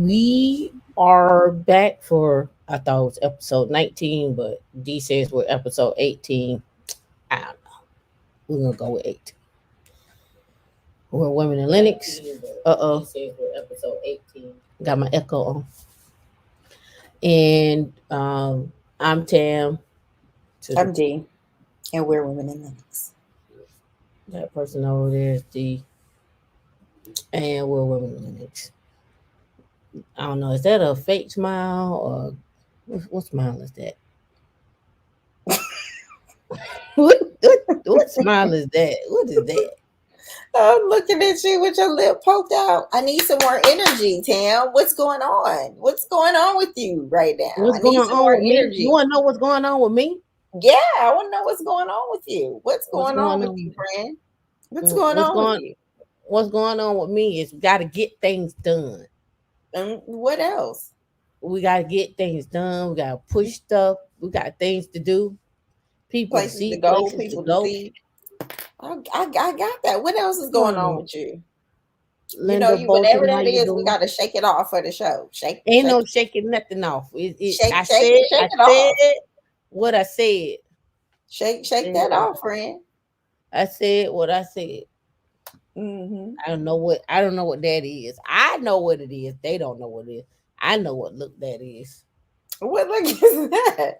We are back for, I thought it was episode 19, but D says we're episode 18. I don't know. We're gonna go with 18. We're women in Linux. Uh-oh. D says we're episode 18. Got my echo on. And I'm Tam. I'm D, and we're women in Linux. That person over there is D. And we're women in Linux. I don't know. Is that a fake smile or what smile is that? what smile is that? What is that? I'm looking at you with your lip poked out. I need some more energy, Tam. What's going on? What's going on with you right now? What's I need going some on more with me? energy. You want to know what's going on with me? Yeah, I want to know what's going on with you. What's going on with you, friend? What's going on with you? What's going on with me is we got to get things done. What else? We got to get things done. We got to push stuff. We got things to do. People Places to see, to go, places people to go. to see. I got that. What else is going on with you? Linda You whatever Bolton, how that you is, we doing? got to shake it off for the show. Ain't no shaking nothing off. I said off. what I said. Shake that off, friend. I said what I said. Mm-hmm. I don't know what that is. I know what it is. They don't know what it is. I know what look that is. What look is that?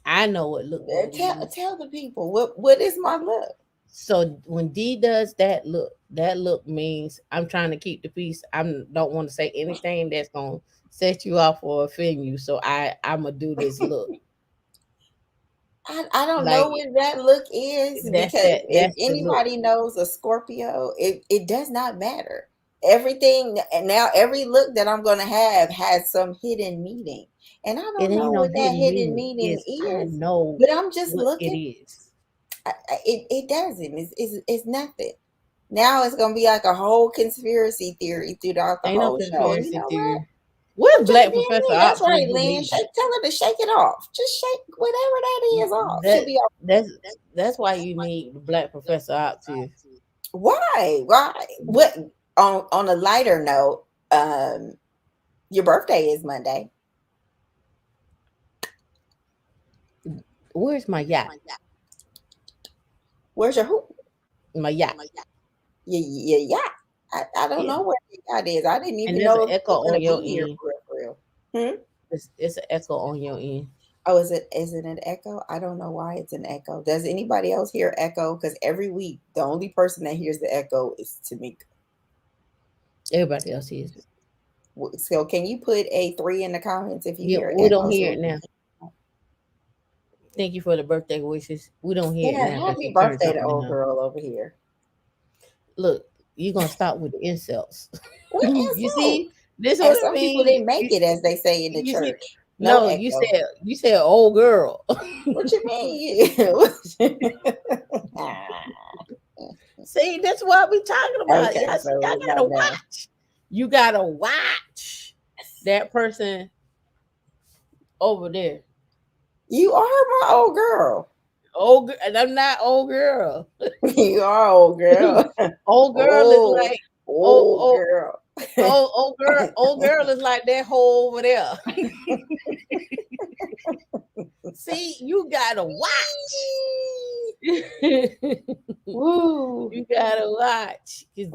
I know what look. Tell the people what is my look. So when D does that look means I'm trying to keep the peace. I don't want to say anything that's gonna set you off or offend you. So I'm gonna do this look. I don't know what that look is because if anybody knows a Scorpio, it does not matter. Everything and now every look that I'm gonna have has some hidden meaning. And I don't know what that hidden meaning is. I know, but I'm just looking. It is. It doesn't. It's nothing. Now it's gonna be like a whole conspiracy theory throughout the whole show. You know theory. What Black Professor? That's right, Lynn. Tell her to shake it off. Just shake whatever that is off. That's why you need the Black Professor out too. Why? What? On a lighter note, your birthday is Monday. Where's my yacht? Where's your who? My yacht. Your yacht. I don't know where the yacht is. I didn't even know. There's an echo on your end. It's an echo on your end. Oh, is it an echo? I don't know why it's an echo. Does anybody else hear echo? Because every week, the only person that hears the echo is Tamika. Everybody else hears it. So can you put a 3 in the comments if you hear it? We don't hear it now. Thank you for the birthday wishes. We don't hear it now. Happy birthday to old girl over here. Look, you're going to stop with the insults. You see? This and some people didn't make it, as they say in the church. No, you said old girl. What you mean? See, that's what we talking about. Okay, y'all gotta watch. You gotta watch that person over there. You are my old girl. And I'm not old girl. You are old girl. Old girl is like old girl. Old girl is like that hole over there. See, you gotta watch. Woo. You gotta watch. You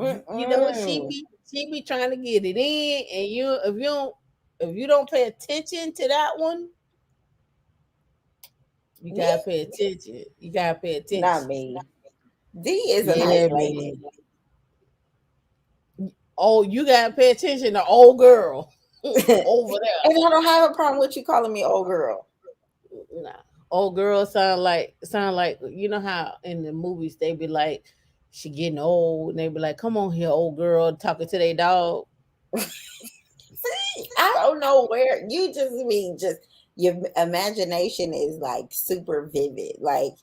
know she be trying to get it in, and if you don't pay attention to that one, you gotta pay attention. You gotta pay attention. Not me. D is a nice lady. Oh, you gotta pay attention to old girl over there. And I don't have a problem with you calling me old girl. Nah, old girl sound like you know how in the movies they be like she getting old and they be like, come on here, old girl, talking to their dog. See, I don't know where you just your imagination is like super vivid. Like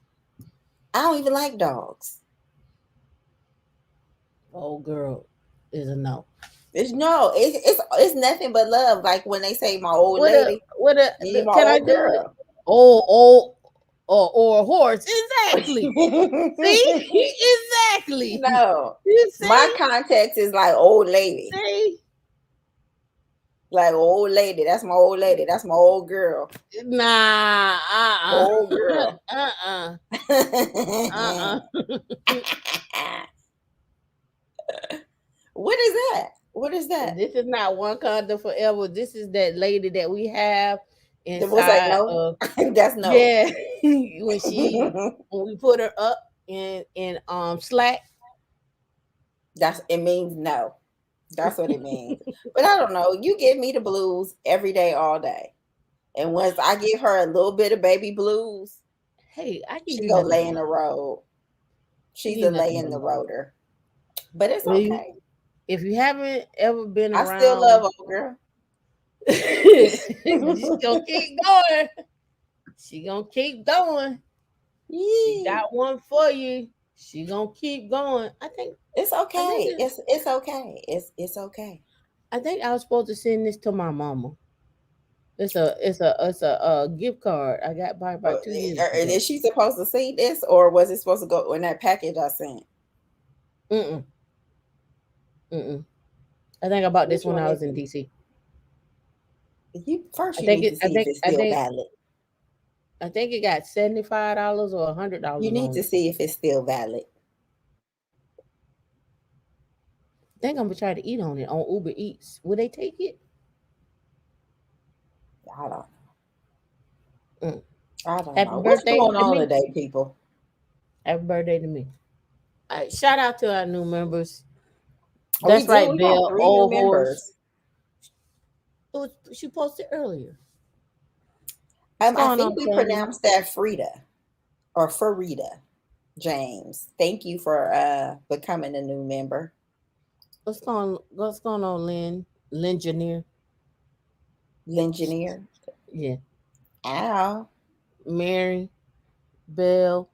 I don't even like dogs. Old girl is a no. It's it's nothing but love. Like when they say my old lady. Can I do it? Or a horse. Exactly. See? Exactly. No. My context is like old lady. See? Like old lady. That's my old lady. That's my old girl. Nah, Old girl. What is that? What is that? This is not Wakanda forever. This is that lady that we have Divorce like inside no. of. That's no. Yeah, when we put her up in Slack. It means no. That's what it means. But I don't know. You give me the blues every day, all day. And once I give her a little bit of baby blues, Hey, I give she you go nothing lay but in the love. road. I She's give you a lay nothing in but the love. roader. But it's Well, okay. if you haven't ever been I still around, love old girl. she's gonna keep going. She gonna keep going. She Yeah. got one for you. She gonna keep going. It's I think okay. it, It's okay. It's okay. I think I was supposed to send this to my mama. It's a gift card I got by about 2 years ago. Is she supposed to see this, or was it supposed to go in that package I sent? Mm mm. I think about Which this when one I is was in it? DC. You first I you think need it. to see if it's still valid. I think it got $75 or You $100 need on to it. see if it's still valid. I think I'm gonna try to eat on it on Uber Eats. Will they take it? I don't. Mm. I don't Happy know what's birthday going to on me. today, people. Happy birthday to me. All right, shout out to our new members. We That's do. right, We got Bill. 3 new Old horse. members. She posted earlier. What's I going think on, we Candy? pronounced that Frida or Farida James. Thank you for becoming a new member. What's going on, Lynn? Lingineer. Engineer. Yeah. Ow. Mary. Bill.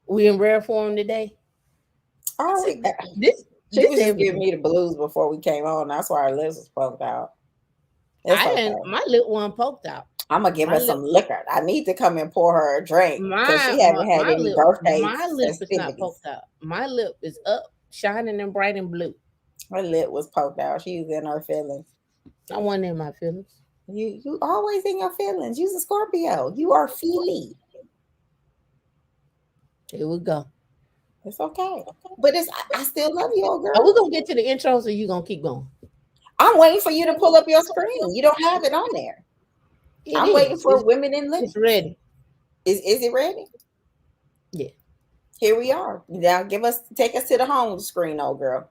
We in rare form today. Are This is we? this She this was just giving everything. me the blues before we came on. That's why our lips was poked out. It's I okay. didn't my lip one poked out. I'm gonna give My her lip some liquor. I need to come and pour her a drink because my she my, haven't had my any lip birthday my lip is not festivities. poked out. My lip is up, shining and bright and blue. Her lip was poked out. She was in her feelings. I wasn't in my feelings. You always in your feelings. You's a Scorpio. You are feely. Here we go. It's okay. But I still love you, old Are we girl. gonna get to the intro so you gonna keep going? I'm waiting for you to pull up your screen. You don't have it on there. It I'm waiting is. for Women in It's Linux. ready. Is it ready? Yeah. Here we are. Now take us to the home screen, old girl.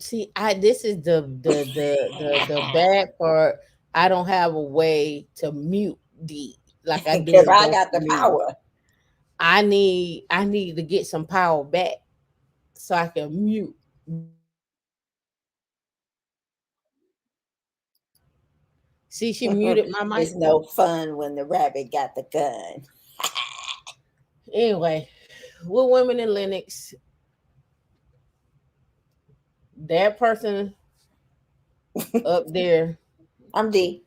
See, this is the bad part. I don't have a way to mute the like I do Because in I both got the meetings. power. I need to get some power back so I can mute. See, she muted my mic. It's no fun when the rabbit got the gun. Anyway, we're women in Linux. That person up there. I'm D,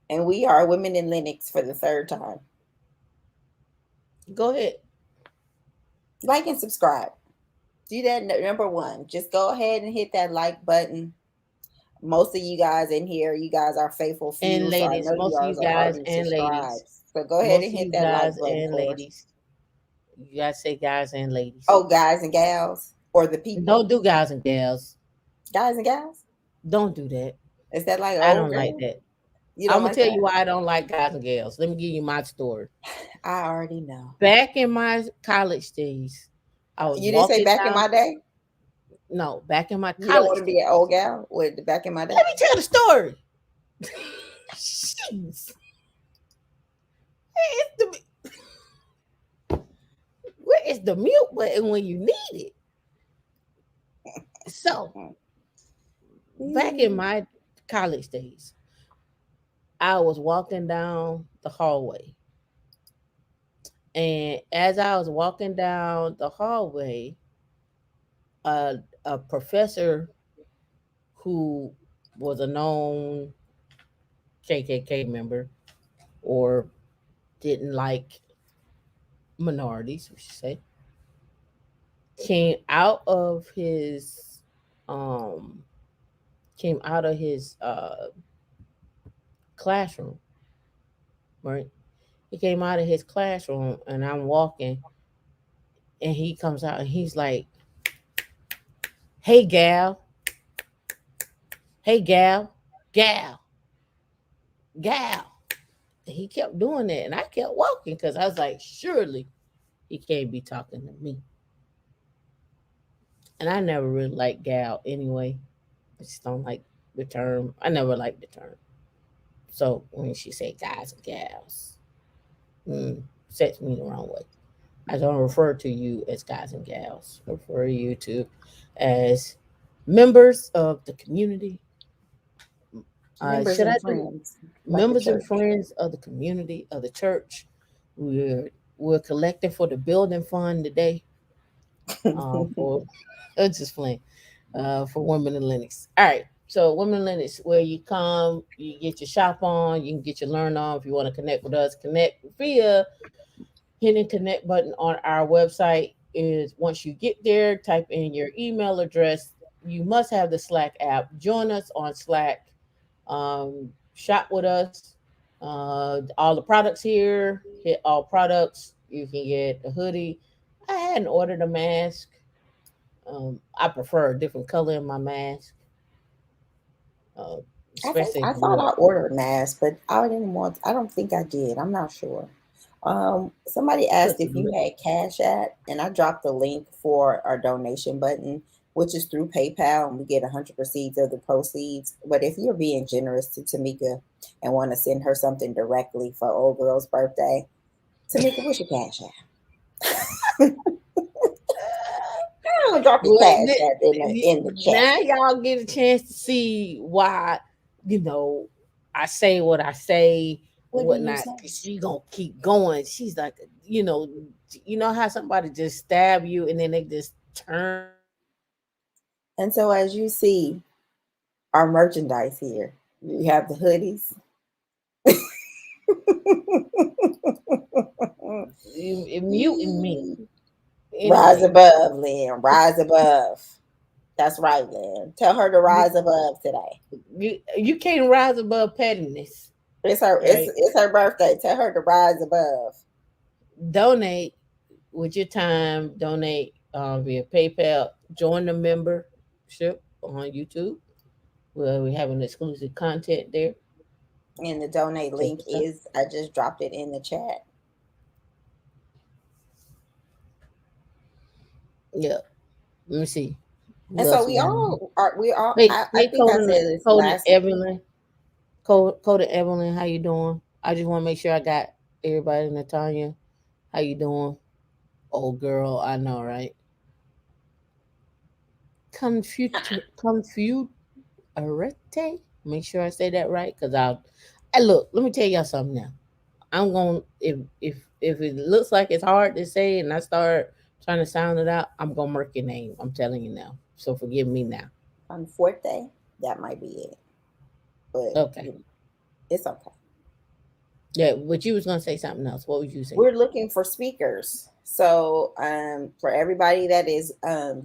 and we are Women in Linux for the third time. Go ahead. Like and subscribe. Do that number one. Just go ahead and hit that like button. Most of you guys in here, you guys are faithful And few, so I ladies, know you most of you guys are guys already and ladies. subscribed. So go ahead and Most of hit you that like guys button and for us. ladies. You gotta say guys and ladies. Oh, guys and gals, or the people. Don't do guys and gals. Guys and gals? Don't do that. Is that like I old don't like girl? that. You I'm don't gonna like tell you that? why I don't like guys and gals. Let me give you my story. I already know. Back in my college days, I was You didn't say walking back in down. my day? No, back in my You don't want college to days. be an old gal with back in my day? Let me tell the story. Jeez. Where is the mute button when you need it? So back in my college days, I was walking down the hallway. And as I was walking down the hallway, a professor who was a known KKK member or didn't like minorities, we should say, came out of his um came out of his classroom, right? He came out of his classroom and I'm walking and he comes out and he's like, "Hey gal, hey gal, gal, gal." And he kept doing that and I kept walking because I was like, surely he can't be talking to me. And I never really liked gal anyway. I just don't like the term. I never liked the term. So when she say guys and gals, sets me the wrong way. I don't refer to you as guys and gals. I refer you to as members of the community. Members Should I and do friends, like a members and church. friends of the community of the church? We're collecting for the building fund today. For just playing. For Women in Linux. All right. So Women in Linux, where you come, you get your shop on, you can get your learn on. If you want to connect with us, connect via hitting connect button on our website. Is once you get there, type in your email address. You must have the Slack app. Join us on Slack. Shop with us. All the products here. Hit all products. You can get a hoodie. I hadn't ordered a mask. I prefer a different color in my mask, uh, especially if I I thought wear. I ordered masks, but I didn't want. I don't think I did. I'm not sure. Somebody asked if you had Cash App, and I dropped the link for our donation button, which is through PayPal, and we get 100% of the proceeds. But if you're being generous to Tamika and want to send her something directly for old girl's birthday, Tamika, what's your Cash App? I'm gonna drop your Well, Cash App in the chat. now y'all get a chance to see why, you know, I say what I say and What do you whatnot. say? 'Cause she gonna keep going. She's like, you know how somebody just stab you and then they just turn on you. And so, as you see, our merchandise here, we have the hoodies. You muting me Rise anyway. above, Lynn. Rise above. That's right, Lynn. Tell her to You rise above today. you can't rise above pettiness, It's her. right? It's her birthday. Tell her to rise above. Donate with your time. Donate via PayPal. Join the membership on YouTube where we have an exclusive content there. And the donate Check link us out. is I just dropped it in the chat. Yeah. Let me see. And Who so else we got in here? we all. Hey, I hey, think I said this Code and last. Evelyn. Code and Evelyn, how you doing? I just want to make sure I got everybody. Natanya, how you doing? Old girl, I know, right? Confute Arete. Make sure I say that right, cause I'll. Hey, look, let me tell y'all something now. I'm gonna if it looks like it's hard to say and I start trying to sound it out, I'm gonna murk your name. I'm telling you now. So forgive me now. Forte. That might be it, but Okay. it's okay. Yeah, but you was gonna say something else. What would you say? We're looking for speakers. So for everybody that is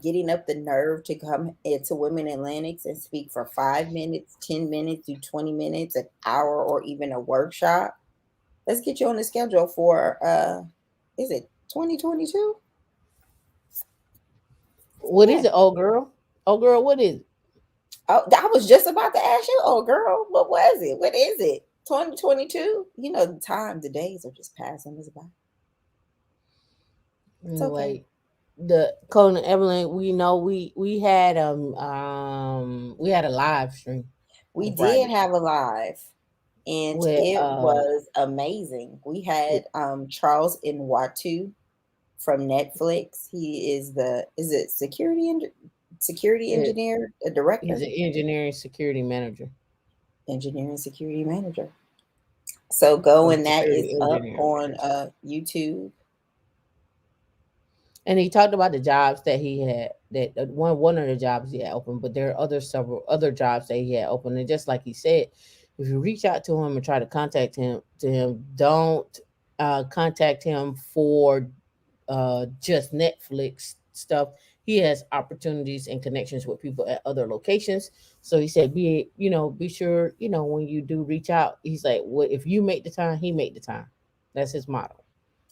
getting up the nerve to come into Women in Linux and speak for 5 minutes, 10 minutes, to 20 minutes, an hour, or even a workshop, let's get you on the schedule for is it 2022? What Yeah. is it, old girl? Old girl, what is it? Oh, I was just about to ask you, oh girl, what was it? What is it? 2022? You know, the time, the days are just passing us by. It's okay. Anyway, the Conan Evelyn, we know we had a live stream We on did Friday have a live, and with it was amazing. We had Charles Nwatu from Netflix. He is the is it security it, engineer, a he's director, an engineering security manager engineering security manager. So go, or and that is security up engineering on manager. YouTube. And he talked about the jobs that he had that one of the jobs he had open, but there are several other jobs that he had open. And just like he said, if you reach out to him and try to contact him, don't contact him for just Netflix stuff. he has opportunities and connections with people at other locations. So he said, be sure, when you do reach out, he's like, well, if you make the time, he make the time. That's his motto.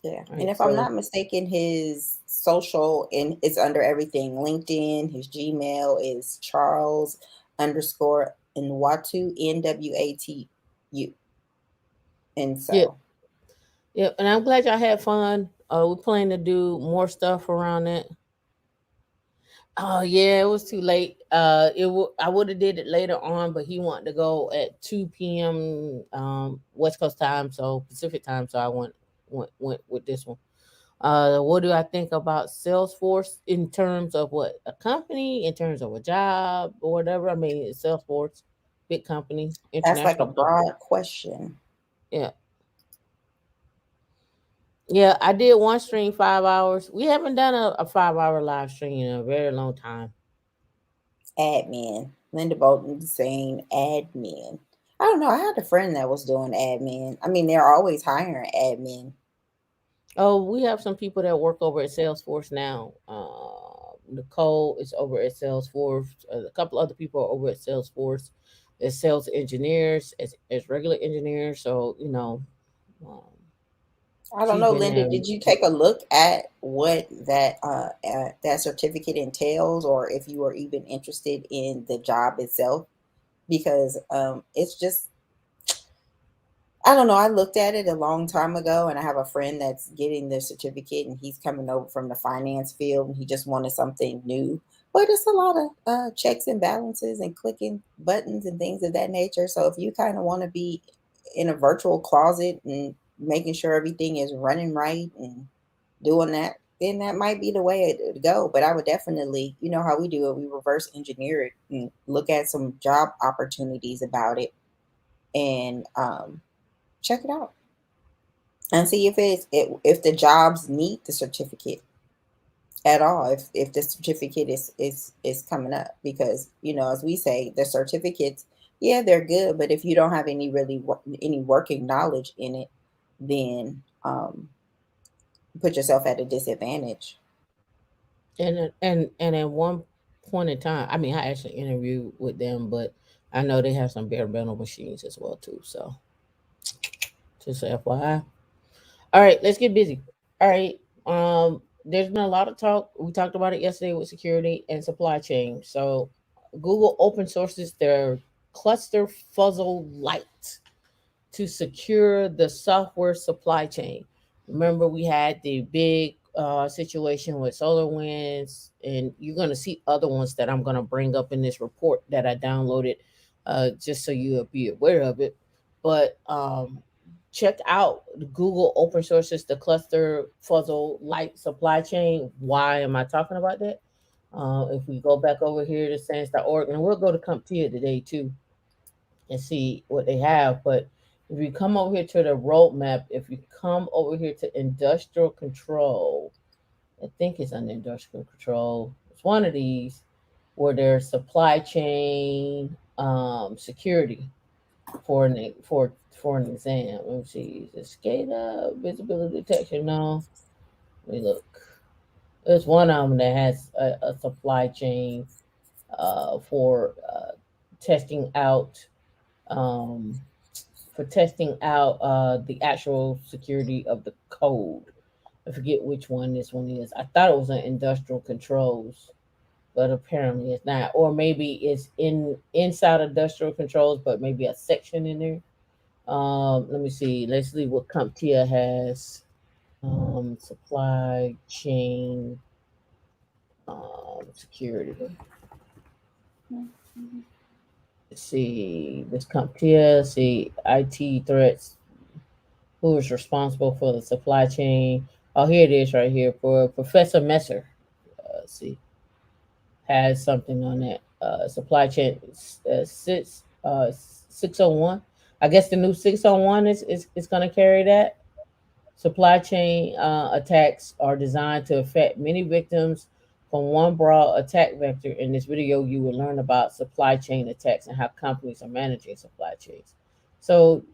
Yeah. And Right. if I'm So not mistaken, his social and it's under everything. LinkedIn, his Gmail is Charles underscore Nwatu Nwatu. And yeah, so yeah. And I'm glad y'all had fun. We plan to do more stuff around it. Oh yeah, it was too late. I would have did it later on, but he wanted to go at 2 p.m. West Coast time, so Pacific time. So I went with this one. What do I think about Salesforce in terms of what a company, in terms of a job or whatever? I mean, it's Salesforce, big company, that's like a international company. broad question. Yeah, yeah. I did one stream 5 hours. We haven't done a 5 hour live stream in a very long time. Admin. Linda Bolton saying admin. I don't know. I had a friend that was doing admin. I mean, they're always hiring admin. Oh, we have some people that work over at Salesforce now. Nicole is over at Salesforce. A couple other people are over at Salesforce as sales engineers, as regular engineers. So um, I don't she's know, been Linda. there. Did you take a look at what that certificate entails, or if you are even interested in the job itself? Because it's just I don't know. I looked at it a long time ago, and I have a friend that's getting the certificate, and he's coming over from the finance field, and he just wanted something new. But it's a lot of checks and balances and clicking buttons and things of that nature. So if you kind of want to be in a virtual closet and making sure everything is running right and doing that, then that might be the way to go. But I would definitely, you know how we do it, we reverse engineer it and look at some job opportunities about it and check it out and see if the jobs need the certificate at all, if the certificate is coming up, because as we say, the certificates, yeah, they're good, but if you don't have any working knowledge in it, then put yourself at a disadvantage. And at one point in time, I mean, I actually interviewed with them, but I know they have some bare metal machines as well too. So just FYI. All right, let's get busy. All right. There's been a lot of talk. We talked about it yesterday with security and supply chain. So Google open sources their cluster fuzzle light to secure the software supply chain. Remember, we had the big situation with SolarWinds, and you're going to see other ones that I'm going to bring up in this report that I downloaded, just so you'll be aware of it. But check out Google open sources the cluster fuzzle light supply chain. Why am I talking about that? If we go back over here to sans.org, and we'll go to CompTIA today too and see what they have. But if you come over here to the roadmap, if you come over here to industrial control, I think it's under industrial control. It's one of these where there's supply chain security for an exam. Let me see. Is it SCADA visibility detection? No. Let me look. There's one of them that has a supply chain for testing out um, the actual security of the code. I forget which one this one is. I thought it was an industrial controls, but apparently it's not. Or maybe it's inside industrial controls, but maybe a section in there. Let me see. Let's see what CompTIA has. Supply chain security. Let's see. This CompTIA. See IT threats, who is responsible for the supply chain. Oh, here it is right here for Professor Messer. See, has something on that. Supply chain 601. I guess the new 601 is going to carry that. Supply chain attacks are designed to affect many victims from one broad attack vector. In this video, you will learn about supply chain attacks and how companies are managing supply chains. So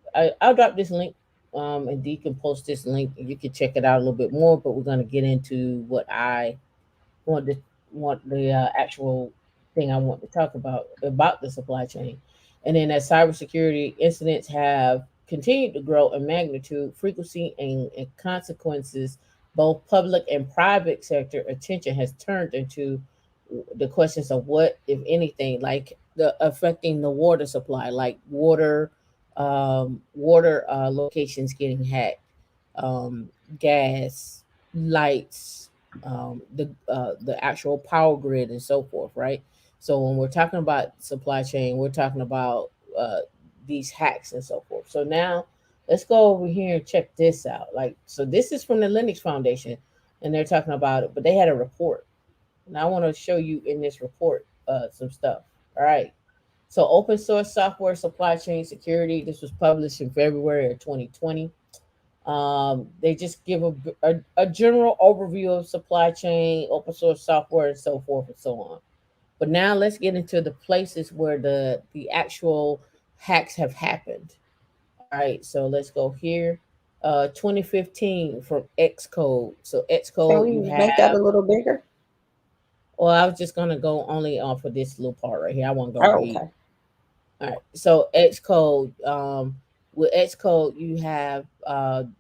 I'll drop this link, and Dee can post this link, and you can check it out a little bit more. But we're going to get into what I wanted actual thing I want to talk about the supply chain. And then as cybersecurity incidents have continued to grow in magnitude, frequency, and consequences, both public and private sector attention has turned into the questions of what, if anything, like the affecting the water supply, like water locations getting hacked, um, gas, lights, the actual power grid, and so forth, right? So when we're talking about supply chain, we're talking about these hacks and so forth. So now let's go over here and check this out. Like, so this is from the Linux Foundation, and they're talking about it, but they had a report, and I want to show you in this report some stuff. All right. So open source software supply chain security. This was published in February of 2020. They just give a general overview of supply chain, open source software, and so forth and so on. But now let's get into the places where the actual hacks have happened. All right, so let's go here. 2015 from Xcode. So Can Xcode, we you make that a have. little bigger? Well, I was just gonna go only off of this little part right here. I won't go Oh, read. okay. All right. So Xcode, with Xcode, you have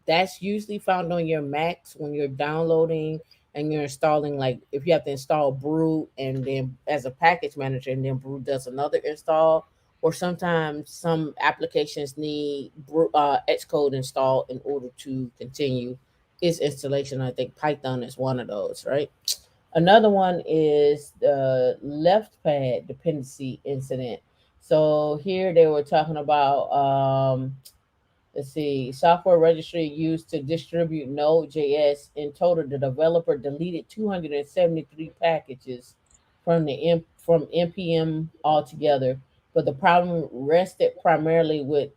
that's usually found on your Macs when you're downloading and you're installing. Like if you have to install Brew and then as a package manager, and then Brew does another install, or sometimes some applications need Xcode installed in order to continue its installation. I think Python is one of those, right? Another one is the left pad dependency incident. So here they were talking about let's see, software registry used to distribute Node.js. In total, the developer deleted 273 packages from npm altogether, but the problem rested primarily with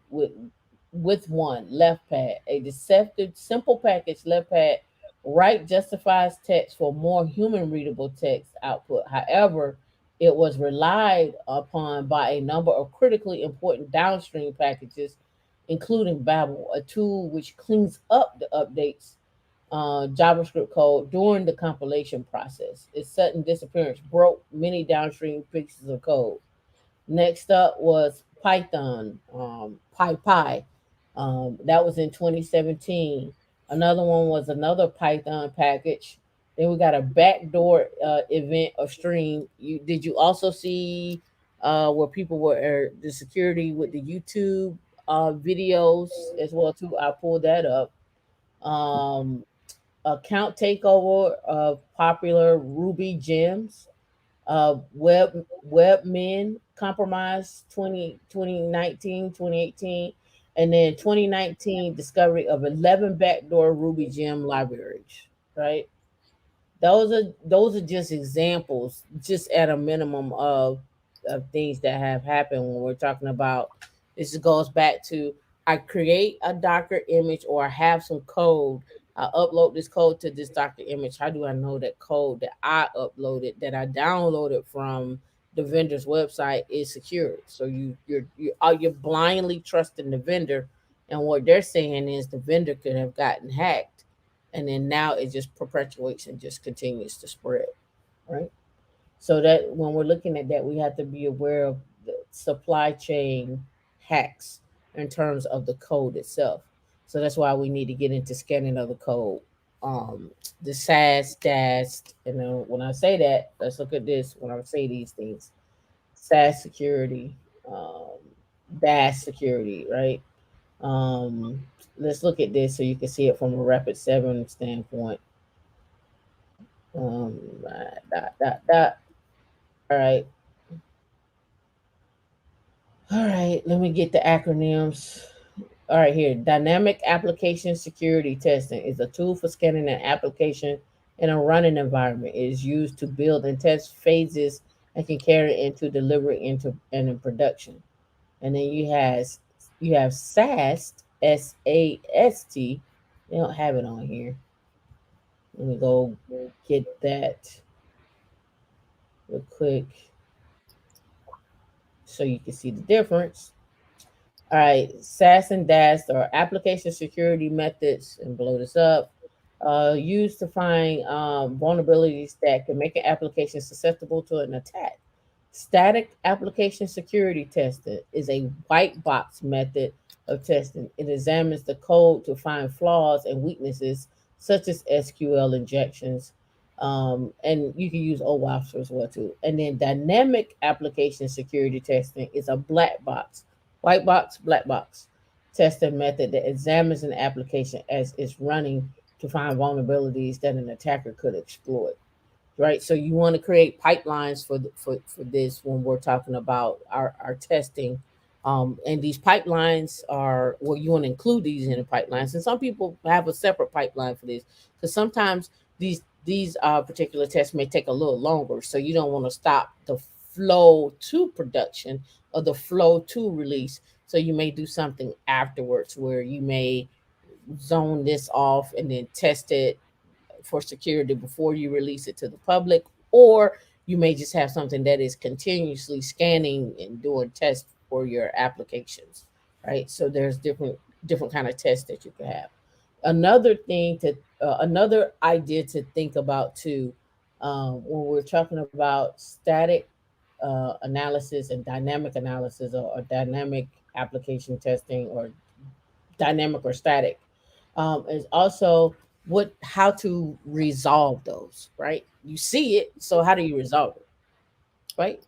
one left pad, a deceptive simple package left pad right justifies text for more human readable text output. However, it was relied upon by a number of critically important downstream packages, including Babel, a tool which cleans up the updates JavaScript code during the compilation process. Its sudden disappearance broke many downstream pieces of code. Next up was Python, PyPy. That was in 2017. Another one was another Python package. Then we got a backdoor event or stream. Did you also see where people were the security with the YouTube videos as well too? I pulled that up. Um, Account takeover of popular Ruby gems, webmin compromise 2018, and then 2019 discovery of 11 backdoor Ruby gem libraries, right? Those are just examples, just at a minimum of things that have happened when we're talking about. This goes back to, I create a Docker image or I have some code. I upload this code to this Docker image. How do I know that code that I uploaded, that I downloaded from the vendor's website, is secured? So you're blindly trusting the vendor, and what they're saying is the vendor could have gotten hacked, and then now it just perpetuates and just continues to spread, right? So that when we're looking at that, we have to be aware of the supply chain hacks in terms of the code itself. So that's why we need to get into scanning of the code. The SAS, DAST, and then when I say that, let's look at this. When I say these things, SAS security, um, DAST security, right? Let's look at this so you can see it from a Rapid 7 standpoint. Dot. All right. All right. Let me get the acronyms. All right, here. Dynamic application security testing is a tool for scanning an application in a running environment. It is used to build and test phases and can carry into delivery into and in production. And then you have SAST, SAST. They don't have it on here. Let me go get that real quick so you can see the difference. All right, SAS and DAST are application security methods, and blow this up, used to find vulnerabilities that can make an application susceptible to an attack. Static application security testing is a white box method of testing. It examines the code to find flaws and weaknesses, such as SQL injections. And you can use OWASP as well too. And then dynamic application security testing is a black box, white box, black box testing method that examines an application as it's running to find vulnerabilities that an attacker could exploit. Right, so you want to create pipelines for this when we're talking about our testing, and these pipelines are, well, you want to include these in the pipelines, and some people have a separate pipeline for this because sometimes these particular tests may take a little longer, so you don't want to stop the flow to production or the flow to release. So you may do something afterwards where you may zone this off and then test it for security before you release it to the public, or you may just have something that is continuously scanning and doing tests for your applications, right? So there's different kind of tests that you can have. Another thing to another idea to think about too, when we're talking about static analysis and dynamic analysis, or dynamic application testing, or dynamic or static, is also what how to resolve those, right? You see it, so how do you resolve it, right?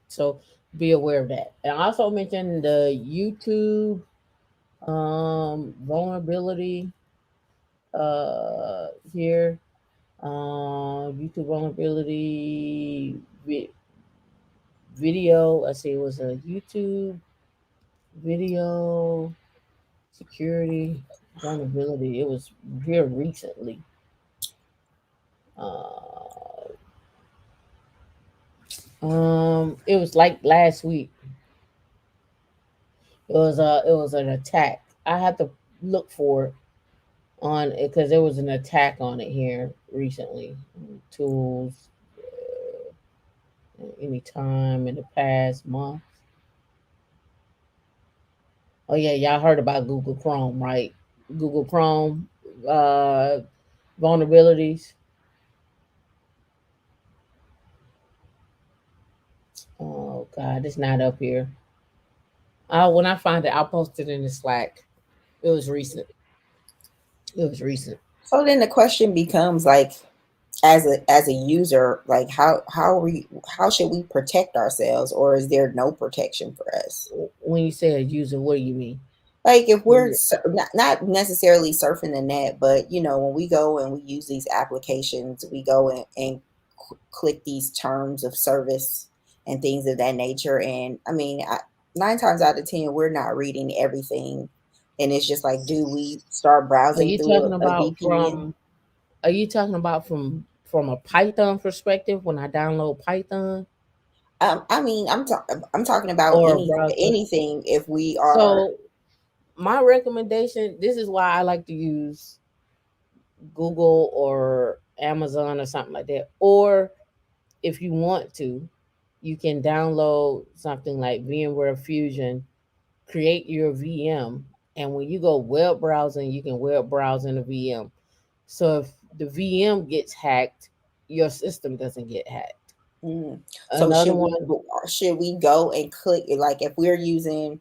So be aware of that. And I also mentioned the YouTube vulnerability here. YouTube vulnerability video. Let's see, it was a YouTube video security vulnerability. It was here recently. Uh, it was like last week. It was an attack. I had to look for it on it because there was an attack on it here recently. Tools, any time in the past month. Oh yeah, y'all heard about Google Chrome, right? Google Chrome uh, vulnerabilities. Oh God, it's not up here. When I find it, I'll post it in the Slack. It was recent. It was recent. So then the question becomes like, as a user, like how should we protect ourselves, or is there no protection for us? When you say a user, what do you mean? Like if we're not necessarily surfing the net, but when we go and we use these applications, we go and click these terms of service and things of that nature. And I mean, 9 times out of 10, we're not reading everything. And it's just like, do we start Are browsing you through talking a about VPN? from? Are you talking about from a Python perspective when I download Python I mean, I'm talking about or a browser? anything. If we are, So my recommendation. This is why I like to use Google or Amazon or something like that. Or if you want to, you can download something like VMware Fusion, create your VM, and when you go web browsing, you can web browse in a VM. So if the VM gets hacked, your system doesn't get hacked. mm. So Another one, should we go and click it, like if we're using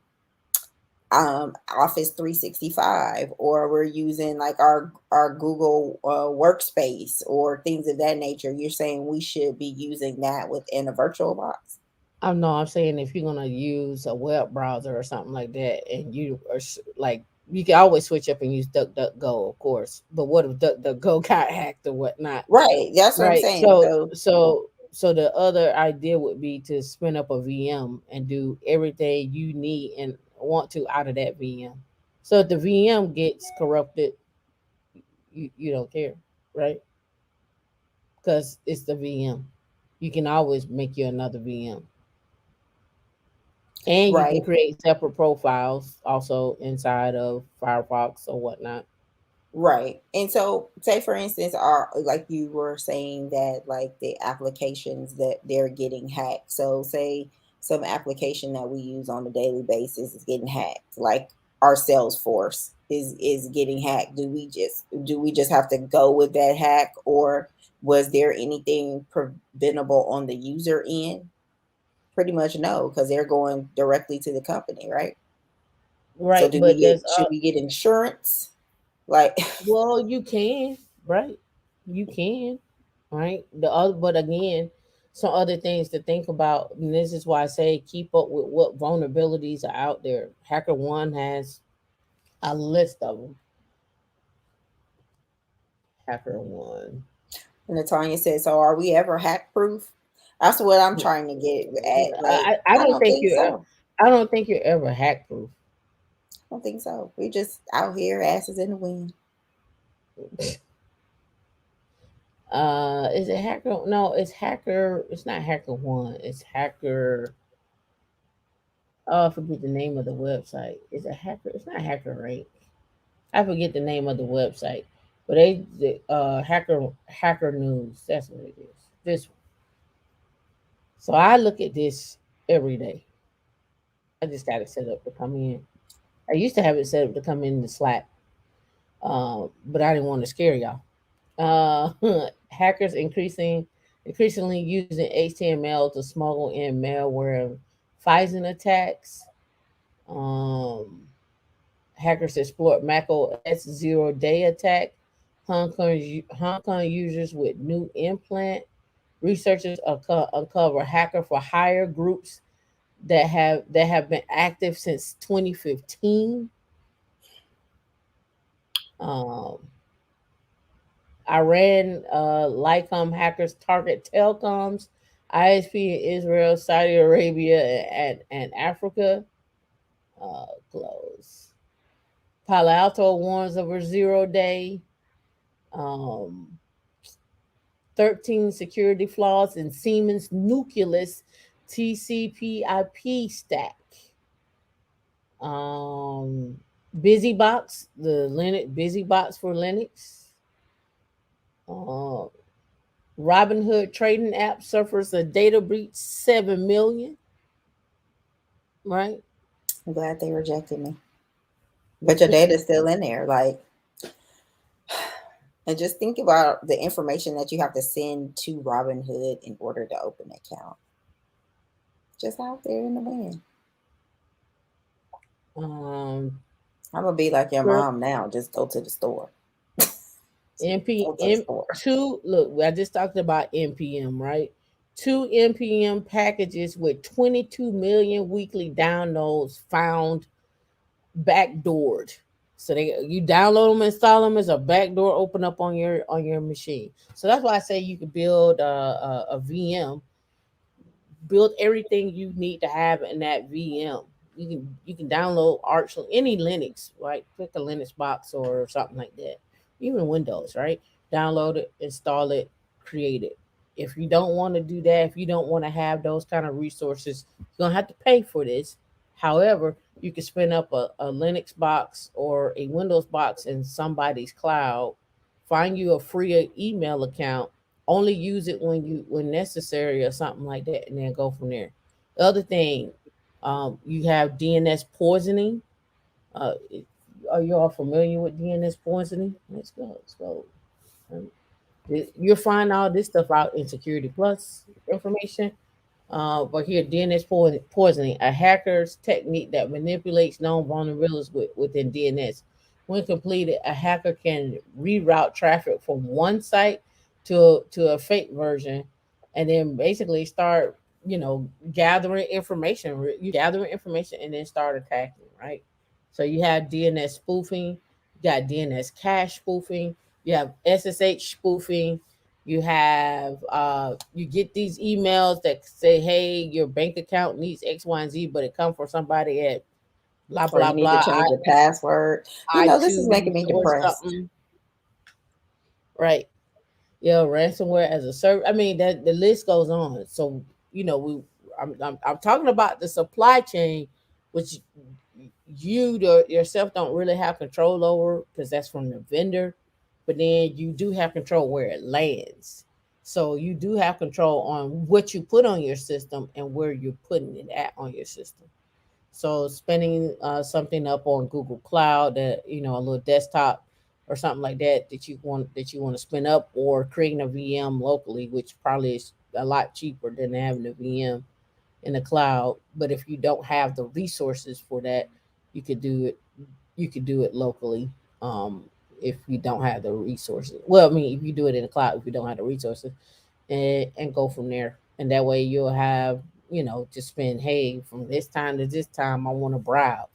Office 365, or we're using like our Google workspace or things of that nature? You're saying we should be using that within a virtual box? I know I'm saying if you're gonna use a web browser or something like that, and you are like, you can always switch up and use DuckDuckGo, of course. But what if DuckDuckGo got hacked or whatnot? Right, that's what I'm Right. saying. So the other idea would be to spin up a VM and do everything you need and want to out of that VM. So if the VM gets corrupted, you don't care, right? Because it's the VM. You can always make you another VM. And you can Right. create separate profiles also inside of Firefox or whatnot. Right. And so, say for instance, are like you were saying that like the applications that they're getting hacked. So, say some application that we use on a daily basis is getting hacked, like our Salesforce. is getting hacked? Do we just have to go with that hack, or was there anything preventable on the user end? Pretty much no, because they're going directly to the company, right? So Right, do we but get should we get insurance? Like well, you can, right? You can, right? The other, but again, some other things to think about. And this is why I say keep up with what vulnerabilities are out there. Hacker One has a list of them. Hacker One. and Tanya said, so are we ever hack proof? That's what I'm trying to get at. Like, I I don't don't think think you're. so. I don't think you're ever hack proof. I don't think so. We just out here asses in the wind. Is it hacker? No, it's hacker. It's not Hacker One. It's hacker. Oh, I forget the name of the website. Is it hacker? It's not Hacker Rank. I forget the name of the website, but hacker news. That's what it is. This one. So I look at this every day. I just got it set up to come in. I used to have it set up to come in the Slack, but I didn't want to scare y'all. Hackers increasingly using HTML to smuggle in malware, phishing attacks. Um, Hackers exploit Mac OS zero-day attack. Hong Kong users with new implant. Researchers uncover hacker for hire groups that have been active since 2015. Um, Iran Lycom hackers target telecoms, ISP in Israel, Saudi Arabia, and Africa. Close. Palo Alto warns over zero-day. Um, 13 security flaws in Siemens Nucleus TCP/IP stack. Um, BusyBox, the Linux BusyBox for Linux. Uh, Robinhood trading app suffers a data breach, 7 million. Right? I'm glad they rejected me. But your data's still in there. Like, and just think about the information that you have to send to Robinhood in order to open an account. Just out there in the wind. Um, I'm gonna be like your mom now. Just go to the store. Go to the NPM store. two. Look, I just talked about NPM, right? Two NPM packages with 22 million weekly downloads found backdoored. So you download them, install them as a backdoor open up on your machine. So that's why I say you could build a VM, build everything you need to have in that VM. You can download Arch, any Linux, right? Pick a Linux box or something like that. Even Windows, right? Download it, install it, create it. If you don't want to do that, if you don't want to have those kind of resources, you're gonna have to pay for this. However, you can spin up a Linux box or a Windows box in somebody's cloud, find you a free email account, only use it when necessary or something like that, and then go from there. The other thing, you have DNS poisoning. Uh, are you all familiar with DNS poisoning? Let's go. Let's go. Um, You'll find all this stuff out in Security Plus information. But here, poisoning, a hacker's technique that manipulates known vulnerabilities within DNS. When completed, a hacker can reroute traffic from one site to a fake version, and then basically start, gathering information. You gathering information and then start attacking. Right. So you have DNS spoofing, you got DNS cache spoofing, you have SSH spoofing, you get these emails that say, hey, your bank account needs X, Y, and Z, but it comes from somebody at blah Or blah you need to blah change your password. This is making iTunes me or depressed. something. Right. Ransomware as a service. I mean, that the list goes on. So, I'm talking about the supply chain, which yourself don't really have control over because that's from the vendor, but then you do have control where it lands. So you do have control on what you put on your system and where you're putting it at on your system. So spinning something up on Google Cloud, that a little desktop or something like that you want to spin up, or creating a VM locally, which probably is a lot cheaper than having a VM in the cloud. But if you don't have the resources for that, you could do it. You could do it locally. Um, if you don't have the resources, well, I mean, if you do it in the cloud, if you don't have the resources, and go from there. And that way you'll have, just spend, hey, from this time to this time, I want to browse.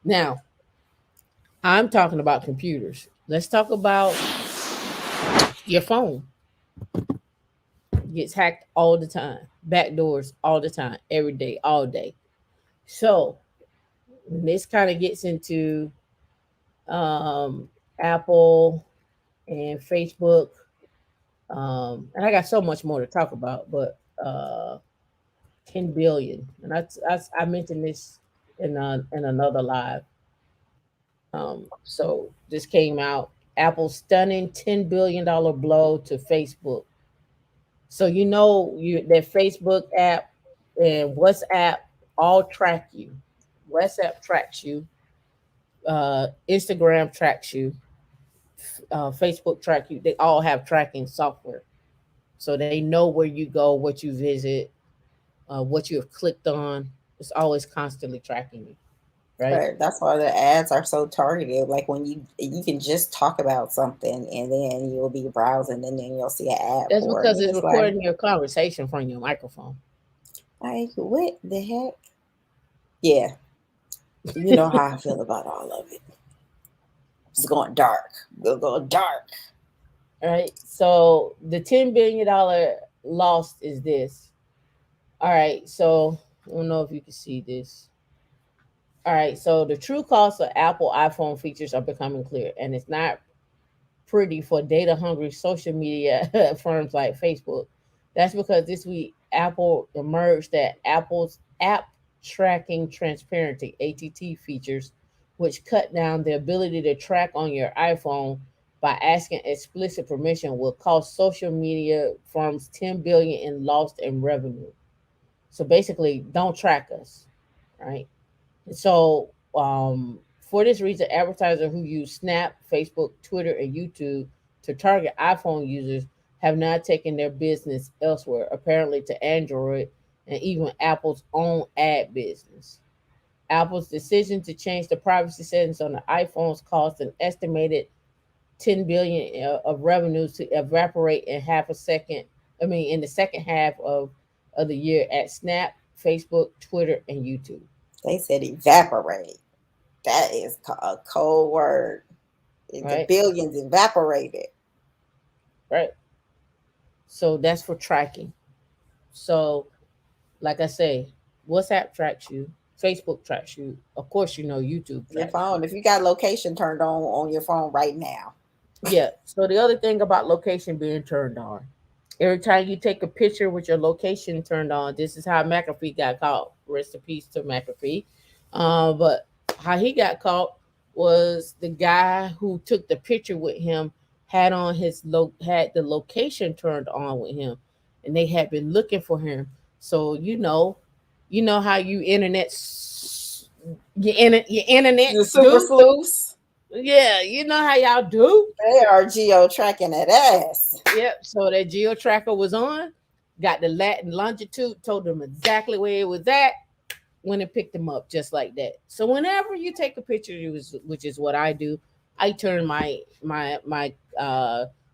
Now, I'm talking about computers. Let's talk about your phone. Gets hacked all the time, backdoors all the time, every day, all day. So this kind of gets into um, Apple and Facebook. And I got so much more to talk about, but 10 billion. And I mentioned this in another live. So this came out. Apple's stunning $10 billion blow to Facebook. So that Facebook app and WhatsApp all track you. WhatsApp tracks you. Instagram tracks you. Facebook track you. They all have tracking software, so they know where you go, what you visit, what you have clicked on. It's always constantly tracking you, right? But that's why the ads are so targeted. Like when you can just talk about something and then you'll be browsing and then you'll see an ad That's for it. because And it's it's recording your conversation from your microphone. like what the heck? Yeah, you know how I feel about all of it. It's going dark. We'll go dark. Right. So the $10 billion loss is this. All right. So I don't know if you can see this. All right. So the true cost of Apple iPhone features are becoming clear, and it's not pretty for data hungry social media firms like Facebook. That's because this week Apple emerged that Apple's app tracking transparency ATT features, which cut down the ability to track on your iPhone by asking explicit permission, will cost social media firms 10 billion in lost in revenue. So basically, don't track us, right? So, for this reason, advertisers who use Snap, Facebook, Twitter, and YouTube to target iPhone users have not taken their business elsewhere, apparently to Android and even Apple's own ad business. Apple's decision to change the privacy settings on the iPhones caused an estimated 10 billion of revenues to evaporate in half a second. I mean, in the second half of the year at Snap, Facebook, Twitter, and YouTube. They said evaporate. That is a cold word. The Right, billions evaporated. right. So that's for tracking. So, like I say, WhatsApp tracks you, Facebook tracks you. Of course, YouTube Your tracks you. phone. If you got location turned on your phone right now, Yeah. So the other thing about location being turned on, every time you take a picture with your location turned on, this is how McAfee got caught. Rest in peace to McAfee. But how he got caught was the guy who took the picture with him had the location turned on with him, and they had been looking for him. So you know how your internet the super do. sleuths, Yeah, you know how y'all do. they are geo tracking that ass. Yep. So that geo tracker was on, got the Latin longitude, told them exactly where it was at, when it picked them up just like that. So whenever you take a picture, which is what I do, I turn my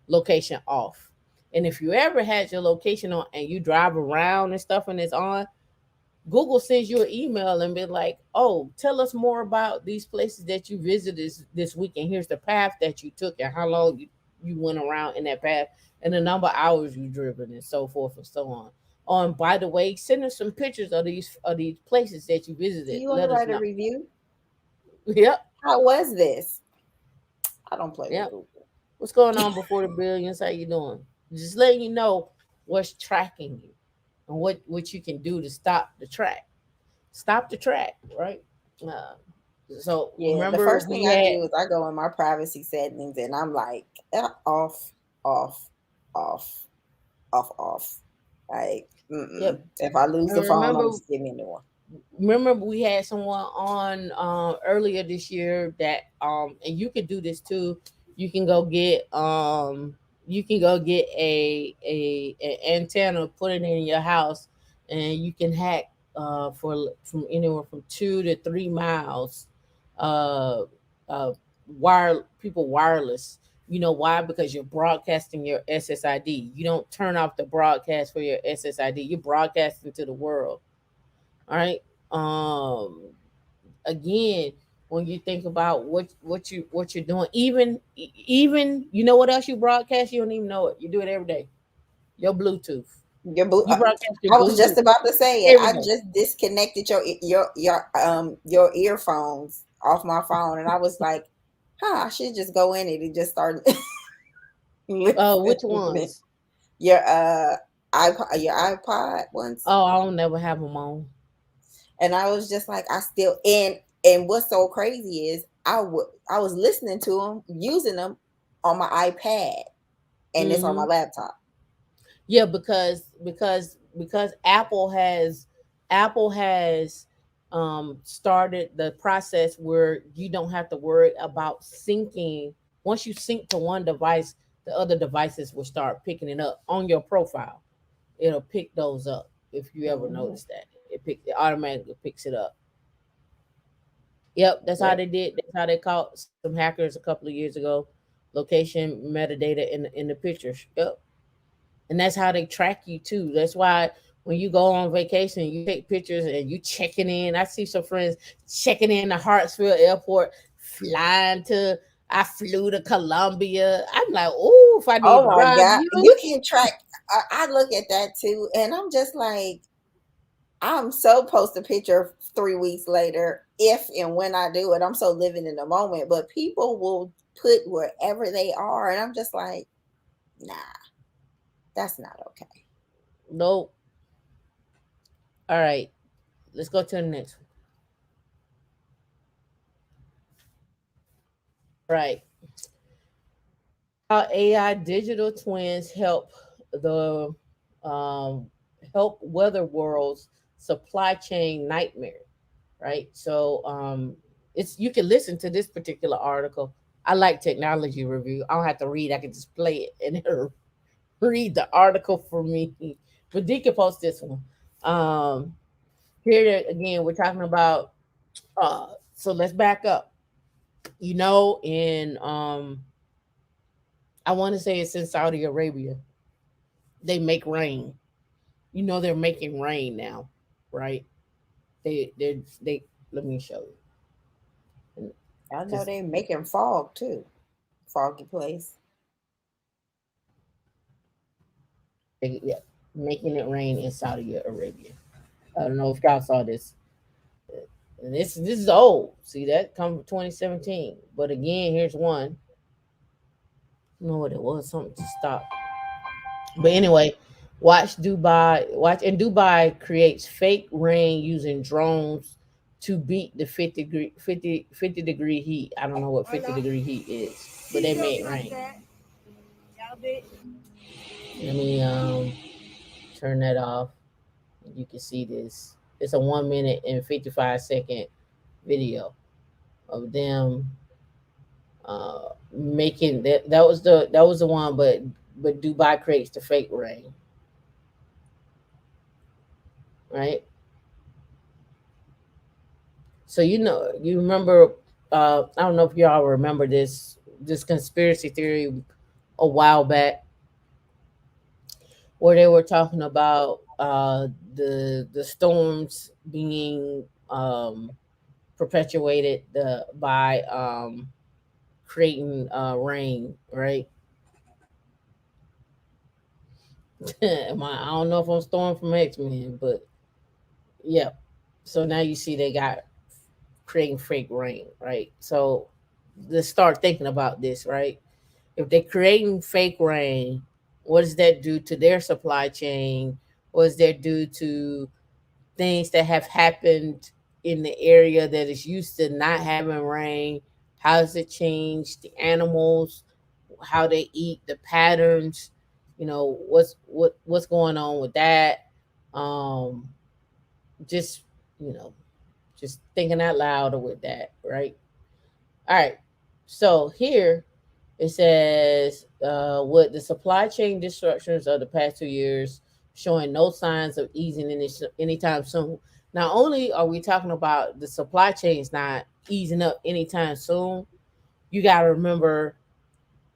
location off. And if you ever had your location on and you drive around and stuff and it's on, Google sends you an email and be like, "Oh, tell us more about these places that you visited this week, and here's the path that you took and how long you went around in that path and the number of hours you driven and so forth and so on." Oh, and by the way, send us some pictures of these places that you Do visited. you want to Let us write a know. review? Yep, How was this? I don't play with yep. Google. What's going on before the billions? How you doing? Just letting you know what's tracking you and what you can do to stop the track. Stop the track, right? Uh, So Yeah, the remember first we thing I had do is I go in my privacy settings and I'm like off, off, off, off. Like, yep. if I lose the And phone, I'm remember just giving me a new one. remember we had someone on earlier this year that and you could do this too. You can go get an antenna, put it in your house, and you can hack for from anywhere from 2 to 3 miles uh uh people wireless. You know why? Because you're broadcasting your SSID. You don't turn off the broadcast for your SSID. You're broadcasting to the world. All right. Um Again, when you think about what you're doing, even you know what else you broadcast, you don't even know it. You do it every day. Your Bluetooth. Your boot. You broadcast your I was just Bluetooth about to say it. every I day. just disconnected your earphones off my phone, and I was like, "Huh, I should just go in it and just start Which listening." ones? Your iPod ones, Oh, I don't never have them on. and I was just like, I still and what's so crazy is I was listening to them, using them on my iPad, and it's on my Hmm. laptop. Yeah, because Apple has started the process where you don't have to worry about syncing. Once you sync to one device, the other devices will start picking it up on your profile. It'll pick those up. If you ever Hmm. notice that, it automatically picks it up. Yep, that's how Yep. they did. That's how they caught some hackers a couple of years ago. Location metadata in the pictures. Yep. And that's how they track you too. That's why when you go on vacation, you take pictures and you checking in. I see some friends checking in the Hartsfield Airport, flying to. I flew to Colombia. I'm like, oh, if I need Oh to my bribe God. you, You can track. I look at that too, and I'm just like, I'm so post a picture 3 weeks later, if and when I do it. I'm so living in the moment, but people will put wherever they are, and I'm just like, nah, that's not okay. nope. All right, let's go to the next one. All right, how AI digital twins the um, help weather world's supply chain nightmare. Right? So it's you can listen to this particular article. I like technology review. I don't have to read. I can just play it and it'll read the article for me. But Dee can post this one. Um, Here again, we're talking about. So let's back up. In I want to say it's in Saudi Arabia. They make rain. They're making rain now, right? They. Let me show you. I know Because they making fog too, foggy place. yeah, making it rain in Saudi Arabia. I don't know if y'all saw this. And this is old. See that come from 2017. But again, here's one. I don't know what it was. Something to stop. But anyway, Watch and Dubai creates fake rain using drones to beat the 50 degree heat. I don't know what 50-degree heat is, but they made rain. Let me turn that off. You can see this. It's a 1 minute and 55 second video of them making that. That was the one, but Dubai creates the fake rain, right? So you remember. I don't know if y'all remember this conspiracy theory a while back where they were talking about the storms being perpetuated by creating rain, right? I don't know if I'm storming from X-Men, but yeah. So now you see they got creating fake rain, right? So let's start thinking about this, right? If they're creating fake rain, what does that do to their supply chain? What does that do to things that have happened in the area that is used to not having rain? How does it change the animals, how they eat, the patterns? What's going on with that? Um, just you know, just thinking out loud with that, right? All right. So here it says, with the supply chain disruptions of the past 2 years showing no signs of easing anytime soon. Not only are we talking about the supply chains not easing up anytime soon, you got to remember,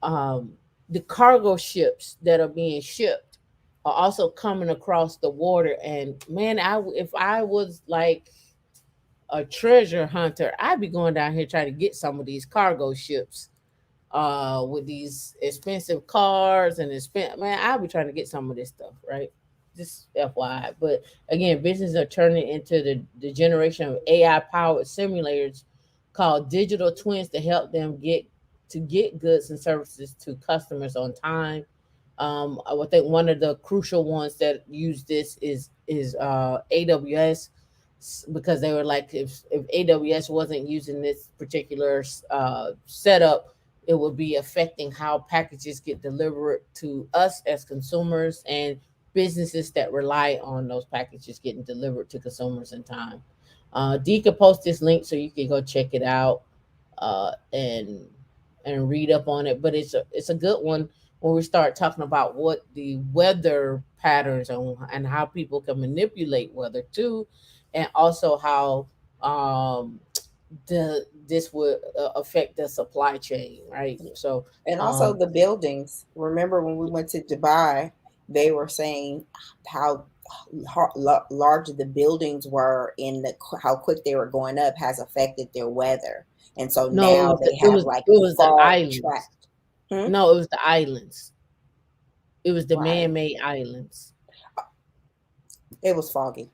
um, the cargo ships that are being shipped are also coming across the water. And man, if I was like a treasure hunter, I'd be going down here trying to get some of these cargo ships, with these expensive cars and man, I'll be trying to get some of this stuff, right? Just FYI. But again, businesses are turning into the generation of AI powered simulators called digital twins to help them get goods and services to customers on time. I would think one of the crucial ones that use this is AWS, because they were like, if AWS wasn't using this particular setup, it would be affecting how packages get delivered to us as consumers and businesses that rely on those packages getting delivered to consumers in time. Dee could post this link so you can go check it out, uh, and and read up on it. But it's a good one when we start talking about what the weather patterns and how people can manipulate weather too, and also how, um, this would affect the supply chain, right? So, And also um, the buildings. Remember when we went to Dubai, they were saying how large the buildings were and how quick they were going up has affected their weather. And so no, now they it have was like it was the fog islands. trapped. Hmm? No, it was the islands. It was the Right. man-made islands. It was foggy.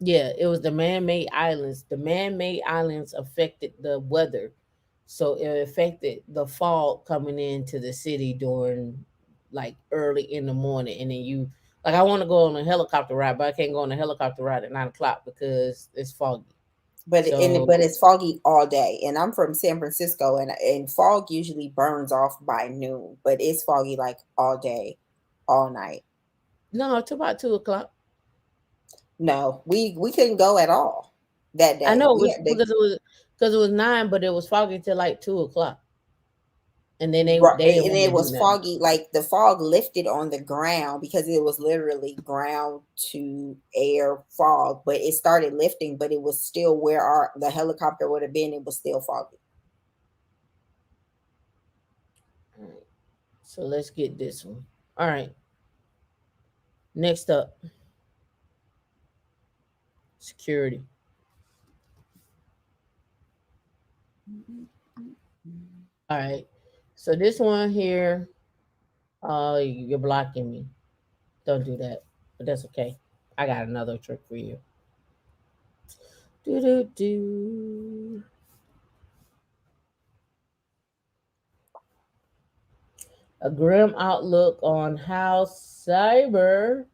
Yeah, it was the man-made islands. The man-made islands affected the weather, so it affected the fog coming into the city during like early in the morning. And then I want to go on a helicopter ride, but I can't go on a helicopter ride at 9 o'clock because it's foggy. But So it's foggy all day. And I'm from San Francisco, and fog usually burns off by noon, but it's foggy like all day, all night. no, it's about 2 o'clock. No, we couldn't go at all that I day. know it We was had to. because it was 9, but it was foggy till like 2 o'clock, and then Right, they didn't and want it to do was nothing. foggy, like the fog lifted on the ground because it was literally ground to air fog, but it started lifting, but it was still where the helicopter would have been, it was still foggy. All right, so let's get this one. All right, next up, security. All right, so this one here, you're blocking me. Don't do that, but that's okay. I got another trick for you. Do do do. A grim outlook on how cyber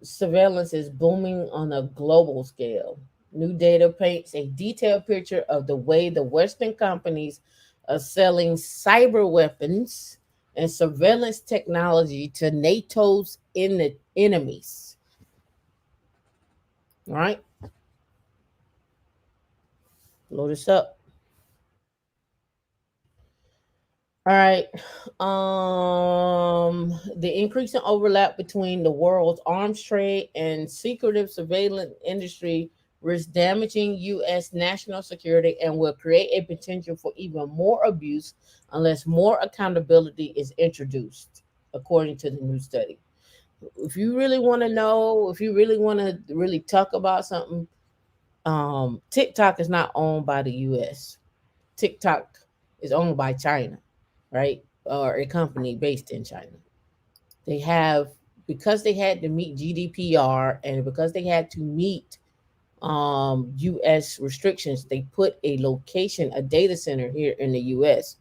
surveillance is booming on a global scale. New data paints a detailed picture of the way the Western companies are selling cyber weapons and surveillance technology to NATO's enemies. All right, load this up. All right. The increasing overlap between the world's arms trade and secretive surveillance industry risks damaging U.S. national security and will create a potential for even more abuse unless more accountability is introduced, according to the new study. If you really want to know, if you really want to really talk about something, TikTok is not owned by the U.S. TikTok is owned by China, right? Or a company based in China. They have, because they had to meet GDPR and because they had to meet US restrictions, they put a location, a data center here in the US.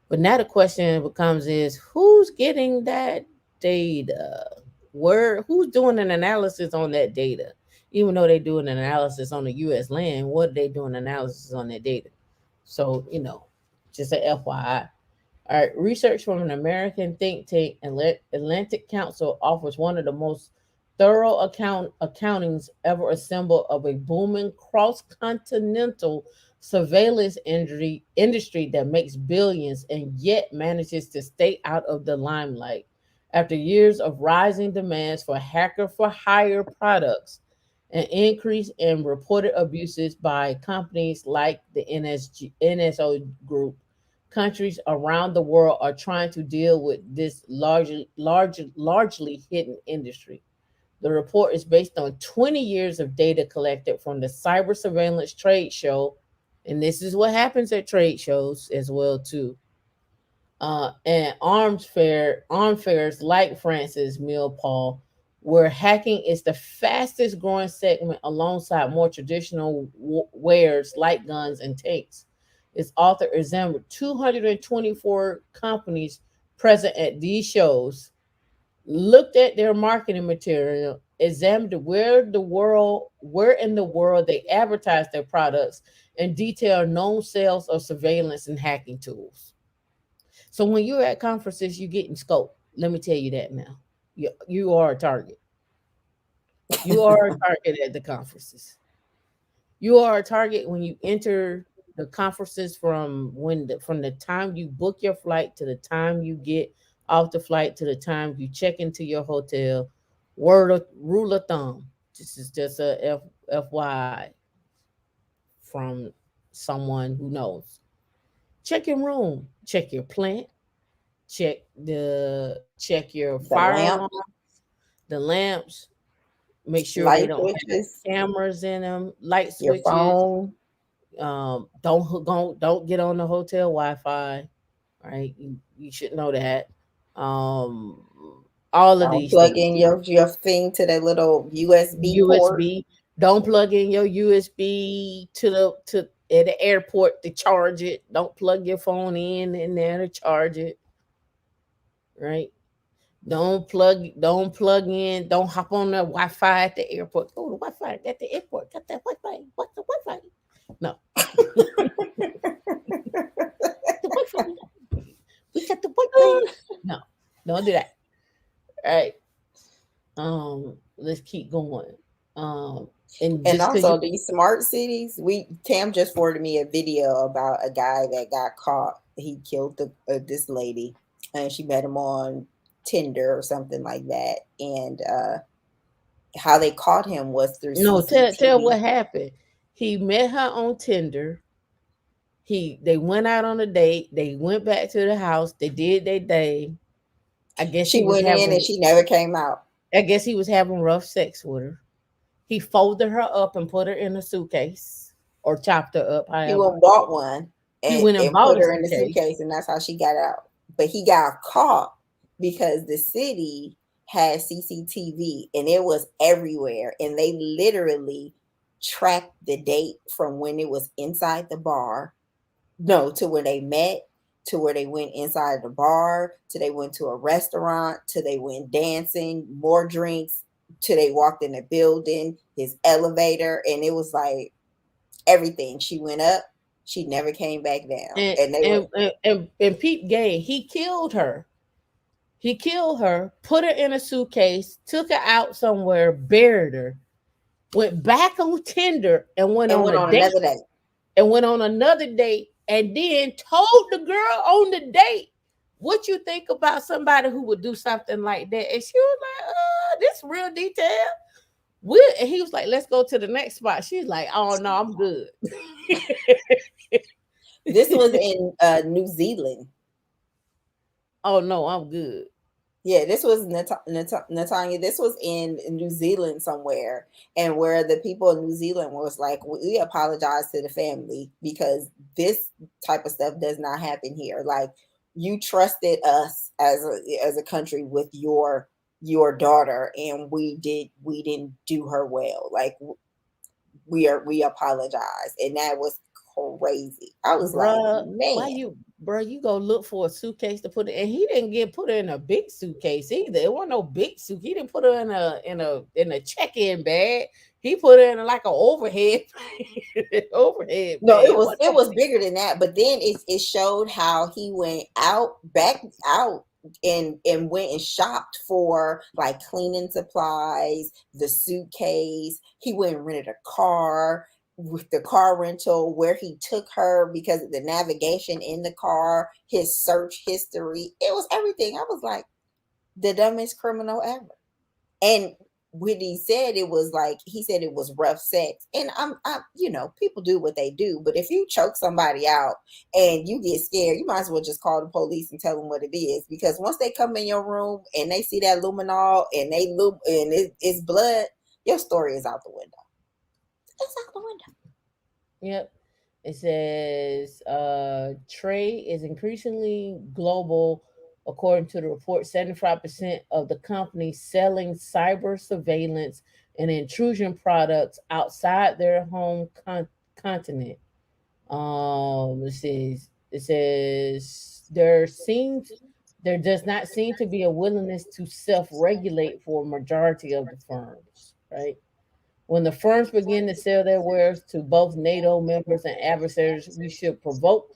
But now the question becomes is who's getting that data? Who's doing an analysis on that data? Even though they're doing an analysis on the US land, what are they doing analysis on that data? So, just a FYI. All right, research from an American think tank, Atlantic Council, offers one of the most thorough accountings ever assembled of a booming cross-continental surveillance industry that makes billions and yet manages to stay out of the limelight. After years of rising demands for hacker for hire products, an increase in reported abuses by companies like the NSO group, countries around the world are trying to deal with this largely hidden industry. The report is based on 20 years of data collected from the Cyber Surveillance Trade Show, and this is what happens at trade shows as well too. And arms fairs like Francis Mill Paul, where hacking is the fastest growing segment alongside more traditional wares like guns and tanks. Its author examined 224 companies present at these shows, looked at their marketing material, examined where in the world they advertise their products, and detailed known sales of surveillance and hacking tools. So when you're at conferences, you're getting scope. Let me tell you that now. You are a target. You are a target at the conferences. You are a target when you enter the conferences from the time you book your flight to the time you get off the flight to the time you check into your hotel. Rule of thumb. This is just a FYI from someone who knows. Check your room, check your plant, check your The fire lamp, alarm, the lamps. Make sure they light don't have switches, cameras in them, light your switches. phone. Don't get on the hotel Wi-Fi. Right, you should know that. Um, all of Don't these plug things. in your thing to that little USB port. USB. Don't plug in your USB to at the airport to charge it. Don't plug your phone in there to charge it. Right. Don't plug in, don't hop on the Wi-Fi at the airport. Oh, the Wi-Fi at the airport. Got that Wi-Fi. What's the Wi-Fi? No. The Wi-Fi. We got the Wi-Fi. No, don't do that. All right. Let's keep going. And And just because you also these smart cities, we Tam just forwarded me a video about a guy that got caught. He killed this lady, and she met him on Tinder or something like that. And how they caught him was through no tell CCTV. what happened. He met her on Tinder. They went out on a date. They went back to the house. They did their day. I guess he She was went in and having she never came out. I guess he was having rough sex with her. He folded her up and put her in a suitcase or chopped her up, He went however. and bought one He went and and bought put a her in the suitcase. suitcase, and that's how she got out. But he got caught because the city had CCTV and it was everywhere, and they literally tracked the date from when it was inside the bar, no, to where they met, to where they went inside the bar, to they went to a restaurant, to they went dancing, more drinks, to they walked in the building, his elevator, and it was like everything. She went up, she never came back down. And And they were Pete Gay, he killed her. He killed her, put her in a suitcase, took her out somewhere, buried her, went back on Tinder and went and on went a on date another day. and went on another date and then told the girl on the date what you think about somebody who would do something like that. And she was like, this real detail. And he was like, let's go to the next spot. She's like, oh no, I'm good. This was in New Zealand. Oh no, I'm good. Yeah, this was Natanya. This was in New Zealand somewhere, and where the people in New Zealand was like, "We apologize to the family because this type of stuff does not happen here. Like, you trusted us as a country with your daughter, and we didn't do her well. Like, we apologize," and that was crazy. I was like, Bruh, why man. you go look for a suitcase to put it, and he didn't get put her in a big suitcase either. It wasn't no big suit. He didn't put her in a check-in bag. He put her in like an overhead overhead No, bag. it was bigger than that. But then it showed how he went out, back out and went and shopped for like cleaning supplies, the suitcase. He went and rented a car with the car rental, where he took her because of the navigation in the car, his search history. It was everything. I was like, the dumbest criminal ever. And when he said it was like, he said it was rough sex. And people do what they do. But if you choke somebody out and you get scared, you might as well just call the police and tell them what it is. Because once they come in your room and they see that luminol and it's blood, your story is out the window. It's out the window. Yep. It says trade is increasingly global. According to the report, 75% of the companies selling cyber surveillance and intrusion products outside their home continent. It says there does not seem to be a willingness to self-regulate for a majority of the firms, right? When the firms begin to sell their wares to both NATO members and adversaries, we should provoke.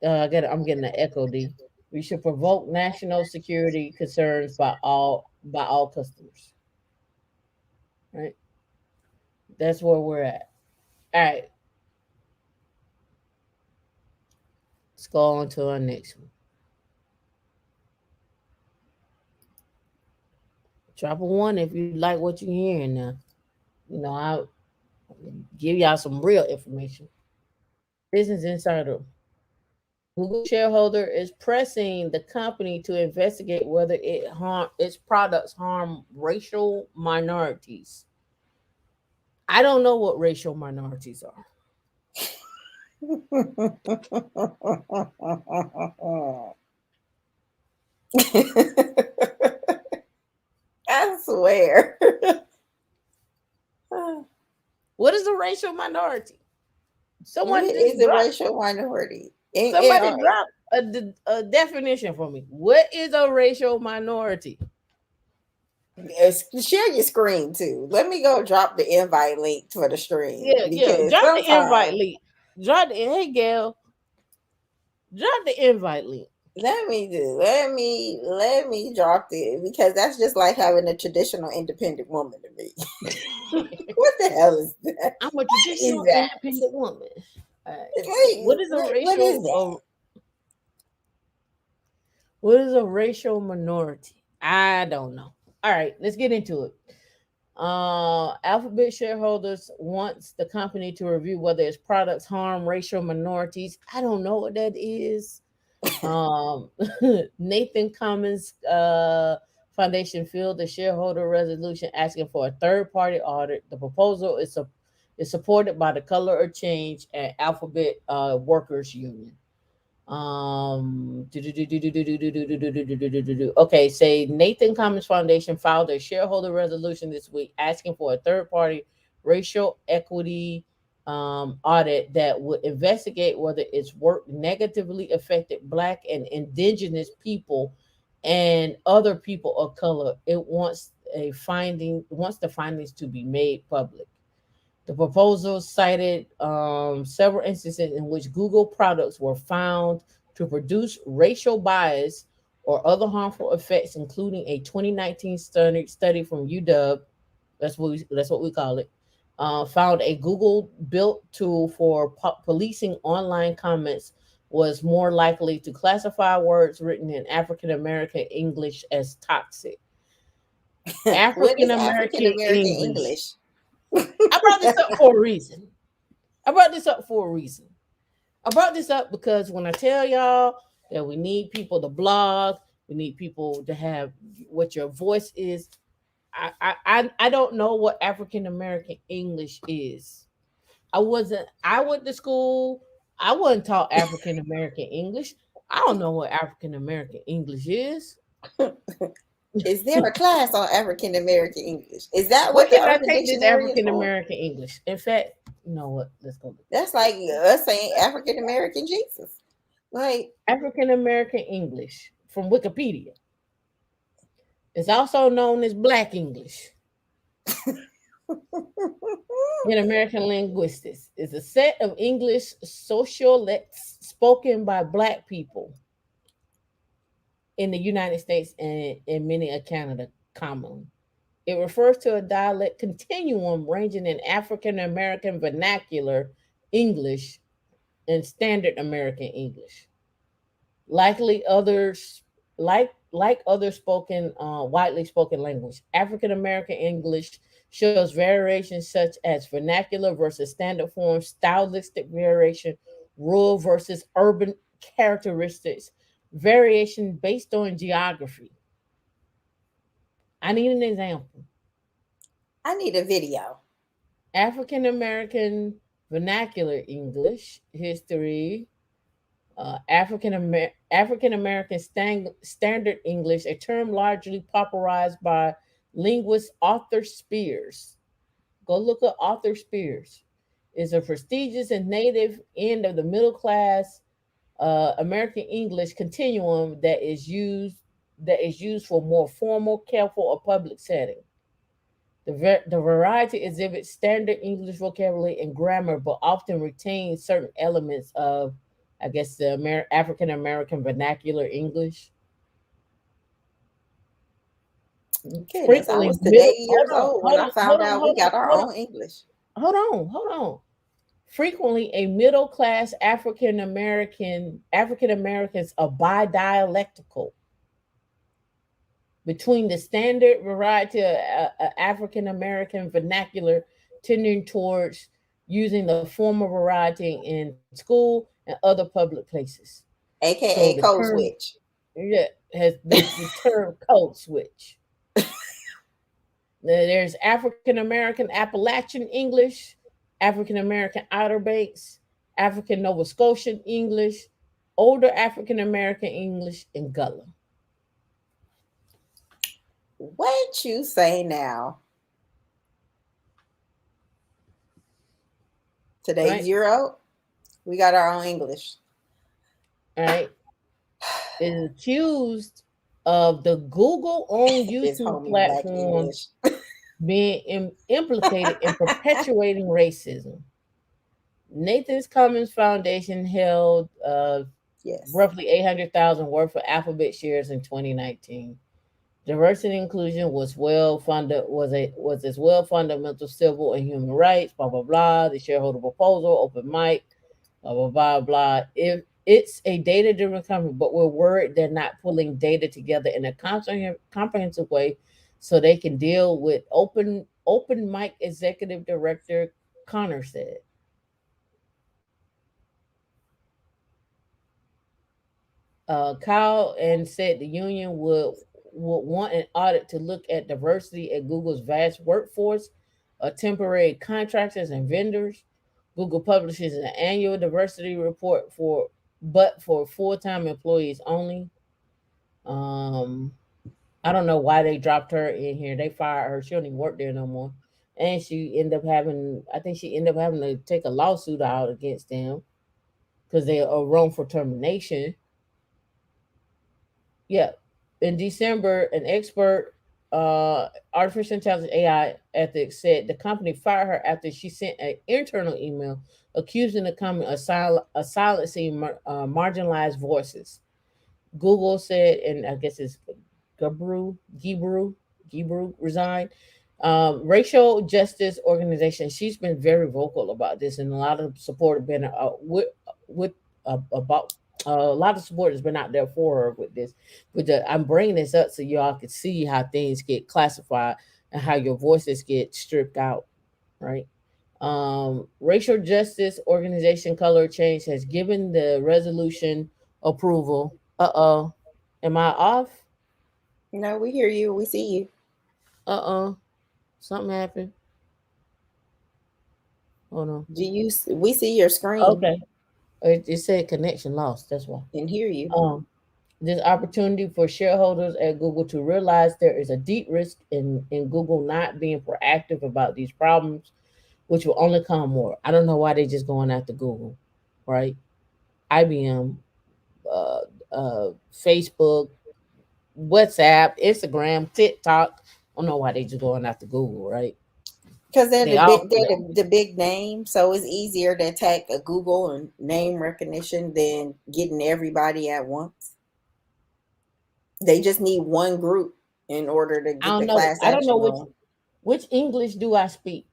I'm getting an echo. D. We should provoke national security concerns by all customers. Right. That's where we're at. All right. Let's go on to our next one. Drop a one if you like what you're hearing now. I'll give y'all some real information. Business Insider. Google shareholder is pressing the company to investigate whether its products harm racial minorities. I don't know what racial minorities are. I swear. What is a racial minority? What is a racial minority? Somebody drop a definition for me. What is a racial minority? Share your screen too. Let me go drop the invite link for the stream. Yeah. Drop the invite link. Hey Gail. Drop the invite link. Let me drop it, because that's just like having a traditional independent woman to me. What the hell is that? I'm a traditional independent woman. What is a racial? What is a racial minority? I don't know. All right, let's get into it. Alphabet shareholders wants the company to review whether its products harm racial minorities. I don't know what that is. Nathan Cummins Foundation filed the shareholder resolution asking for a third-party audit. The proposal is supported by the Color of Change and Alphabet Workers Union. Okay, say Nathan Cummins Foundation filed a shareholder resolution this week asking for a third-party racial equity audit that would investigate whether its work negatively affected Black and Indigenous people and other people of color. It wants the findings to be made public. The proposal cited several instances in which Google products were found to produce racial bias or other harmful effects, including a 2019 study from UW. That's what we call it. Found a Google built tool for policing online comments was more likely to classify words written in African American English as toxic. African American English. I brought this up for a reason. I brought this up because when I tell y'all that we need people to blog, we need people to have what your voice is. I don't know what African American English is. I went to school. I wasn't taught African American English. I don't know what African American English is. Is there a class on African American English? Is that what the can I take this African American English? In fact, you know what? Let's go. That's like us saying African American Jesus. Like African American English from Wikipedia. It's also known as Black English. In American linguistics, is a set of English sociolects spoken by Black people. in the United States and in many of Canada commonly. It refers to a dialect continuum ranging in African American vernacular English and standard American English. Likely others like other spoken widely spoken language. African American English shows variations such as vernacular versus standard form, stylistic variation, rural versus urban characteristics, variation based on geography. I need an example. I need a video. African American vernacular English history, African American standard English, a term largely popularized by linguist Arthur Spears. Go look up Arthur Spears. Is a prestigious and native end of the middle class American English continuum that is used for more formal, careful, or public setting. The variety exhibits standard English vocabulary and grammar, but often retains certain elements of, I guess, the African American vernacular English. Goodness, I Frequently was today middle. Hold years on, old when hold I on, hold found on, out we hold on, got our hold on, own English. hold on. Frequently, a middle class African Americans are bidialectical between the standard variety of African American vernacular, tending towards using the former variety in school and other public places. So the AKA code term, switch. yeah, has the term code switch. There's African American Appalachian English, African American Outer Banks, African Nova Scotian English, older African American English, and Gullah. What you say now? Today's Right? year old. We got our own English. All right. Is accused of the Google owned This YouTube homie black platform English. being implicated in perpetuating racism. Nathan's Commons Foundation held Yes. roughly 800,000 worth of Alphabet shares in 2019. Diversity and inclusion was as well fundamental civil and human rights. Blah blah blah. The shareholder proposal, open mic. Blah blah blah blah. If it's a data-driven company, but we're worried they're not pulling data together in a comprehensive way, so they can deal with open mic. Executive Director Connor said. Kyle and said the union would want an audit to look at diversity at Google's vast workforce of temporary contractors and vendors. Google publishes an annual diversity report for full-time employees only. Um, I don't know why they dropped her in here. They fired her. She don't even work there no more. And I think she ended up having to take a lawsuit out against them because they are wrongful termination. Yeah. In December, an expert artificial intelligence AI ethics said the company fired her after she sent an internal email accusing the company of silencing marginalized voices. Google said, and I guess it's Gibru resigned. Racial justice organization. She's been very vocal about this, and a lot of support have been with about a lot of support has been out there for her with this. But I'm bringing this up so y'all can see how things get classified and how your voices get stripped out, right? Racial justice organization Color Change has given the resolution approval. Am I off? No, we hear you. We see you. Uh something happened. Hold on. We see your screen Okay, it said connection lost. That's why. and hear you. Um, this opportunity for shareholders at Google to realize there is a deep risk in Google not being proactive about these problems, which will only come more. I don't know why they just going after Google, right? IBM, uh, Facebook, WhatsApp, Instagram, TikTok. I don't know why they just going after Google, right? Because They all they're the big name, so it's easier to attack a Google and name recognition than getting everybody at once. They just need one group in order to I get don't the know. class I don't know action going. which English do I speak.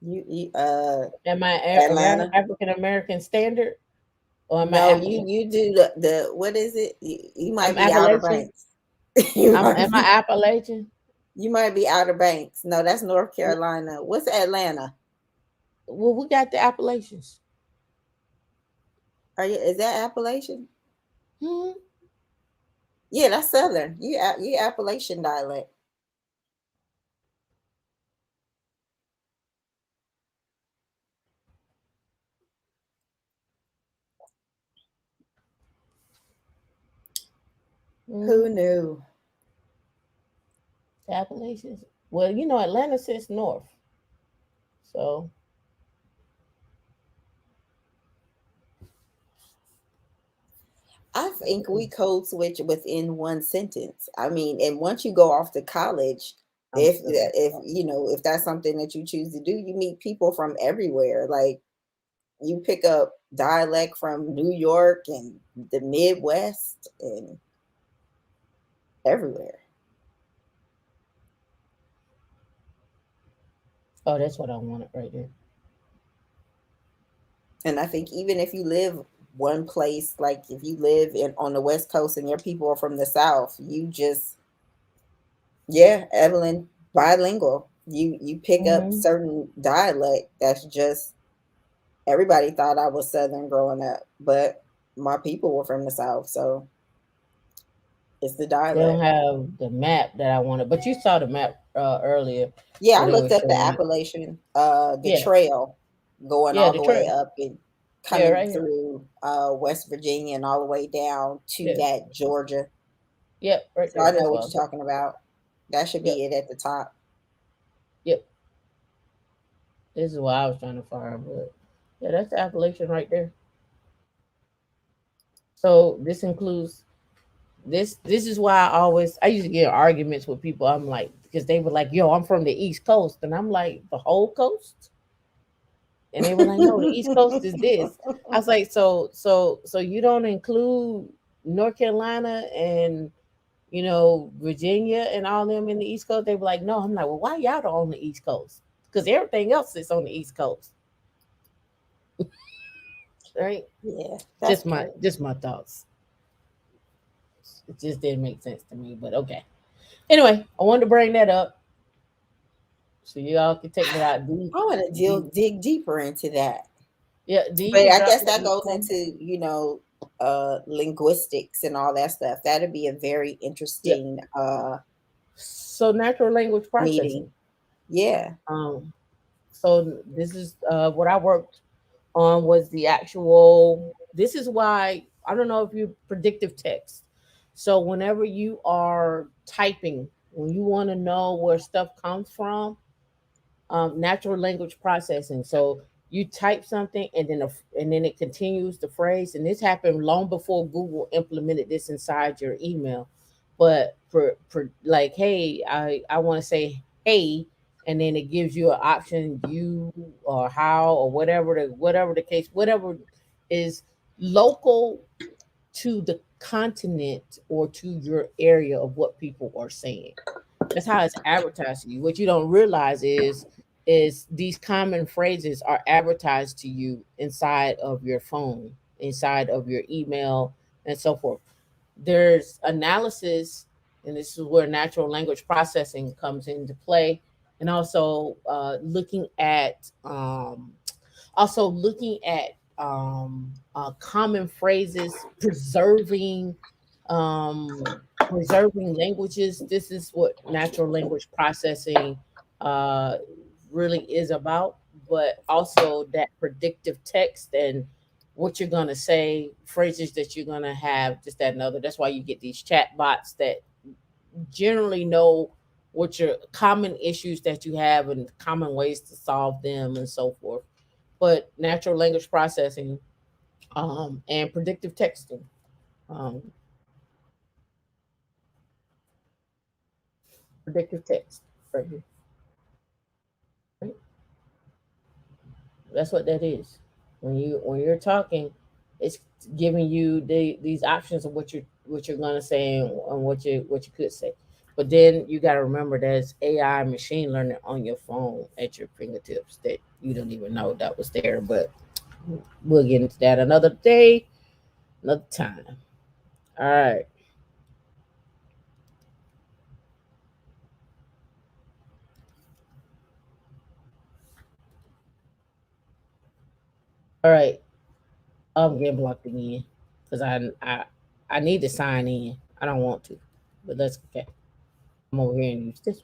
You Am I Atlanta. African American Standard or am I No, you do the what is it? You I'm might be Outer Appalachian? Banks. you might Am I be Appalachian? you might be Outer Banks. No, that's North Carolina. What's Atlanta? Well, we got the Appalachians. Is that Appalachian? Hmm. Yeah, that's Southern. You Appalachian dialect. Hmm. Who knew? The Appalachians. Well, Atlanta sits north, so I think we code switch within one sentence. I mean, and once you go off to college, I'm if that's something that you choose to do, you meet people from everywhere. Like you pick up dialect from New York and the Midwest and everywhere. Oh, that's what I wanted right there. And I think even if you live one place, like if you live in on the West Coast and your people are from the South, you just yeah, Evelyn, bilingual. You pick up Hmm. certain dialect that's just everybody thought I was Southern growing up, but my people were from the South, so it's the They don't dialect. have the map that I wanted, but you saw the map earlier Yeah, where I they were looked up the showing it. Appalachian, the Yeah, trail going yeah, all the the way trail. up and Yeah, coming right here. through West Virginia and all the way down to Yeah, that Georgia. yep, right So there. I know That's what what I was you're looking. talking about. That should Yep, be it at the top. yep. This is what I was trying to find, but yeah, that's the Appalachian right there. So this includes this. This is why I used to get in arguments with people. I'm like, because they were like, "Yo, I'm from the East Coast," and I'm like, "The whole coast?" And they were like, "No, the East Coast is this." I was like, "So you don't include North Carolina and Virginia and all them in the East Coast?" They were like, "No." I'm like, "Well, why y'all don't on the East Coast? Because everything else is on the East Coast, right?" Yeah, that's crazy. Just my thoughts. It just didn't make sense to me, but okay. Anyway, I wanted to bring that up so y'all can take that out. I want to dig deeper into that. Yeah, D, you But can I drop guess that that in the goes comments. into, linguistics and all that stuff. That'd be a very Yeah. interesting So natural language processing. meeting. Yeah. Um, so this is what I worked on was the actual. This is why I don't know if you predictive text. So whenever you are typing, when you want to know where stuff comes from, natural language processing. So you type something and then it continues the phrase. And this happened long before Google implemented this inside your email. But for like, hey, I want to say hey, and then it gives you an option, you or how or whatever the case, whatever is local to the continent or to your area of what people are saying. That's how it's advertised to you. What you don't realize is these common phrases are advertised to you inside of your phone, inside of your email, and so forth. There's analysis, and this is where natural language processing comes into play, and also looking at common phrases, preserving languages. This is what natural language processing uh, really is about, but also that predictive text and what you're going to say, phrases that you're going to have, just that and other. That's why you get these chat bots that generally know what your common issues that you have and common ways to solve them and so forth. But natural language processing and predictive texting, um, predictive text, right here. Right? That's what that is. When you're talking, it's giving you these options of what you're what you're gonna say and what you could say. But then you got to remember there's AI machine learning on your phone at your fingertips that you don't even know that was there. But we'll get into that another day, another time. All right. All right. I'm getting blocked again because I need to sign in. I don't want to, but that's okay. I'm over here and use this.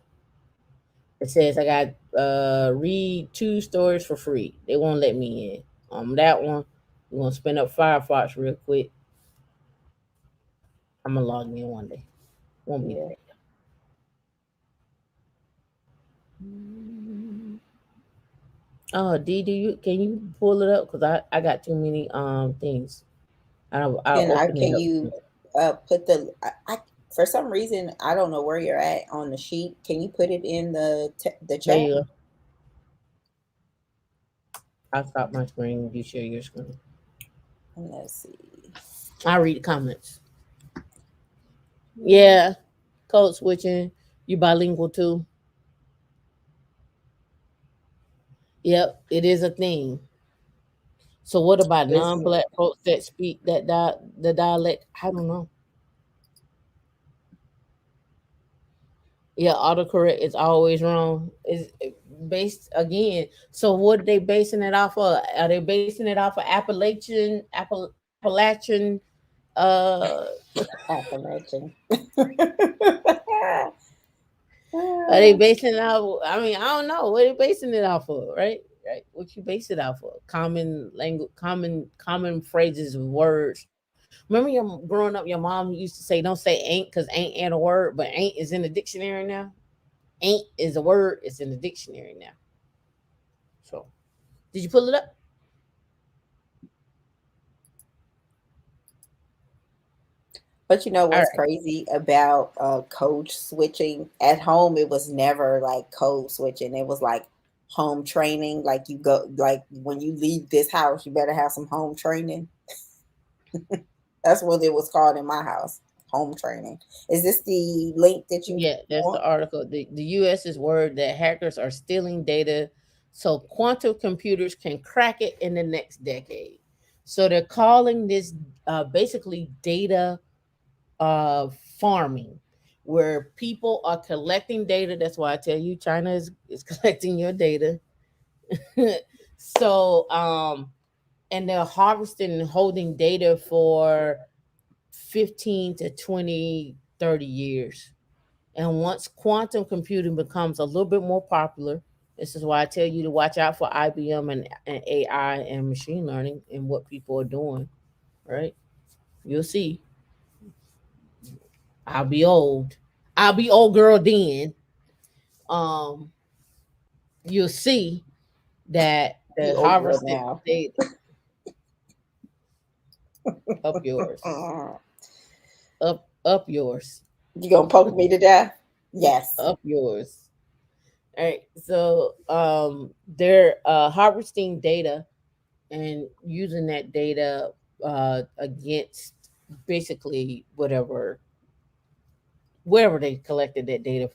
It says I got read 2 stories for free. They won't let me in. That one, we're gonna spin up Firefox real quick. I'm gonna log in one day. Won't be Yeah. today. Oh, D, do you can you pull it up? Cause I got too many things. I'll open it Can up. you put I for some reason I don't know where you're at on the sheet. Can you put it in the There chat? you go. I'll stop my screen. You share your screen. Let's see. I'll read the comments. Yeah, code switching. You bilingual too? Yep, it is a thing. So what about Listen, non-black folks that speak the dialect? I don't know. Yeah, autocorrect is always wrong. Is based again. So what are they basing it off of? Are they basing it off of Appalachian? Uh, Appalachian. are they basing it off? I mean, I don't know. What are they basing it off of? Right, right. What you base it off of? Common language, common phrases, words. Remember, your growing up, your mom used to say, "Don't say ain't," because ain't a word, but ain't is in the dictionary now. Ain't is a word. It's in the dictionary now. So, did you pull it up? But you know All what's right. crazy about code switching? At home, it was never like code switching. It was like home training. Like you go, like when you leave this house, you better have some home training. That's what it was called in my house. Home training. Is this the link that you Yeah, that's the want? article. The U.S.'s word that hackers are stealing data so quantum computers can crack it in the next decade. So they're calling this basically data farming, where people are collecting data. That's why I tell you China is collecting your data. So and they're harvesting and holding data for 15 to 20, 30 years. And once quantum computing becomes a little bit more popular, this is why I tell you to watch out for IBM and AI and machine learning and what people are doing, right? You'll see. I'll be old. I'll be old girl then. Um, you'll see that You the old girl harvested now. data up yours, You up yours, gonna poke me to death? Yes. up yours. All right. So they're harvesting data and using that data against basically wherever they collected that data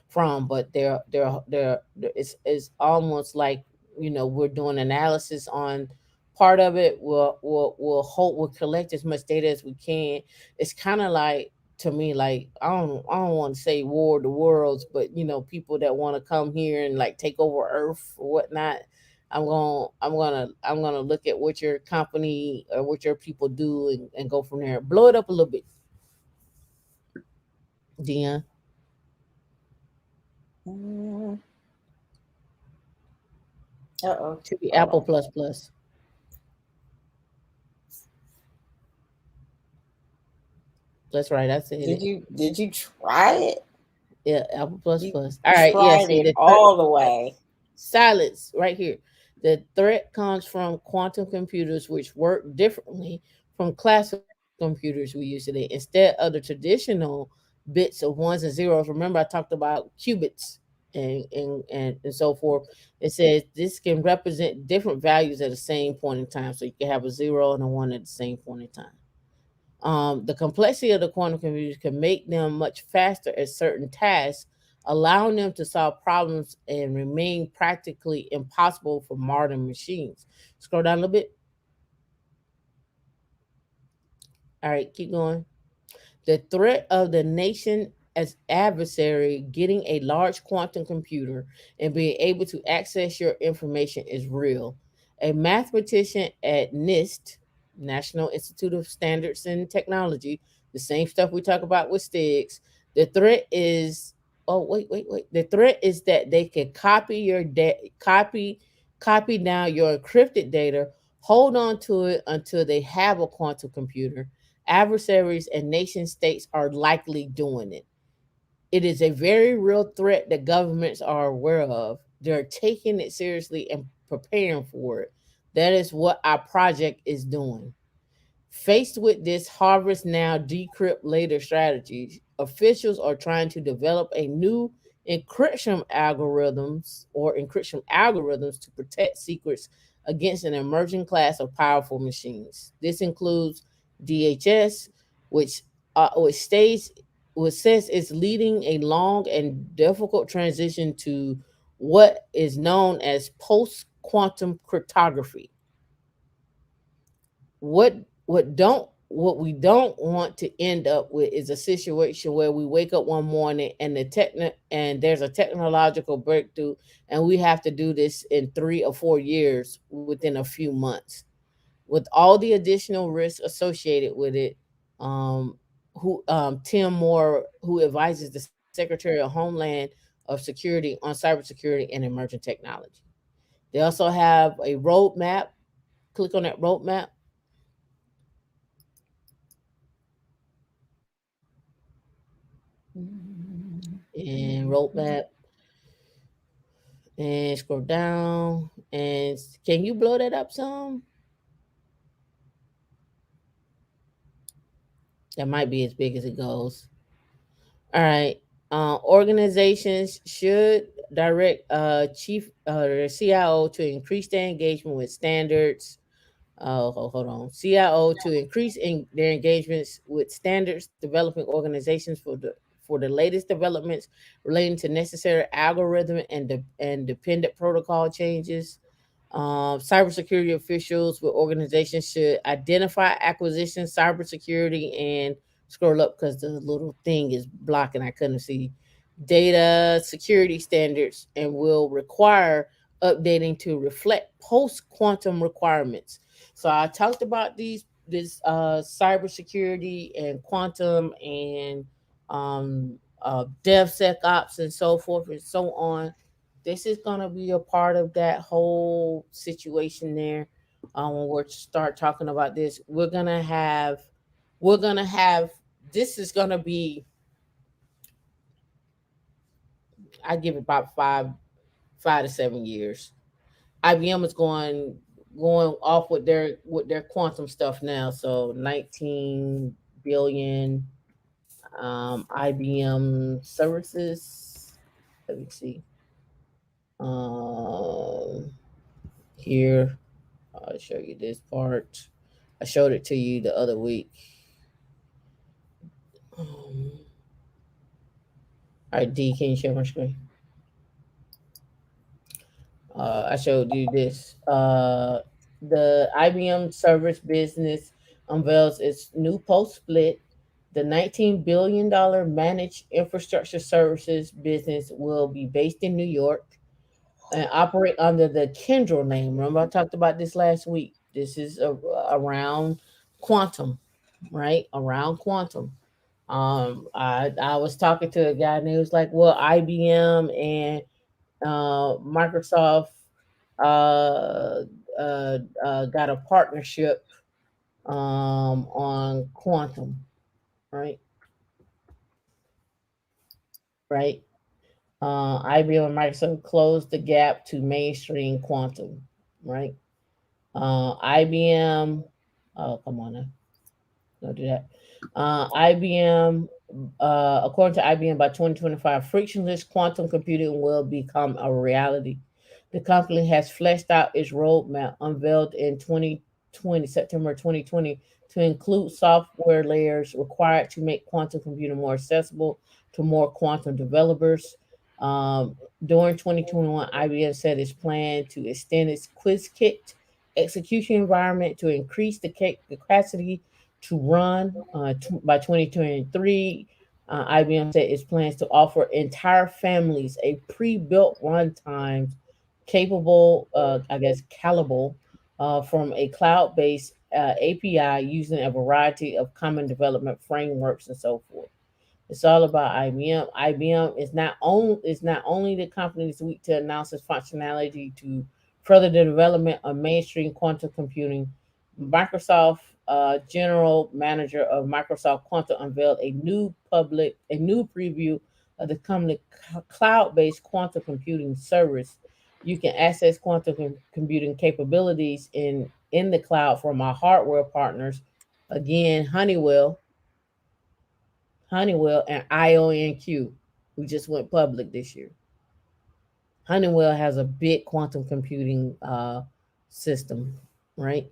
from. But it's almost like, we're doing analysis on part of it. We'll collect as much data as we can. It's kind of like, to me, like, I don't want to say war of the worlds, but people that want to come here and like take over Earth or whatnot. I'm gonna look at what your company or what your people do, and go from there. Blow it up a little bit, Dion. Mm, uh-oh. Should be Hold Apple on. plus plus. That's right. I said Did it. you try it? Yeah, Apple plus You plus. All right. Yeah. tried See it the all the way. silence right here. The threat comes from quantum computers, which work differently from classical computers we use today. Instead of the traditional bits of ones and zeros, remember I talked about qubits and so forth. It says this can represent different values at the same point in time. So you can have a zero and a one at the same point in time. The complexity of the quantum computers can make them much faster at certain tasks, allowing them to solve problems and remain practically impossible for modern machines. Scroll down a little bit. All right, keep going. The threat of the nation as adversary getting a large quantum computer and being able to access your information is real. A mathematician at NIST, National Institute of Standards and Technology, the same stuff we talk about with STIGs, the threat is wait. The threat is that they can copy down your encrypted data, hold on to it until they have a quantum computer. Adversaries and nation states are likely doing it. It is a very real threat that governments are aware of. They're taking it seriously and preparing for it. That is what our project is doing. Faced with this harvest now, decrypt later strategy, officials are trying to develop a new encryption algorithms to protect secrets against an emerging class of powerful machines. This includes DHS, which states which says it's leading a long and difficult transition to what is known as post quantum cryptography. What we don't want to end up with is a situation where we wake up one morning and there's a technological breakthrough and we have to do this in 3 or 4 years within a few months with all the additional risks associated with it. Who Tim Moore, who advises the Secretary of Homeland of Security on cybersecurity and emerging technology. They also have a roadmap. Click on that roadmap. And roadmap and scroll down. And can you blow that up some? That might be as big as it goes. All right. Organizations should direct chief their CIO to increase their engagement with standards. Hold on. CIO to increase their engagements with standards developing organizations for the latest developments relating to necessary algorithm and dependent protocol changes. Cybersecurity officials with organizations should identify acquisition, cybersecurity, and scroll up because the little thing is blocking. I couldn't see data security standards and will require updating to reflect post quantum requirements. So I talked about this cybersecurity and quantum and DevSecOps and so forth and so on. This is gonna be a part of that whole situation there. When we start talking about this, we're gonna have this is gonna be I give it about 5 to 7 years. IBM is going off with their quantum stuff now. So 19 billion IBM services. Let me see. Um, Here, I'll show you this part. I showed it to you the other week. All right, D, can you share my screen? I showed you this. The IBM service business unveils its new post split. The $19 billion managed infrastructure services business will be based in New York and operate under the Kyndryl name. Remember, I talked about this last week. This is around quantum, right? Around quantum. I was talking to a guy and he was like, "Well, IBM and Microsoft uh, got a partnership on quantum, right? Right. IBM and Microsoft closed the gap to mainstream quantum, right? IBM, oh, come on now, don't do that. IBM, according to IBM, by 2025, frictionless quantum computing will become a reality. The company has fleshed out its roadmap unveiled in September 2020, to include software layers required to make quantum computing more accessible to more quantum developers. During 2021, IBM said its plan to extend its QuizKit execution environment to increase the capacity to run by 2023. IBM said its plans to offer entire families a pre-built runtimes capable, I guess, callable from a cloud-based API using a variety of common development frameworks and so forth. It's all about IBM. IBM is not only the company this week to announce its functionality to further the development of mainstream quantum computing. Microsoft general manager of Microsoft Quantum unveiled a new preview of the company cloud-based quantum computing service. You can access quantum computing capabilities in the cloud from our hardware partners. Again, Honeywell and IonQ, who just went public this year. Honeywell has a big quantum computing system, right?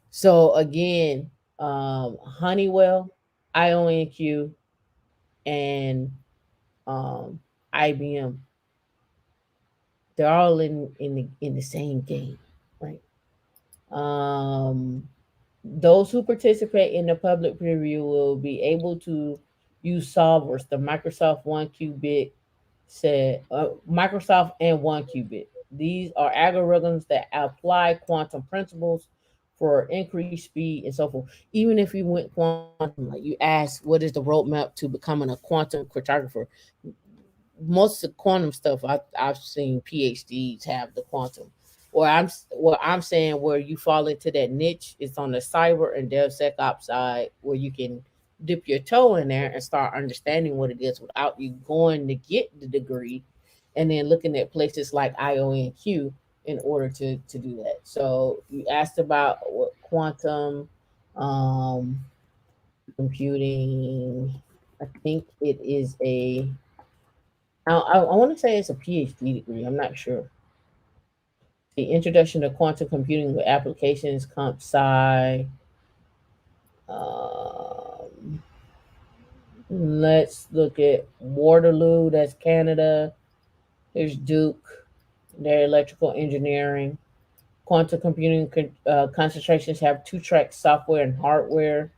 So again, Honeywell, IonQ, and um, IBM, they're all in the same game, right? Um, those who participate in the public preview will be able to use solvers, the Microsoft One Qubit Microsoft and One Qubit. These are algorithms that apply quantum principles for increased speed and so forth. Even if you went quantum, like you asked, what is the roadmap to becoming a quantum cryptographer? Most of the quantum stuff I've seen PhDs have the quantum. What I'm saying where you fall into that niche is on the cyber and DevSecOps side where you can dip your toe in there and start understanding what it is without you going to get the degree and then looking at places like IONQ in order to do that. So you asked about what quantum computing. I think it is I want to say it's a PhD degree. I'm not sure. The introduction to quantum computing with applications, comp sci. Um, let's look at Waterloo. That's Canada. There's Duke. Their electrical engineering. Quantum computing concentrations have two tracks: software and hardware.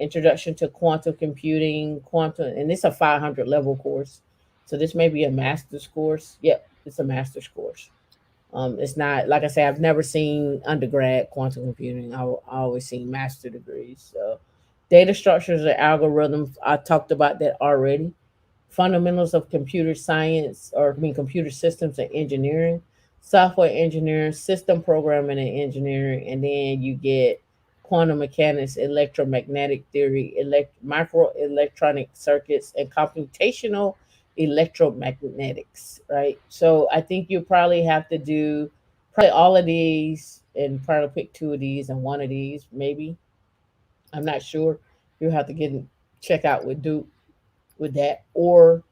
Introduction to quantum computing, quantum, and it's a 500 level course. So this may be a master's course. Yep, it's a master's course. It's not like I say. I've never seen undergrad quantum computing. I always seen master degrees. So, data structures and algorithms. I talked about that already. Fundamentals of computer science, or I mean computer systems and engineering, software engineering, system programming and engineering, and then you get quantum mechanics, electromagnetic theory, microelectronic circuits, and computational electromagnetics, right? So I think you probably have to do probably all of these and probably pick two of these and one of these, maybe. I'm not sure. You'll have to check out with Duke with that, or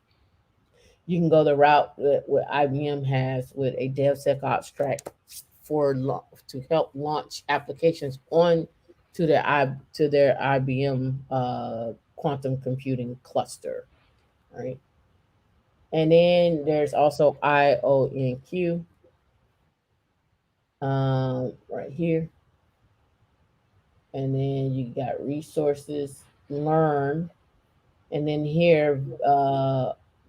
you can go the route that what IBM has with a DevSecOps track to help launch applications on to their IBM quantum computing cluster, right? And then there's also IONQ right here. And then you got resources, learn, and then here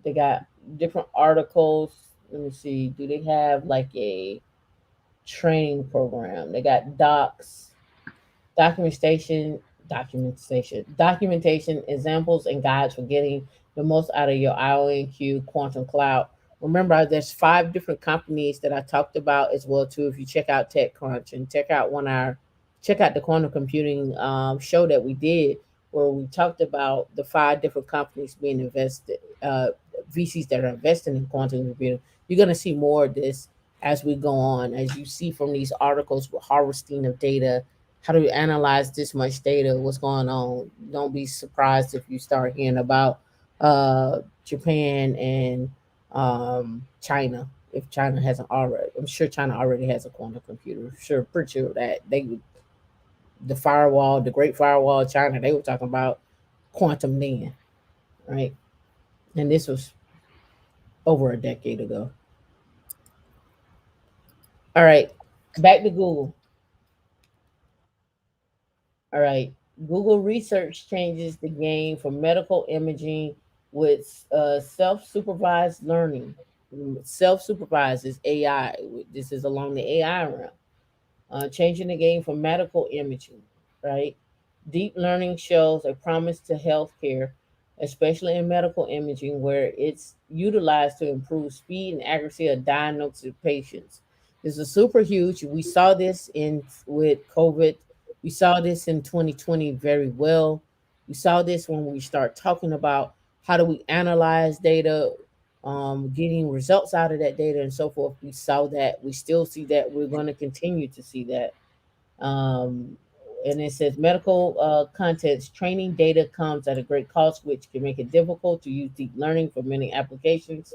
they got different articles. Let me see. Do they have like a training program? They got documentation, documentation, examples, and guides for getting the most out of your IONQ Quantum Cloud. Remember, there's 5 different companies that I talked about as well too. If you check out TechCrunch and check out the quantum computing show that we did, where we talked about the 5 different companies being invested, VCs that are investing in quantum computing. You're gonna see more of this as we go on, as you see from these articles with harvesting of data, how do you analyze this much data, what's going on. Don't be surprised if you start hearing about Japan and China if China hasn't already. I'm sure China already has a quantum computer. Sure, pretty sure that the firewall, the Great Firewall of China, they were talking about quantum then, right? And this was over a decade ago. All right, back to Google. All right, Google research changes the game for medical imaging with self-supervised learning. Self-supervised is AI. This is along the AI realm. Changing the game for medical imaging, right? Deep learning shows a promise to healthcare, especially in medical imaging, where it's utilized to improve speed and accuracy of diagnosis of patients. This is super huge. We saw this in with COVID. We saw this in 2020 very well. We saw this when we start talking about how do we analyze data, getting results out of that data and so forth. We saw that. We still see that. We're going to continue to see that. Um, and it says medical contents training data comes at a great cost, which can make it difficult to use deep learning for many applications.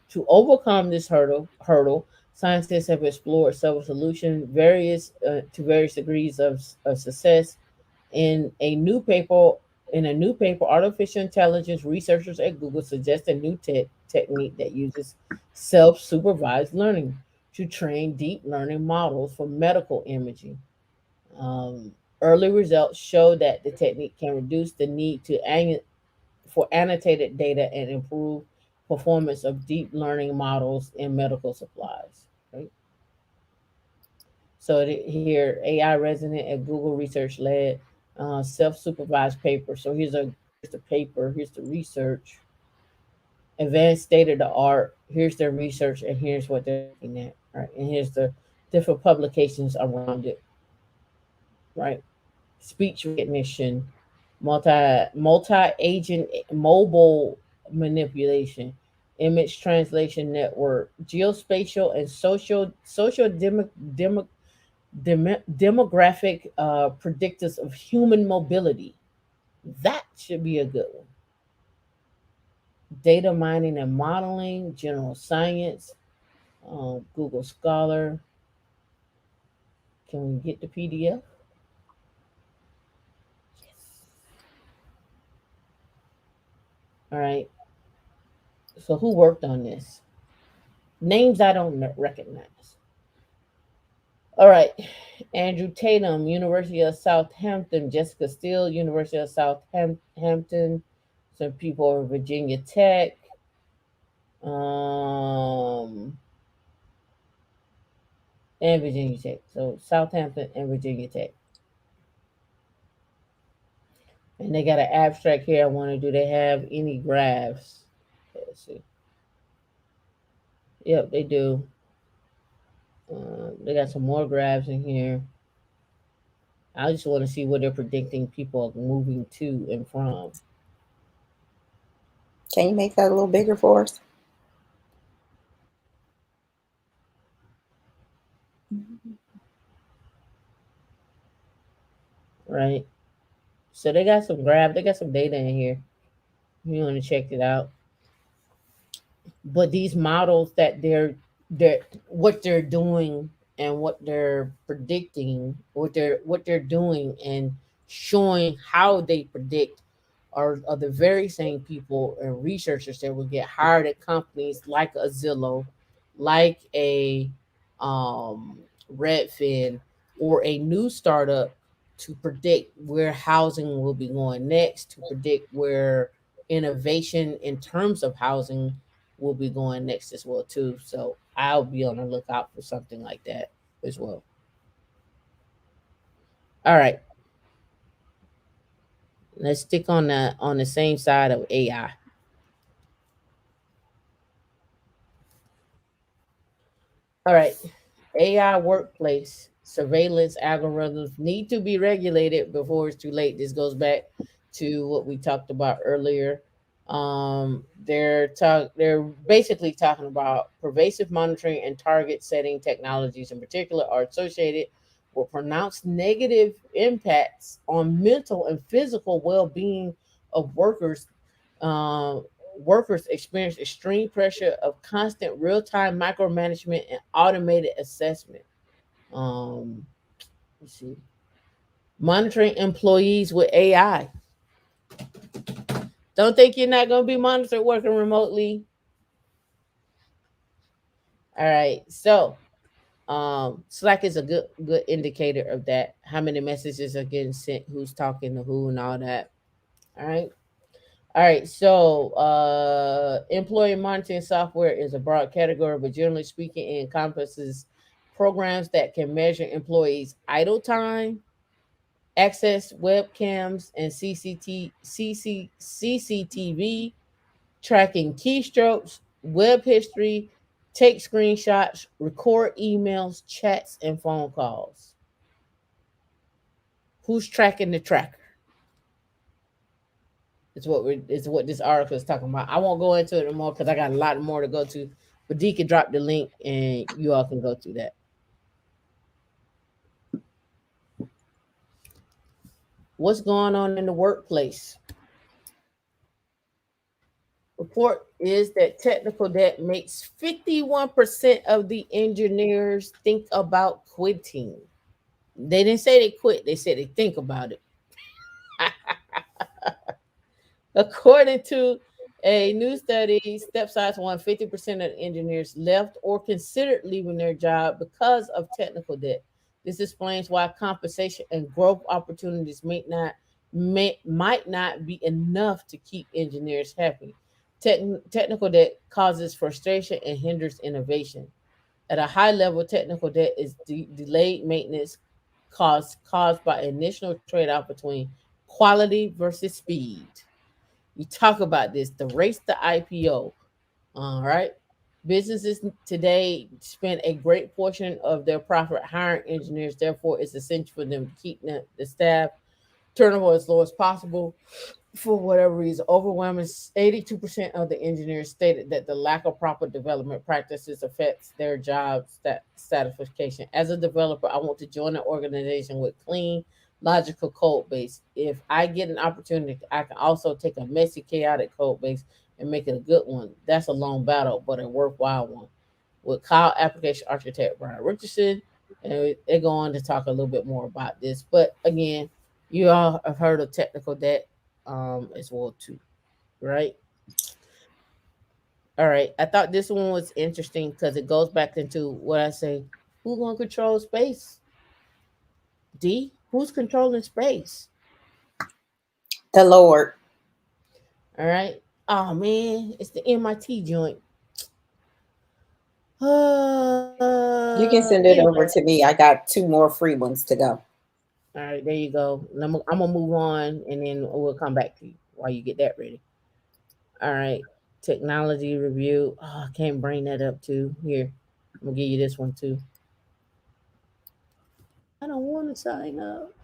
To overcome this hurdle, scientists have explored several solutions, various to various degrees of success. In a new paper, artificial intelligence researchers at Google suggest a new technique that uses self-supervised learning to train deep learning models for medical imaging. Early results show that the technique can reduce the need for annotated data and improve performance of deep learning models in medical supplies. Right. So here, AI resident at Google research led self-supervised paper. So here's the paper. Here's the research. Advanced state of the art. Here's their research, and here's what they're looking at. Right, and here's the different publications around it. Right, speech recognition, multi agent mobile manipulation, image translation network, geospatial and demographic predictors of human mobility. That should be a good one. Data mining and modeling, general science, Google Scholar. Can we get the PDF? Yes. All right. So who worked on this? Names I don't recognize. All right. Andrew Tatum, University of Southampton. Jessica Steele, University of Southampton. Some people are Virginia Tech. Um, and Virginia Tech. So Southampton and Virginia Tech. And they got an abstract here I want to do. They have any graphs? Let's see. Yep, they do. They got some more graphs in here. I just want to see what they're predicting people are moving to and from. Can you make that a little bigger for us? Right. So they got some graphs. They got some data in here. You want to check it out. But these models that they're what they're doing and what they're predicting, what they're doing and showing how they predict are the very same people and researchers that will get hired at companies like a Zillow, like a Redfin, or a new startup to predict where housing will be going next, to predict where innovation in terms of housing will be going next as well too. So I'll be on the lookout for something like that as well. All right, let's stick on the same side of AI. All right, AI workplace surveillance algorithms need to be regulated before it's too late. This goes back to what we talked about earlier. They're basically talking about pervasive monitoring and target setting technologies in particular are associated with pronounced negative impacts on mental and physical well-being of workers, uh, workers experience extreme pressure of constant real-time micromanagement and automated assessment. Um, let's see, monitoring employees with AI. Don't think you're not going to be monitored working remotely. All right, so Slack is a good indicator of that. How many messages are getting sent, who's talking to who, and all that. All right. All right, so employee monitoring software is a broad category, but generally speaking, it encompasses programs that can measure employees' idle time, access webcams and CCTV, tracking keystrokes, web history, take screenshots, record emails, chats, and phone calls. Who's tracking the tracker? Is what this article is talking about. I won't go into it anymore because I got a lot more to go to. But D can drop the link and you all can go through that. What's going on in the workplace? Report is that technical debt makes 51% of the engineers think about quitting. They didn't say they quit, they said they think about it. According to a new study, step size won 50% of engineers left or considered leaving their job because of technical debt. This explains why compensation and growth opportunities might not be enough to keep engineers happy. Technical debt causes frustration and hinders innovation. At a high level, technical debt is delayed maintenance caused by initial trade-off between quality versus speed. You talk about this, the race to IPO. All right. Businesses today spend a great portion of their profit hiring engineers. Therefore, it's essential for them to keep the staff turnover as low as possible. For whatever reason, overwhelming 82% of the engineers stated that the lack of proper development practices affects their job satisfaction. As a developer, I want to join an organization with clean, logical code base. If I get an opportunity, I can also take a messy, chaotic code base and make it a good one. That's a long battle, but a worthwhile one. With cloud application architect Brian Richardson, and they go on to talk a little bit more about this. But again, you all have heard of technical debt as well too, right? All right. I thought this one was interesting because it goes back into what I say. Who gonna control space? D. Who's controlling space? The Lord. All right. Oh man, it's the MIT joint. You can send it Anyway. over to me. I got 2 more free ones to go. All right, there you go. I'm gonna move on, and then we'll come back to you while you get that ready. All right. Technology review. Oh, I can't bring that up too. Here, I'm gonna give you this one too. I don't want to sign up.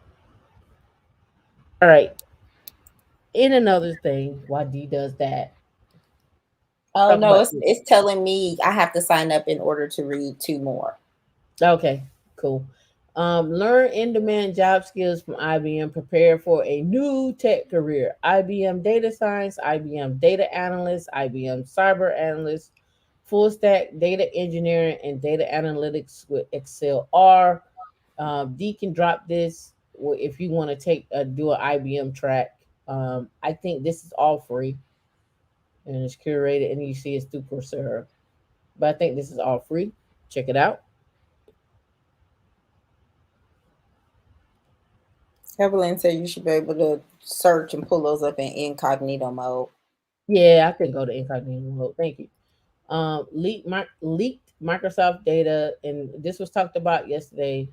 All right. In another thing, why D does that? Oh Talk no, about it's this. it's telling me I have to sign up in order to read 2 more. Okay, cool. Learn in-demand job skills from IBM. Prepare for a new tech career. IBM data science, IBM data analyst, IBM cyber analyst, full stack data engineering, and data analytics with Excel R. D can drop this if you want to do an IBM track. I think this is all free and it's curated, and you see it's through Coursera. But I think this is all free. Check it out. Evelyn said you should be able to search and pull those up in incognito mode. Yeah, I can go to incognito mode. Thank you. Leaked Microsoft data, and this was talked about yesterday.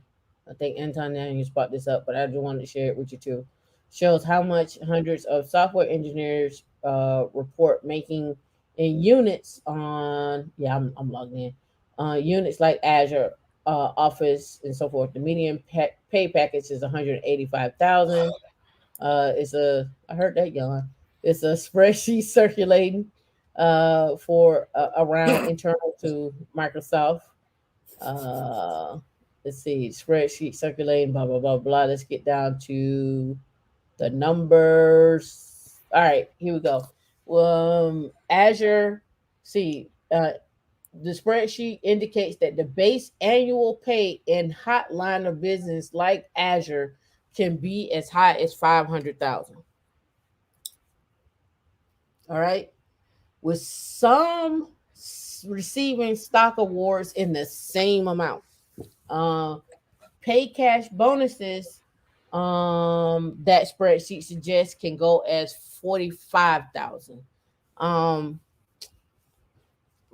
I think Anton Daniels brought this up, but I just wanted to share it with you too. Shows how much hundreds of software engineers report making in units on. Yeah, I'm logged in. Units like Azure, Office, and so forth. The median pay package is 185,000. It's a I heard that yawn. It's a spreadsheet circulating for around internal to Microsoft. Uh, let's see, spreadsheet circulating, blah blah blah blah. Let's get down to the numbers. All right, here we go. Azure, see, the spreadsheet indicates that the base annual pay in hot line of business like Azure can be as high as 500,000. All right, with some receiving stock awards in the same amount. Uh, Pay cash bonuses that spreadsheet suggests can go as 45,000. Um,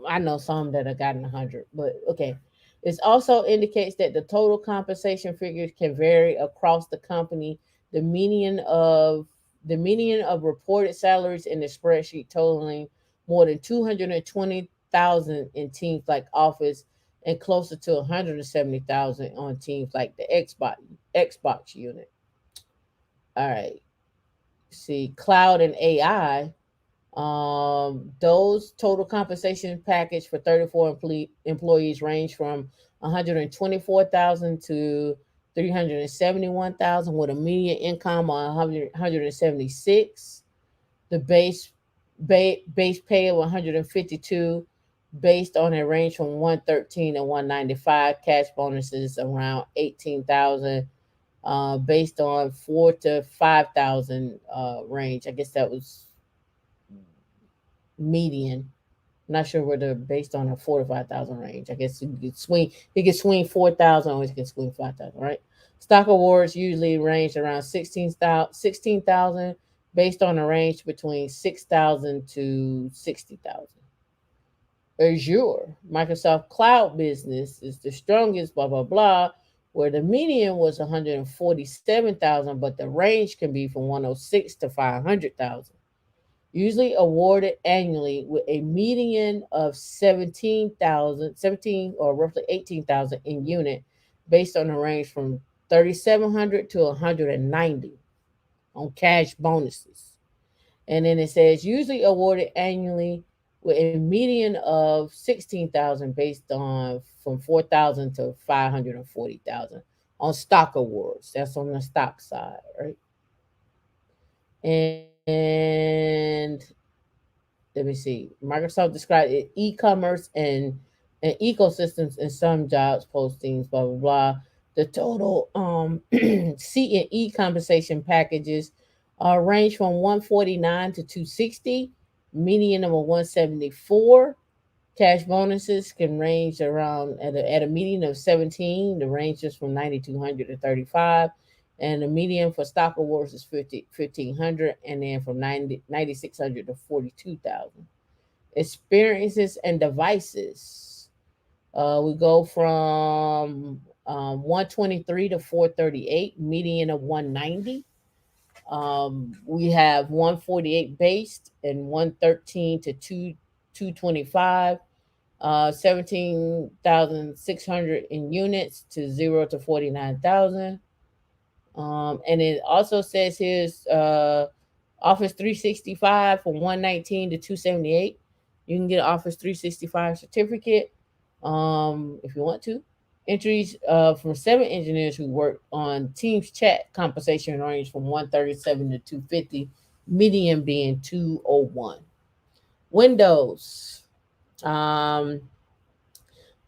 I know some that have gotten 100, but okay. It also indicates that the total compensation figures can vary across the company. The median of the median of reported salaries in the spreadsheet totaling more than 220,000 in teams like Office and closer to 170,000 on teams like the Xbox unit. All right. See, cloud and AI, those total compensation package for 34 employees range from 124,000 to 371,000 with a median income of 176. The base pay of 152 based on a range from 113 and 195. Cash bonuses around 18,000 based on 4 to 5,000 range. I guess that was median. I'm not sure whether based on a 4 to 5,000 range. I guess he could swing 4,000 or he can swing 5,000, right? Stock awards usually range around 16,000 based on a range between 6,000 to 60,000. Azure, Microsoft Cloud Business is the strongest, blah, blah, blah, where the median was 147,000, but the range can be from 106 to 500,000. Usually awarded annually with a median of 17,000, 17 or roughly 18,000 in unit based on a range from 3,700 to 190 on cash bonuses. And then it says usually awarded annually with a median of 16,000 based on from 4,000 to 540,000 on stock awards. That's on the stock side, right? And let me see. Microsoft described it e-commerce and ecosystems in some jobs postings, blah blah blah. The total C and E compensation packages range from 149 to 260, median of a 174. Cash bonuses can range around at a median of 17. The range is from 9,200 to 35. And the median for stock awards is 1,500. And then from 9,600 to 42,000. Experiences and devices. We go from 123 to 438, median of 190. We have 148 based and 113 to 225. 17,600 in units to 0 to 49,000. And it also says here's Office 365 from 119 to 278. You can get an Office 365 certificate if you want to. Entries from 7 engineers who worked on Teams chat compensation range from 137 to 250, median being 201. Windows. Um,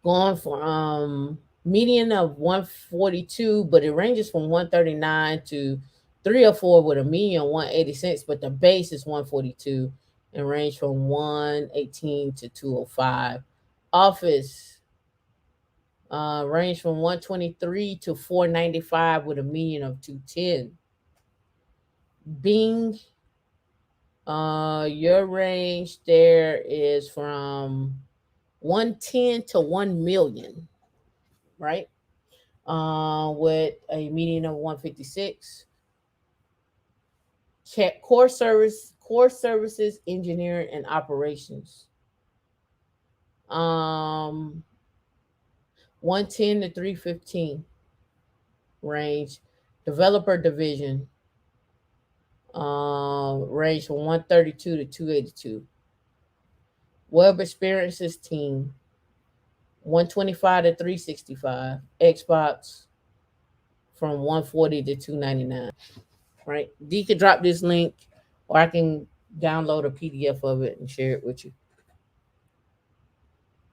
Going from median of 142, but it ranges from 139 to 304 with a median 186, but the base is 142 and range from 118 to 205. Office range from 123 to 495 with a median of 210. Bing, your range there is from 110 to 1 million, right? With a median of 156. Check core services, engineering and operations. Um, 110 to 315 range. Developer division. Range from 132 to 282. Web experiences team. 125 to 365. Xbox from 140 to 299. Right? D could drop this link, or I can download a PDF of it and share it with you.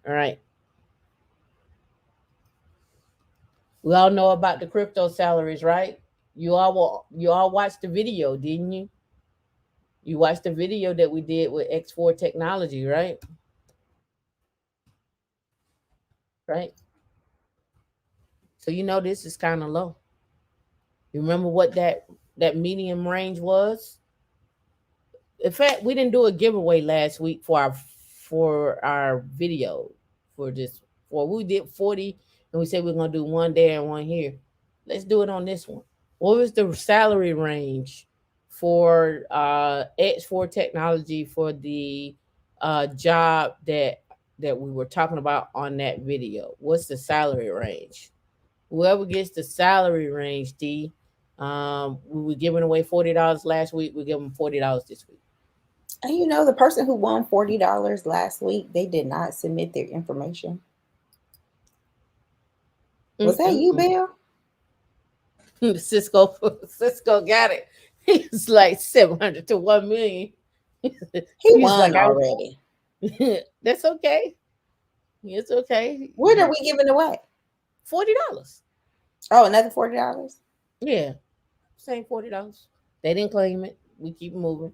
All right. We all know about the crypto salaries, right? You all watched the video, didn't you? You watched the video that we did with X4 technology, right? Right. So you know this is kind of low. You remember what that medium range was? In fact, we didn't do a giveaway last week for our video for this. Well, we did 40, and we said we're gonna do one there and one here. Let's do it on this one. What was the salary range for X4 technology for the job that we were talking about on that video? What's the salary range? Whoever gets the salary range, D, we were giving away $40 last week. We're giving $40 this week. And you know, the person who won $40 last week, they did not submit their information. Was that you, Bill? Cisco got it. It's like 700 to 1 million. He won like, already. That's okay. It's okay. What are we giving away? $40. Oh, another $40? Yeah. Same $40. They didn't claim it. We keep moving.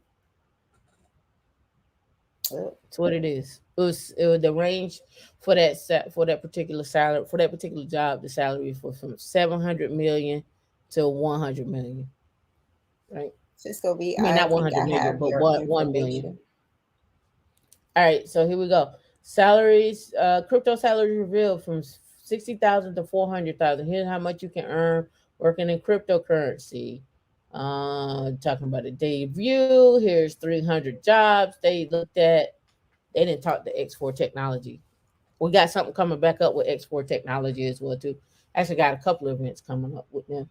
That's what it is. It was the range for that particular salary for that particular job. The salary was from 700 million to 100 million. Right. Cisco B. I mean, not 100 million, but 1 million. All right. So here we go. Salaries. Crypto salaries revealed from 60,000 to 400,000. Here's how much you can earn working in cryptocurrency. Talking about a day view. Here's 300 jobs they looked at. They didn't talk to X4 technology. We got something coming back up with X4 technology as well too. Actually, got a couple of events coming up with them.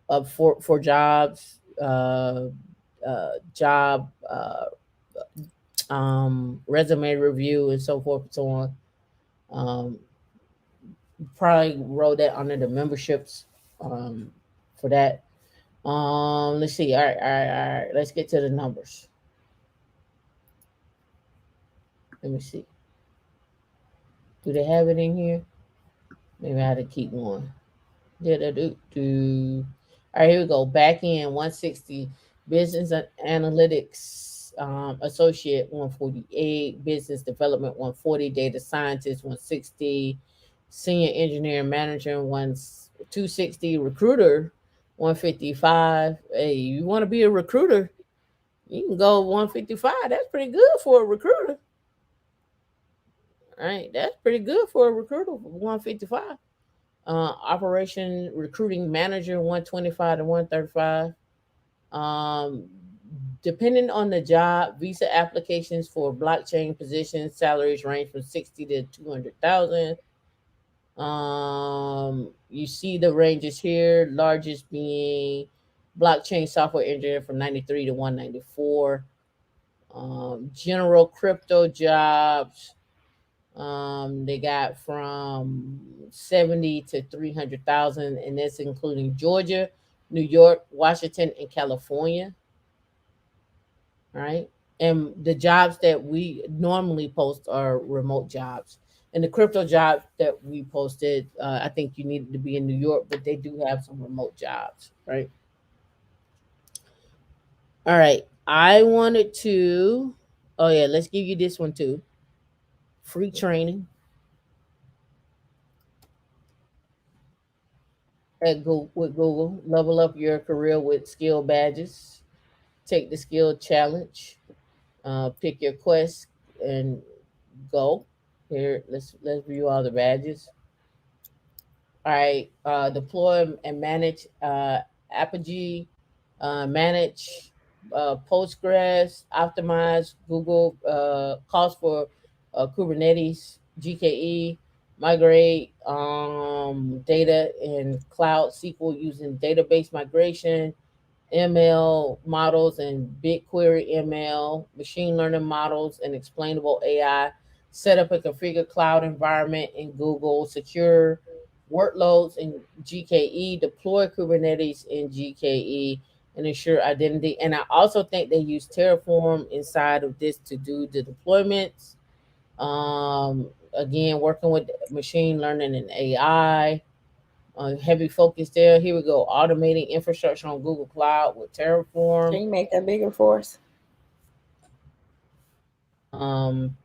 Up for jobs, job, resume review, and so forth and so on. Probably roll that under the memberships for that. Let's see. All right. Let's get to the numbers. Let me see. Do they have it in here? Maybe I had to keep going. All right, here we go. Back in 160. Business analytics associate 148. Business development 140. Data scientist 160. Senior engineer manager 260. Recruiter 155. Hey, you want to be a recruiter? You can go 155. That's pretty good for a recruiter. All right, that's pretty good for a recruiter. 155. Operation recruiting manager 125 to 135. Depending on the job, visa applications for blockchain positions, salaries range from 60 to 200,000. You see the ranges here, largest being blockchain software engineer from 93 to 194. General crypto jobs, they got from 70 to 300,000, and that's including Georgia, New York, Washington, and California. All right. And the jobs that we normally post are remote jobs. And the crypto jobs that we posted, I think you needed to be in New York, but they do have some remote jobs, right? All right. I wanted to, oh yeah, let's give you this one too. Free training at Google, with Google. Level up your career with skill badges. Take the skill challenge. Pick your quest and go. Here, let's view all the badges. All right. Deploy and manage Apogee. Manage Postgres. Optimize Google. Cost for Kubernetes. GKE. Migrate data in Cloud SQL using database migration, ML models and BigQuery ML, machine learning models, and explainable AI. Set up and configure cloud environment in Google. Secure workloads in GKE. Deploy Kubernetes in GKE. and ensure identity. And I also think they use Terraform inside of this to do the deployments. Again, working with machine learning and AI. Heavy focus there. Here we go. Automating infrastructure on Google Cloud with Can Terraform. you make that bigger for us? Um,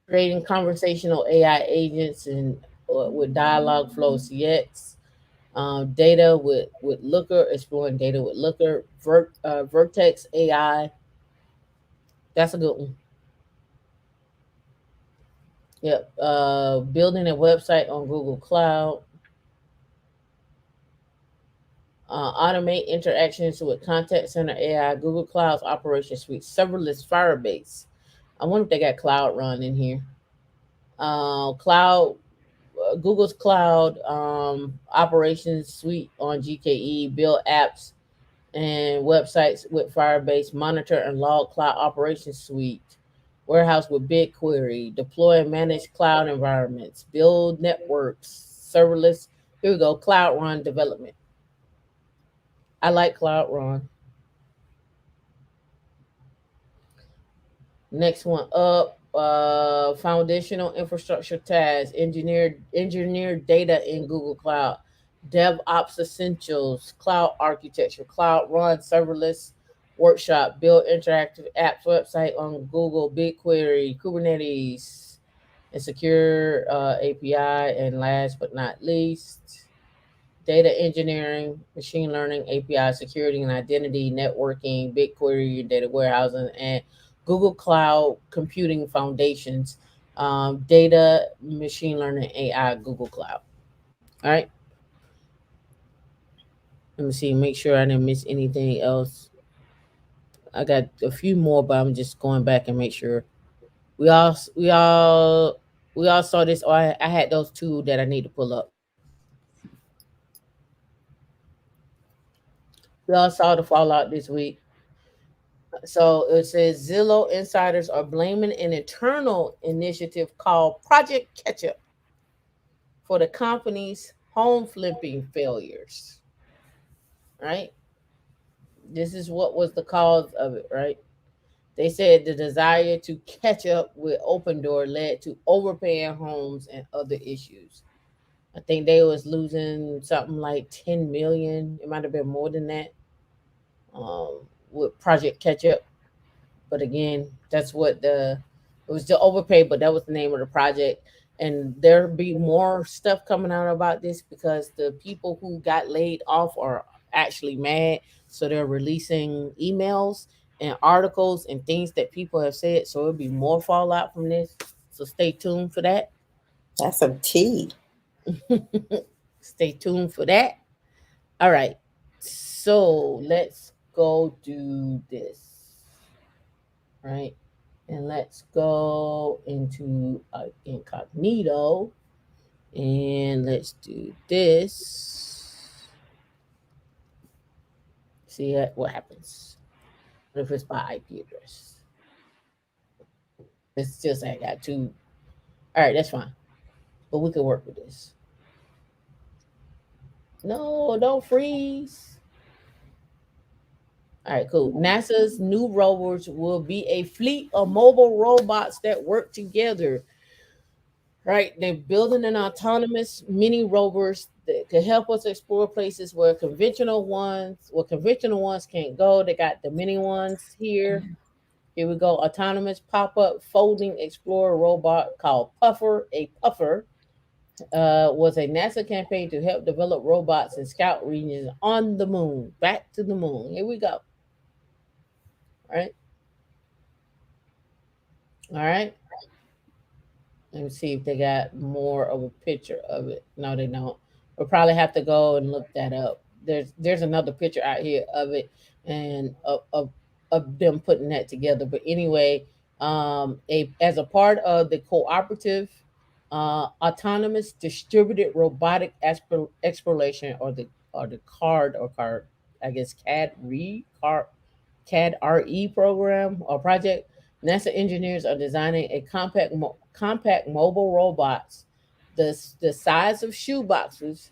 Creating conversational AI agents and with dialogue flow CX. Data with Looker, exploring data with Looker. Vertex AI. That's a good one. Yep. Building a website on Google Cloud. Automate interactions with contact center AI, Google Cloud's operation suite, serverless Firebase. I wonder if they got Cloud Run in here. Cloud, Google's Cloud operations suite on GKE, build apps and websites with Firebase, monitor and log cloud operations suite, warehouse with BigQuery, deploy and manage cloud environments, build networks, serverless. Here we go, Cloud Run development. I like Cloud Run. Next one up, foundational infrastructure tasks, engineer data in Google Cloud, DevOps essentials, cloud architecture, Cloud Run serverless workshop, build interactive apps website on Google, BigQuery, Kubernetes, and secure API, and last but not least, data engineering, machine learning, API security and identity, networking, BigQuery, data warehousing, and Google Cloud Computing Foundations, data, machine learning, AI, Google Cloud. All right. Let me see. Make sure I didn't miss anything else. I got a few more, but I'm just going back and make sure we all we all we all saw this. Or I had those two that I need to pull up. We all saw the fallout this week. So it says Zillow insiders are blaming an internal initiative called Project Ketchup for the company's home flipping failures. Right? This is what was the cause of it, right? They said the desire to catch up with Open Door led to overpaying homes and other issues. I think they was losing something like 10 million. It might have been more than that with Project Ketchup. But again, that's what the it was the overpay, but that was the name of the project. And there'll be more stuff coming out about this because the people who got laid off are actually mad. So they're releasing emails and articles and things that people have said. So it'll be more fallout from this. So stay tuned for that. That's some tea. Stay tuned for that. All right. So let's go do this. Right. And let's go into incognito and let's do this. See what happens. What if it's by IP address? It's just I got two. All right, that's fine. But we can work with this. No, don't freeze. All right, cool. NASA's new rovers will be a fleet of mobile robots that work together. Right, they're building an autonomous mini rovers that can help us explore places where conventional ones can't go. They got the mini ones here. Here we go. Autonomous pop-up folding explorer robot called Puffer. A Puffer was a NASA campaign to help develop robots and scout regions on the moon. Back to the moon. Here we go. All right. All right. Let me see if they got more of a picture of it. No, they don't. We'll probably have to go and look that up. There's another picture out here of it and of them putting that together. But anyway, a as a part of the cooperative autonomous distributed robotic exploration or the card I guess CAD RE program or project. NASA engineers are designing a compact mobile robots the size of shoe boxes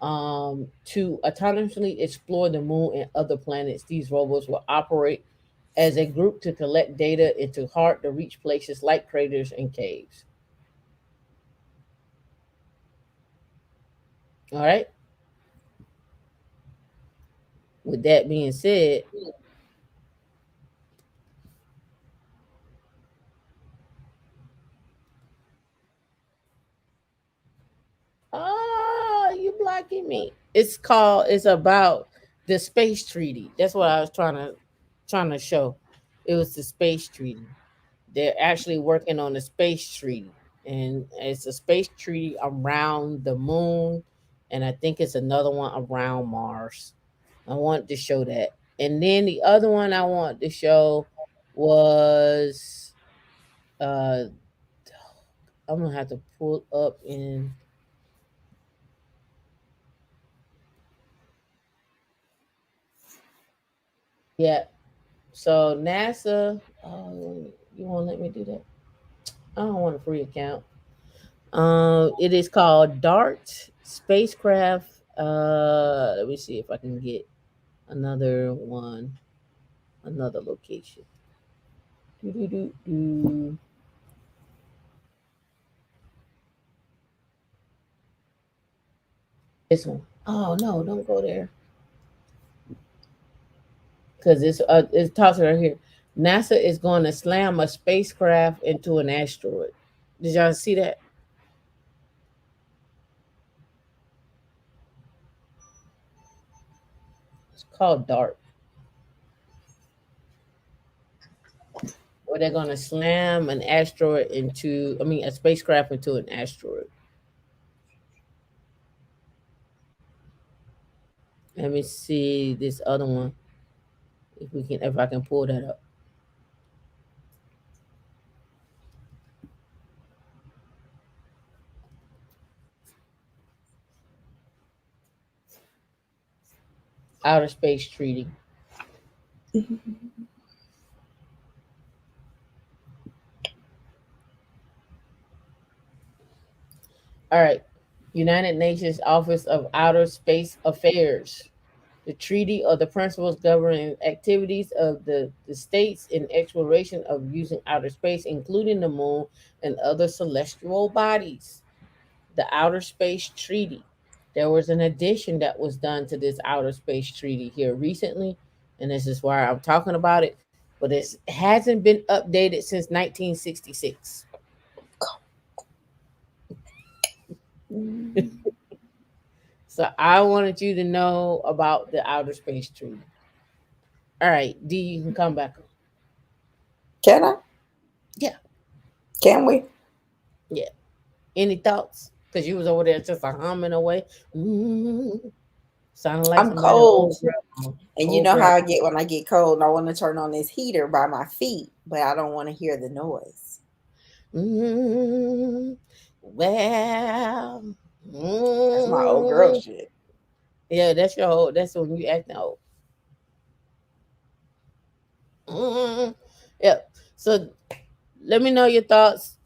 To autonomously explore the moon and other planets. These robots will operate as a group to collect data and to hard to reach places like craters and caves. All right. With that being said, you blocking me. It's about the space treaty. That's what I was trying to show. It was the space treaty. They're actually working on a space treaty. And it's a space treaty around the moon, and I think it's another one around Mars. I wanted to show that. And then the other one I wanted to show was uh I'm gonna have to pull up in. Yeah. So NASA, you want to let me do that? I don't want a free account. It is called DART spacecraft. Let me see if I can get another one, another location. Do, do, do, do. This one. Oh no, don't go there because it talks right here. NASA is going to slam a spacecraft into an asteroid. Did y'all see that? It's called DART. Where they're going to slam an asteroid into, I mean, a spacecraft into an asteroid. Let me see this other one. If I can pull that up. Outer Space Treaty. All right. United Nations Office of Outer Space Affairs. The treaty or the principles governing activities of the states in exploration of using outer space, including the moon and other celestial bodies. The Outer Space Treaty. There was an addition that was done to this Outer Space Treaty here recently, and this is why I'm talking about it. But it hasn't been updated since 1966. So I wanted you to know about the Outer Space Treaty. All right, D, you can come back. Can I? Yeah, Can we? yeah. Any thoughts? Because you was over there just a humming away. Sounding like I'm somebody cold. old grandma. And you Old know how grandma. I get when I get cold. I want to turn on this heater by my feet, but I don't want to hear the noise. Mm, well, That's my old girl mm. shit. Yeah, that's when you act out. Mm. Yeah. So let me know your thoughts.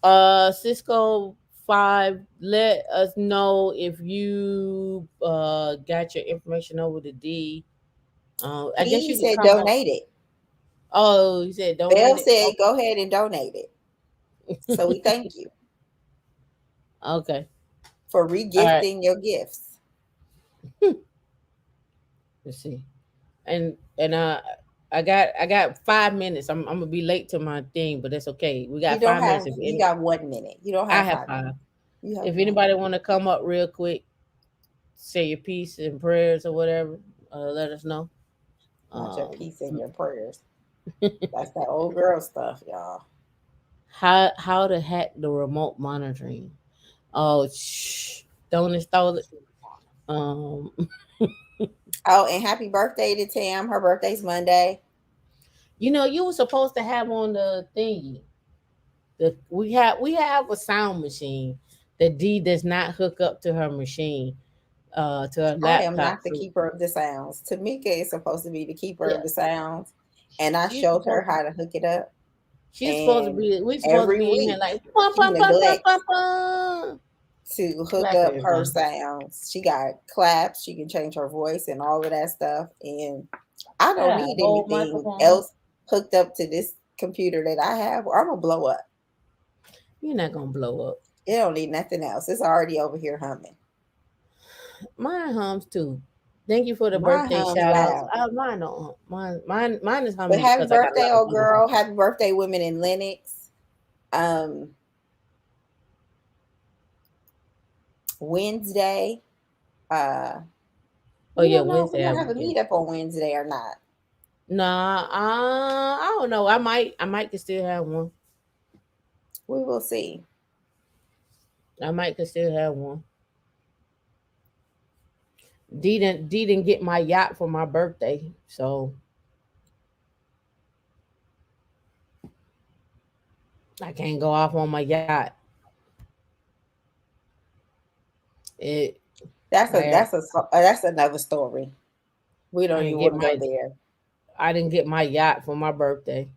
Cisco 5, let us know if you got your information over to D. I guess He you could said come up. donate it. Oh, you said Bell donate it. said go ahead and donate it. So we thank you Okay. for All right. regifting your gifts. Let's see. And I got 5 minutes. I'm gonna be late to my thing, but that's okay. We You got don't 5 minutes. have, If you any, got 1 minute. You don't I have have 5 minutes. five. You have If one. anybody want to come up real quick, say your piece and prayers or whatever, let us know. Not your Um, peace and your prayers. That's that old girl stuff, y'all. how to hack the remote monitoring? Oh, don't install it. Um, Oh, and happy birthday to Tam. Her birthday's Monday. you were supposed to have on the thingy. We have a sound machine that D does not hook up to her machine, to her I am laptop. not the So keeper of the sounds. Tamika is supposed to be the keeper of yeah, the sounds. And I she's showed her supposed to. how to hook it up. She's supposed to And be. We supposed to every be in here week like pum she pum pum pum pum neglects. pum. to hook up her sounds. She got claps. She can change her voice and all of that stuff. And I don't need anything else hooked up to this computer that I have, or I'm gonna blow up. You're not gonna blow up. It don't need nothing else. It's already over here humming. Mine hums too. Thank you for the birthday shout outs. Mine don't. Mine is humming. But happy birthday, old girl. Happy birthday, women in Linux. Wednesday. Oh yeah, Wednesday. We're gonna have a meetup on Wednesday or not. Nah, I don't know. I might can still have one. We will see. I might can still have one. D didn't get my yacht for my birthday, so I can't go off on my yacht. That's another story. We don't even want to go there. I didn't get my yacht for my birthday.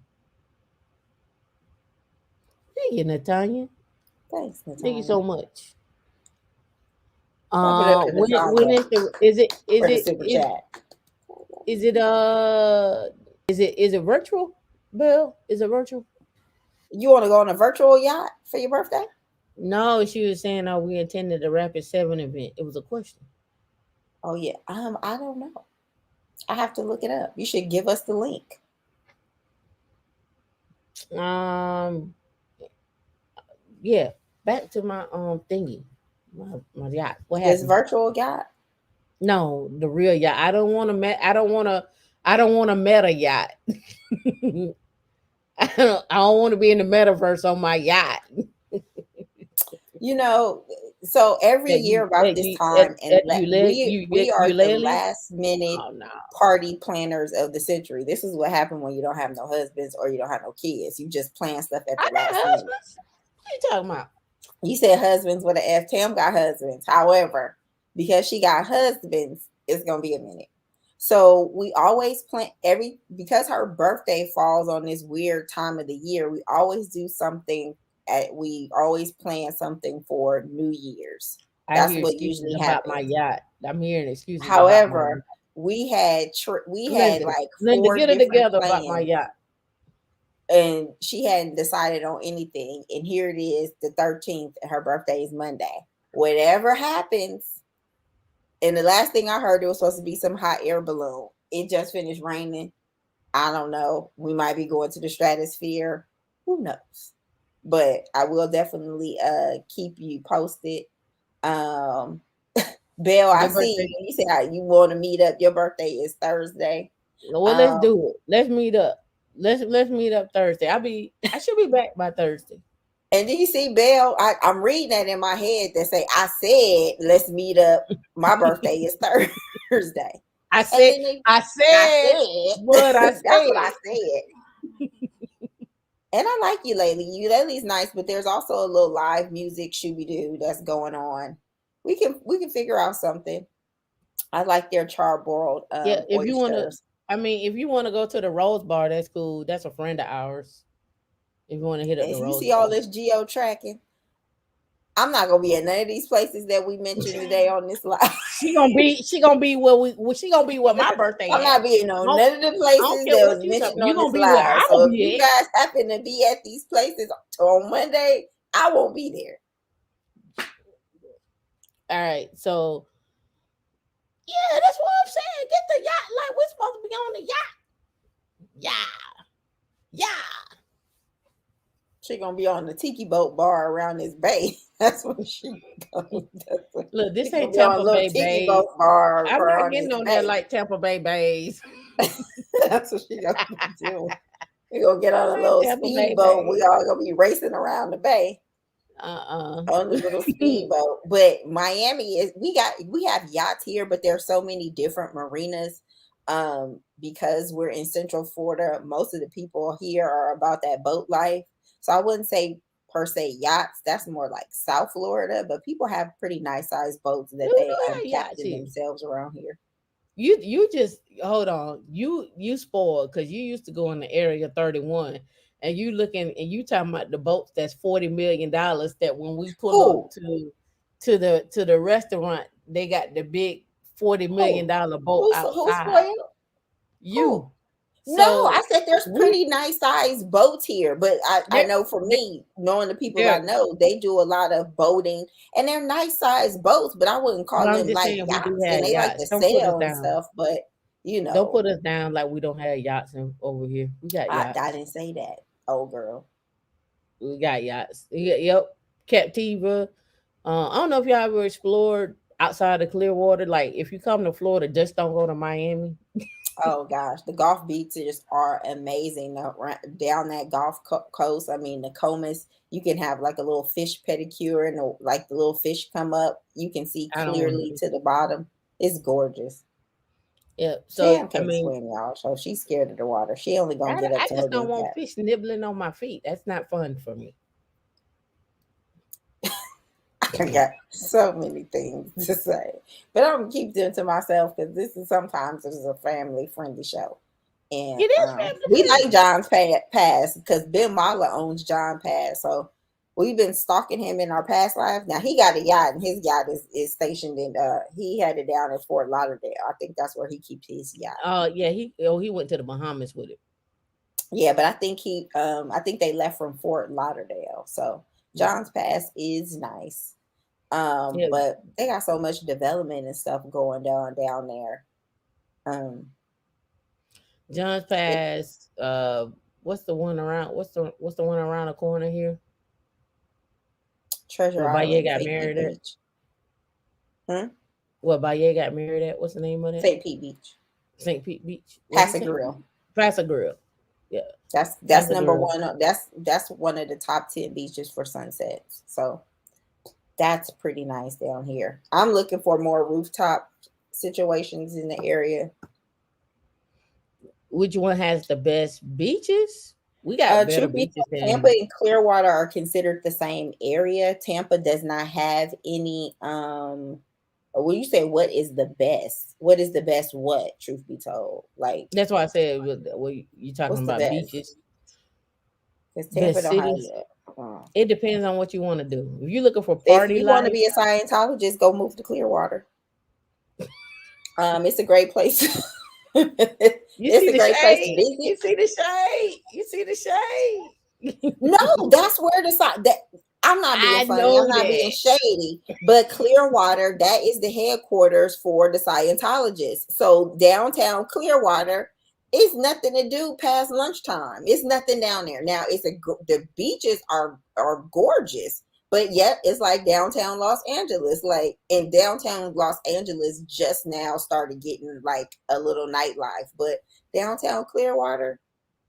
Thank you, Natanya. Thanks, Natanya. Thank you so much. When is it virtual? Bill, is it virtual? You want to go on a virtual yacht for your birthday? No, she was saying, "Oh, we attended the Rapid 7 event." It was a question. Oh yeah, I don't know. I have to look it up. You should give us the link. Yeah. Back to my thingy, my yacht. What happened? This virtual yacht? No, the real yacht. I don't want a meta yacht. I don't want to be in the metaverse on my yacht. So every year about this time, we are the last minute party planners of the century. This is what happened when you don't have no husbands or you don't have no kids. You just plan stuff at the last minute. What are you talking about? You said husbands with an F. Tam got husbands. However, because she got husbands, it's gonna be a minute. So we always plan because her birthday falls on this weird time of the year. We always do something. We always plan something for New Year's. That's what usually happens. About my yacht. I'm hearing excuses. However, we had like Linda, get it together about my yacht. And she hadn't decided on anything. And here it is, the 13th, and her birthday is Monday. Whatever happens, and the last thing I heard, it was supposed to be some hot air balloon. It just finished raining. I don't know. We might be going to the stratosphere. Who knows? But I will definitely keep you posted. Belle, I see you. You said you want to meet up. Your birthday is Thursday. Well, let's do it. Let's meet up. Let's meet up Thursday. I should be back by Thursday. And do you see, Belle? I'm reading that in my head that say, I said, let's meet up. My birthday is Thursday. I said what I said. That's what I said. And I like you, Lately. You Lately's nice, but there's also a little live music shooby-doo that's going on. We can figure out something. I like their charbroiled if oysters. You want to. If you want to go to the Rose Bar, that's cool. That's a friend of ours. If you want to hit up the Rose Bar. You see all this geo tracking. I'm not gonna be at none of these places that we mentioned today on this live. She gonna be where my birthday. I'm not being on none of the places that was mentioned on this live. So if you guys happen to be at these places on Monday, I won't be there. All right, so. Yeah, that's what I'm saying. Get the yacht like we're supposed to be on the yacht. Yeah. She gonna be on the tiki boat bar around this bay. That's what she gonna do. Look, this ain't Tampa Bay Bays. I'm not getting on there like Tampa Bay Bays. That's what she gonna do. We gonna get on a little speedboat. We all gonna be racing around the bay. On the little speedboat. But Miami is we have yachts here, but there are so many different marinas. Because we're in Central Florida, most of the people here are about that boat life. So I wouldn't say per se yachts. That's more like South Florida, but people have pretty nice sized boats that they captain themselves around here. You just hold on. You spoiled because you used to go in the Area 31. And you looking and you talking about the boats that's $40 million that when we pull up to the restaurant. They got the big $40 million boat Who's outside. spoiled? Who? You. No, So I said there's we pretty nice sized boats here, but I there know for me, knowing the people I there. know, they do a lot of boating and they're nice sized boats, but I wouldn't call But I'm them just like saying we do yachts and have they like yachts. to Don't put us sail and down. stuff, but you Don't know, put us down like we don't have yachts over here. We got I yachts. didn't say that. Oh girl. We got yachts. Yep. Captiva. I don't know if y'all ever explored outside of Clearwater. Like if you come to Florida, just don't go to Miami. Oh gosh, the Gulf beaches are amazing down that coast. I mean, the Comas, you can have like a little fish pedicure and like the little fish come up. You can see I don't want to clearly do. to the bottom. It's gorgeous. Yeah. So Tam I can't mean, swim, y'all, so she's scared of the water. She only gonna get up I to her just don't want kneecap. fish nibbling on my feet. That's not fun for me. I got so many things to say, but I'm gonna keep them to myself because this is a family friendly show. And It is family we like friendly. John's Pass because Ben Mala owns John Pass. So we've been stalking him in our past lives. Now he got a yacht and his yacht is stationed in he had it down in Fort Lauderdale. I think that's where he keeps his yacht. Yeah, he went to the Bahamas with it. Yeah, but I think they left from Fort Lauderdale. So John's Pass is nice. Yeah, But they got so much development and stuff going down there. Um John's it, Pass. What's the one around? What's the one around the corner here? Treasure Where Baye Island, got St. Pete married at? Beach. Hmm? Where Baye got married at? What's the name of that? St. Pete Beach. St. Pete Beach. Was it Pass a St. Pete? Grill. Paso Grill. Yeah, That's Paso number Grill. one. That's one of the top 10 beaches for sunsets. So that's pretty nice down here. I'm looking for more rooftop situations in the area. Which one has the best beaches? We got better Truth be beaches told, Tampa than. and Clearwater are considered the same area. Tampa does not have any. When you say what is the best, what is the best? What, truth be told, like That's why I said, well, you talking what's the about best? beaches, Because Tampa best don't have cities. that. Uh, It depends on what you want to do. If you're looking for if party you want to life, be a Scientologist, go move to Clearwater. It's a great place. you It's see a the great place to shade. visit. You see the shade. You see the shade. No, that's where that I'm not being I funny. I'm know not being that. shady. But Clearwater, that is the headquarters for the Scientologists. So downtown Clearwater is nothing to do past lunchtime. It's nothing down there. Now the beaches are gorgeous, but yet it's like downtown Los Angeles. Like in downtown Los Angeles, just now started getting like a little nightlife, but downtown Clearwater,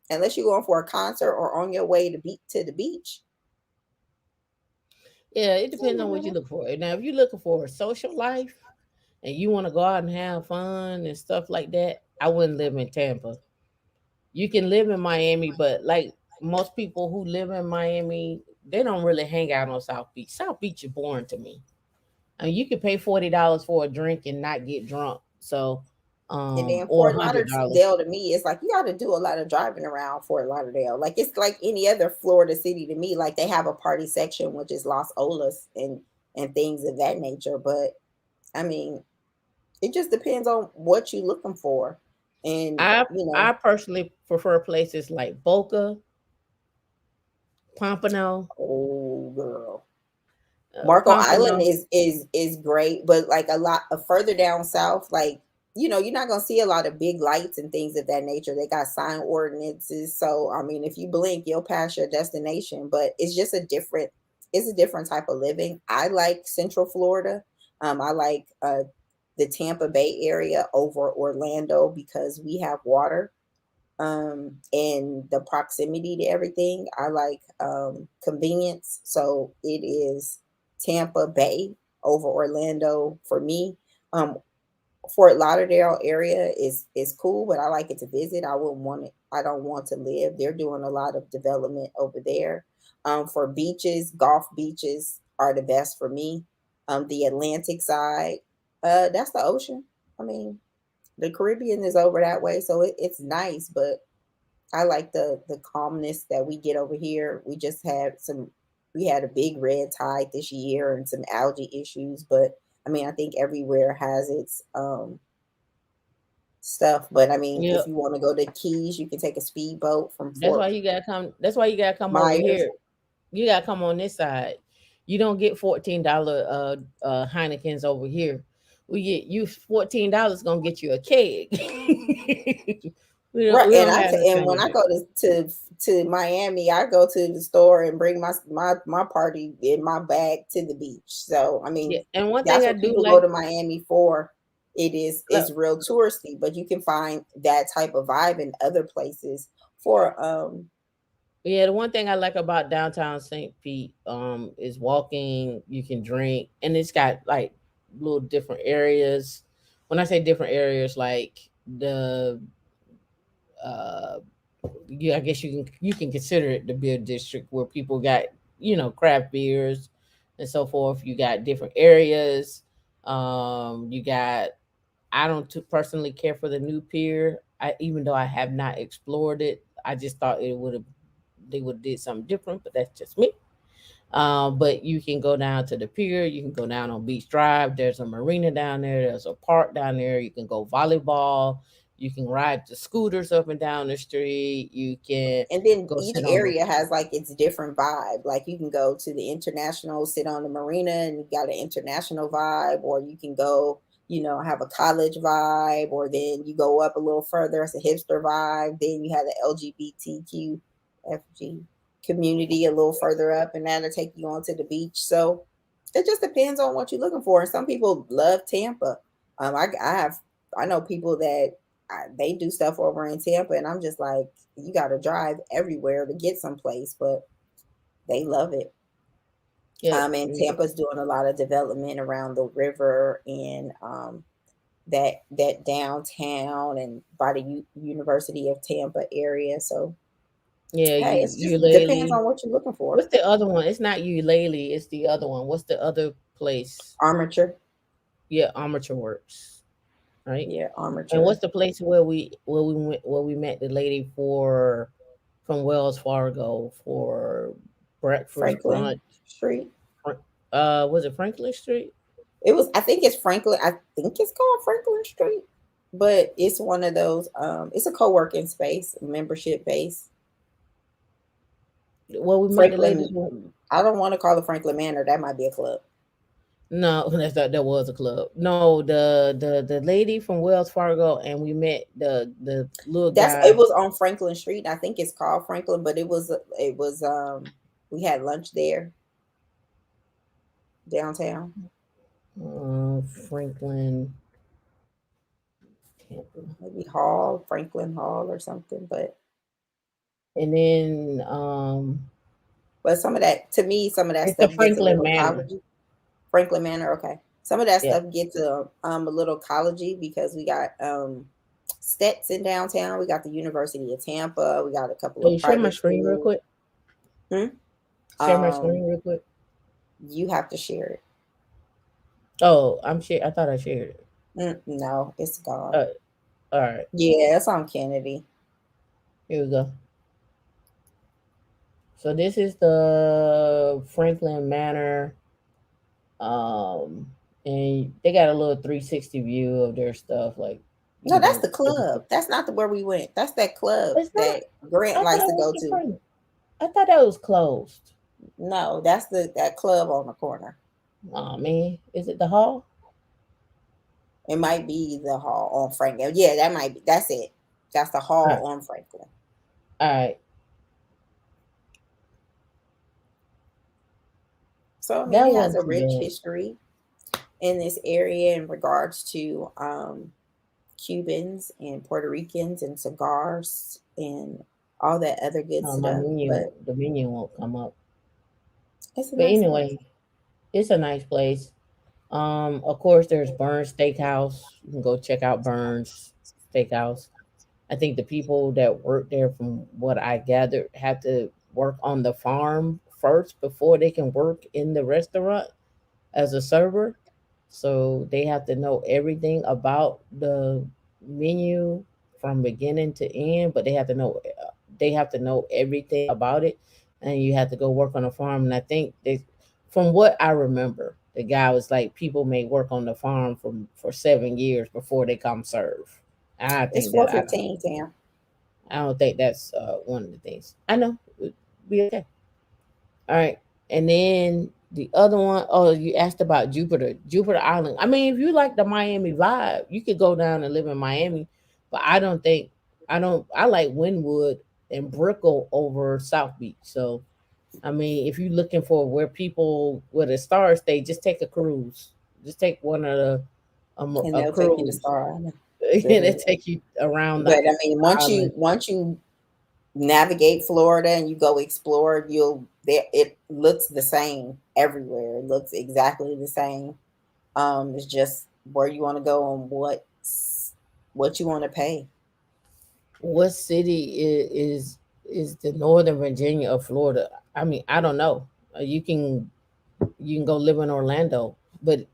unless you're going for a concert or on your way to the beach. Yeah, it depends on what you look for. Now, if you're looking for a social life and you want to go out and have fun and stuff like that, I wouldn't live in Tampa. You can live in Miami, but like most people who live in Miami, they don't really hang out on South Beach. South Beach is boring to me. I mean, you can pay $40 for a drink and not get drunk. So, And then or Fort $100. Lauderdale to me is like you got to do a lot of driving around Fort Lauderdale. Like it's like any other Florida city to me. Like they have a party section, which is Los Olas and things of that nature. But I mean, it just depends on what you're looking for. And I personally prefer places like Boca, Pompano, oh girl. Marco Island Pompano. is great, but like a lot further down south, like you're not gonna see a lot of big lights and things of that nature. They got sign ordinances, so I mean, if you blink, you'll pass your destination. But it's a different type of living. I like Central Florida. I like the Tampa Bay area over Orlando because we have water and the proximity to everything. I like convenience, so it is Tampa Bay over Orlando for me. Um, Fort Lauderdale area is cool, but I like it to visit. I wouldn't want it. I don't want to live. They're doing a lot of development over there. For beaches, Gulf beaches are the best for me. The Atlantic side, that's the ocean. I mean, the Caribbean is over that way, so it's nice, but I like the calmness that we get over here. We just had some we had a big red tide this year and some algae issues, but I mean, I think everywhere has its stuff. But I mean, if Yep. you want to go to Keys, you can take a speedboat from That's why Fort you gotta come. That's why you gotta come over Myers. here. You gotta come on this side. You don't get $14 Heinekens over here. We get you $14 gonna get you a keg. Right, We and don't have no and when same I here. go to Miami, I go to the store and bring my party in my bag to the beach. So I Yeah, mean, and one thing that's I what do people go like. to Miami for. It's Look, real touristy, but you can find that type of vibe in other places. For yeah, the one thing I like about downtown St. Pete is walking. You can drink, and it's got like little different areas. When I say different areas, like the uh yeah, I guess you can consider it the beer district where people got craft beers and so forth. You got different areas. You got I don't personally care for the new pier. Even though I have not explored it, I just thought it would have they would have did something different. But that's just me. But you can go down to the pier. You can go down on Beach Drive. There's a marina down there. There's a park down there. You can go volleyball. You can ride the scooters up and down the street. You can and then go each sit on the. area has like its different vibe. Like you can go to the international, sit on the marina, and you got an international vibe, or you can go, have a college vibe, or then you go up a little further, it's a hipster vibe. Then you have the LGBTQFG community a little further up, and that'll take you onto the beach. So it just depends on what you're looking for. And some people love Tampa. I know people that they do stuff over in Tampa, and I'm just like, you got to drive everywhere to get someplace, but they love it. Yep. And Yep. Tampa's doing a lot of development around the river and that downtown and by the University of Tampa area. So Yeah. hey, You it's just depends Eulalie. on what you're looking for. What's the other one? It's not Eulalie. It's the other one. What's the other place? Armature, Yeah, Armature Works. Right. yeah, And armature. what's the place where we met the lady for from Wells Fargo for breakfast, Franklin brunch? Street. Was it Franklin Street? It was. I think it's Franklin. I think it's called Franklin Street, but it's one of those. It's a co-working space, membership base. Well, we met the lady. Franklin. I don't want to call it Franklin Manor. That might be a club. No, that was a club. No, the lady from Wells Fargo, and we met the little It guy. was on Franklin Street. I think it's called Franklin, but it was. We had lunch there downtown. Franklin. Maybe Hall, Franklin Hall or something. And then But some of that, to me, some of that it's the stuff gets a Franklin little Manor. collegey. Franklin Manor, okay. Some of that Yeah. stuff gets a little collegey because we got Stets in downtown. We got the University of Tampa. We got a couple Can of you share my private screen real schools. quick? Hmm? Share my Um, screen real quick. you have to share it. Oh, I'm share. I thought I shared it. No, it's gone. Uh, all right, Yeah, it's on Kennedy. here we go. So this is the Franklin Manor, um, and they got a little 360 view of their stuff, like No, that's the everything. club. That's not the where we went. That's that club It's not. that Grant I thought likes it to was go the to. front. I thought that was closed. No, that's that club on the corner. Oh man, is it the hall? It might be the hall on Franklin. Yeah, that might be. That's it. That's the All right, hall on Franklin. all right. So I mean, That it has wasn't a too rich bad. history in this area in regards to Cubans and Puerto Ricans and cigars and all that other good My stuff. menu, But the menu won't come up. it's a But nice place. anyway, it's a nice place. Of course, there's Burns Steakhouse. You can go check out Burns Steakhouse. I think the people that work there, from what I gathered, have to work on the farm first before they can work in the restaurant as a server. So they have to know everything about the menu from beginning to end, but they have to know everything about it and you had to go work on a farm. And I think they, from what I remember, the guy was like, people may work on the farm for 7 years before they come serve. And I It's think that 4:15, Tam. I don't think that's one of the things. I know it'd be okay. All right, and then the other one, oh, you asked about Jupiter Island. I mean, if you like the Miami vibe, you could go down and live in Miami, but I don't think I don't. I like Wynwood and Brickell over South Beach. So I mean, if you're looking for where people where the stars stay, just take a cruise. Just take one of the And a they'll take you to cruise, Star Island, and it literally. take you around But I mean, the island. once you navigate Florida and you go explore, you'll there it looks the same everywhere. It looks exactly the same. It's just where you want to go and what you want to pay. What city is the Northern Virginia of Florida? I mean, I don't know. You can go live in Orlando, but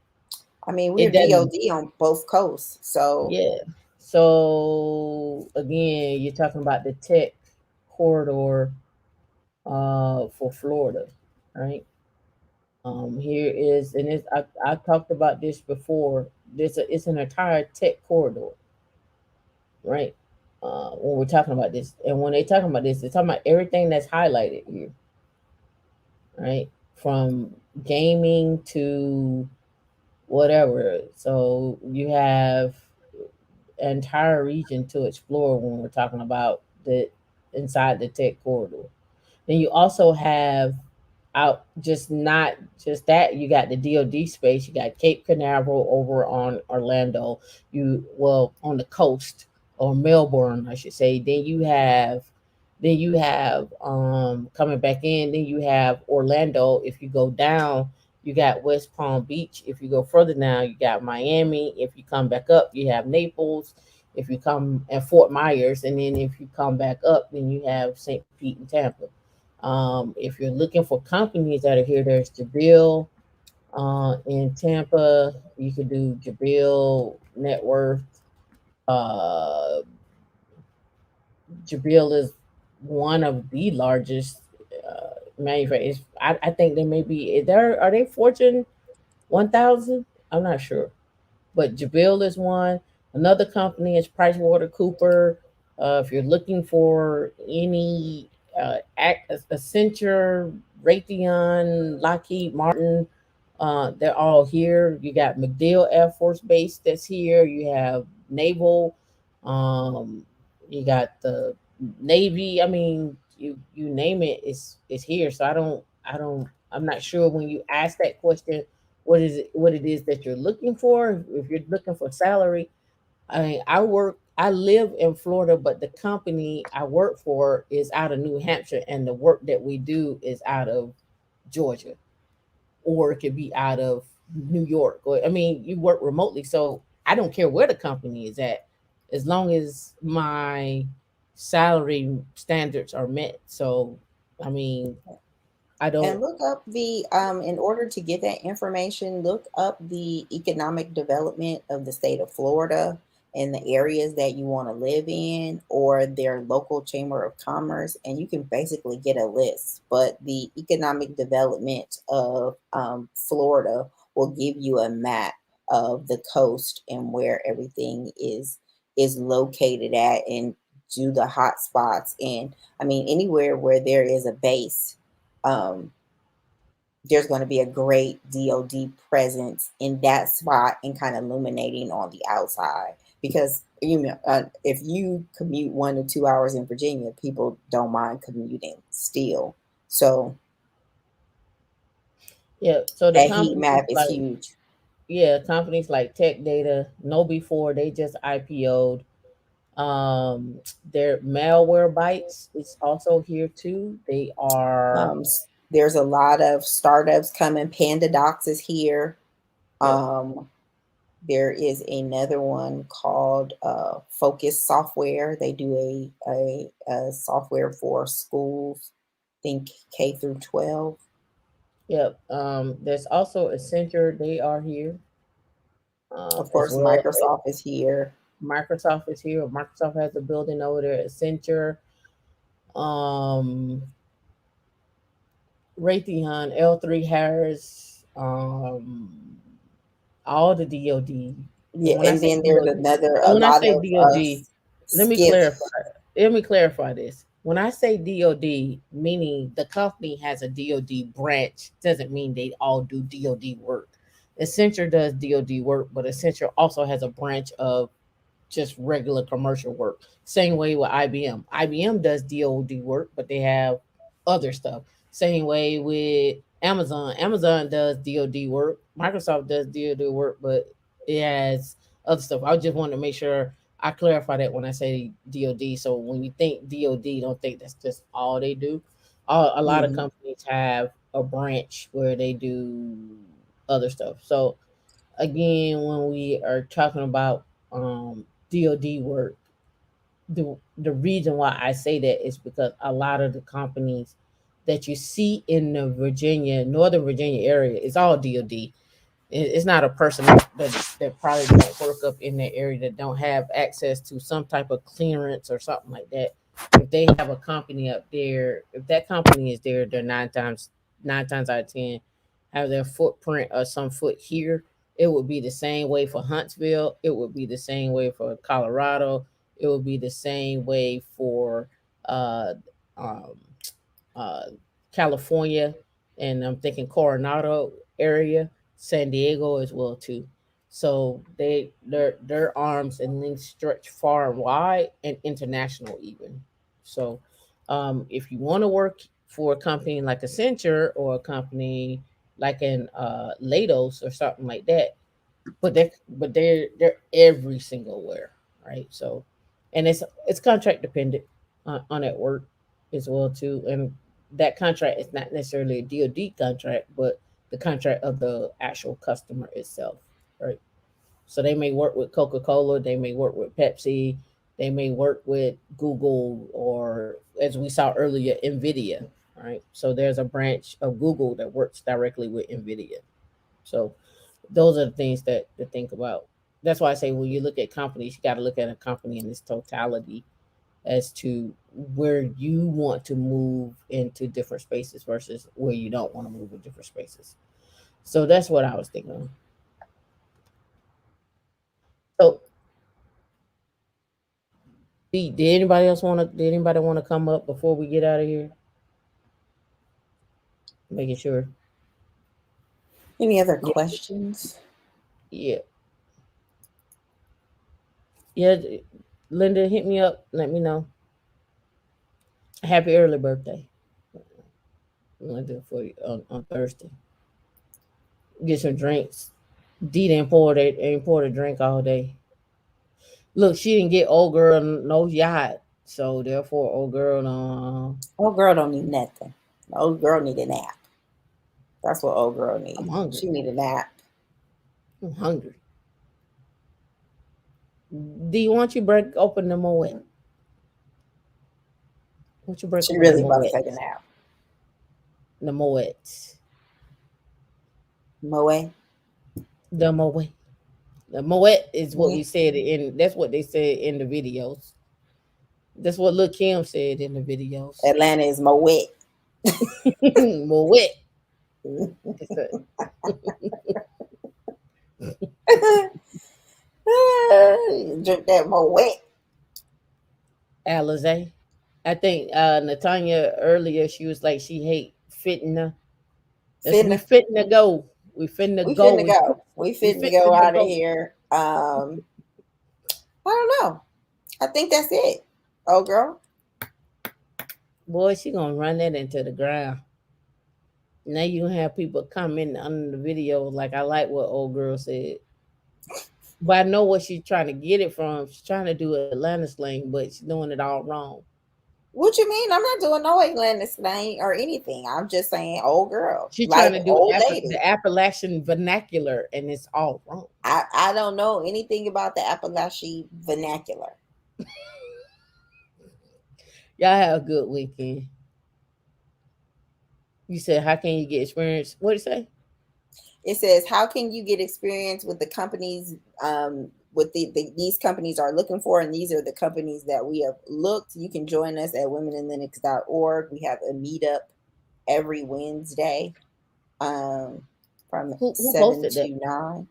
I mean, we're it doesn't. DOD on both coasts, so Yeah. So again, you're talking about the tech corridor for Florida, right? Here is, and I talked about this before. It's an entire tech corridor, right? When we're talking about this, and when they're talking about this, they're talking about everything that's highlighted here, right? From gaming to whatever. So you have an entire region to explore when we're talking about the inside the tech corridor. Then you also have out just not just that you got the DoD space. You got Cape Canaveral over on Orlando. You well on the coast or Melbourne, I should say. Then you have coming back in. Then you have Orlando. If you go down, you got West Palm Beach. If you go further down, you got Miami. If you come back up, you have Naples. If you come and Fort Myers, and then if you come back up, then you have St. Pete and Tampa. If you're looking for companies that are here, there's Jabil in Tampa. You could do Jabil Net Worth. Uh, Jabil is one of the largest manufacturers. I think they may be. Are they Fortune 1000? I'm not sure. But Jabil is one. Another company is PricewaterhouseCoopers. If you're looking for any Accenture, Raytheon, Lockheed Martin, they're all here. You got MacDill Air Force Base that's here. You have Naval. Um, you got the Navy. I mean, you name it, it's here. So I'm not sure when you ask that question what it is that you're looking for. If you're looking for salary, I mean, I live in Florida, but the company I work for is out of New Hampshire, and the work that we do is out of Georgia, or it could be out of New York. Or I mean, you work remotely, so I don't care where the company is at, as long as my salary standards are met. So, I mean, I and don't. look up the in order to get that information, look up the economic development of the state of Florida and the areas that you want to live in or their local chamber of commerce, and you can basically get a list. But the economic development of Florida will give you a map of the coast and where everything is located at, and do the hot spots. And I mean, anywhere where there is a base, um, there's going to be a great DOD presence in that spot and kind of illuminating on the outside. Because if you commute 1 to 2 hours in Virginia, people don't mind commuting still. So Yeah, so the that heat companies map is like huge. yeah, companies like Tech Data, Know Before they just IPO'd. Their malware bytes is also here too. They are There's a lot of startups coming. PandaDocs is here. yep, Um, There is another one called Focus Software. They do a software for schools, think K through 12. yep. There's also Accenture. They are here Of as course, well. Microsoft is here. Microsoft is here. Microsoft has a building over there. Accenture. Um, Raytheon, L3 Harris, all the DoD. And Yeah, when I and say then there's DoD, another and a when I lot say of DoD, let me skiff. clarify. Let me clarify this. When I say DoD, meaning the company has a DoD branch, doesn't mean they all do DoD work. Accenture does DoD work, but Accenture also has a branch of just regular commercial work. Same way with IBM. IBM does DoD work, but they have other stuff. Same way with Amazon. Amazon does DoD work. Microsoft does DoD work, but it has other stuff. I just want to make sure I clarify that when I say DoD. So when you think DoD, don't think that's just all they do. A lot of Mm-hmm. companies have a branch where they do other stuff. So again, when we are talking about DoD work, the reason why I say that is because a lot of the companies that you see in the Northern Virginia area, it's all DoD. It's not a person that probably don't work up in that area that don't have access to some type of clearance or something like that. If they have a company up there, if that company is there, they're nine times out of ten have their footprint or some foot here. It would be the same way for Huntsville. It would be the same way for Colorado. It would be the same way for uh, um, uh, California, and I'm thinking Coronado area, San Diego as well too. So their arms and links stretch far and wide and international even. So if you want to work for a company like Accenture or a company like an Lados or something like that, but they're every single where, right? So, and it's contract dependent on that work as well too, and that contract is not necessarily a DoD contract, but the contract of the actual customer itself, right? So they may work with Coca Cola, they may work with Pepsi, they may work with Google, or as we saw earlier, Nvidia, right? So there's a branch of Google that works directly with Nvidia. So those are the things that to think about. That's why I say when you look at companies, you got to look at a company in its totality as to where you want to move into different spaces versus where you don't want to move in different spaces. So that's what I was thinking of. So did anybody else want to? Did anybody want to come up before we get out of here? Making sure. Any other Yeah, questions? yeah, yeah. Linda, hit me up. Let me know. Happy early birthday. I'm gonna do it for you on Thursday. Get some drinks. D ain't poured a drink all day. Look, she didn't get old girl no yacht, so therefore old girl Old girl don't need nothing. Old girl need a nap. That's what old girl I'm need. hungry. She need a nap. I'm hungry. Do you want you break open the moet? Want you break She open the really about to moet? take a nap. The moet. Moe. The moet. The moet is what Yeah. we said in. That's what they said in the videos. That's what Lil Kim said in the videos. Atlanta is Moet. Moet. It's a Drink that Moet. Alizé. I think Natanya earlier she was like she hate fitting. That's we Finna. fitting to go. We finna We go. finna go. We We finna go fitting to out of go. here. I don't know. I think that's it. Oh, girl. Boy, she gonna run that into the ground. Now you have people commenting under the video like I like what old girl said. But I know what she's trying to get it from. She's trying to do Atlanta slang, but she's doing it all wrong. What you mean? I'm not doing no Atlanta slang or anything. I'm just saying old girl, She's trying like to do old lady. The Appalachian vernacular, and it's all wrong. I don't know anything about the Appalachian vernacular. Y'all have a good weekend. You said, how can you get experience? What did you say? It says, how can you get experience with the companies with these companies are looking for, and these are the companies that we have looked. You can join us at womeninlinux.org. We have a meetup every Wednesday, from Who 7 posted that? to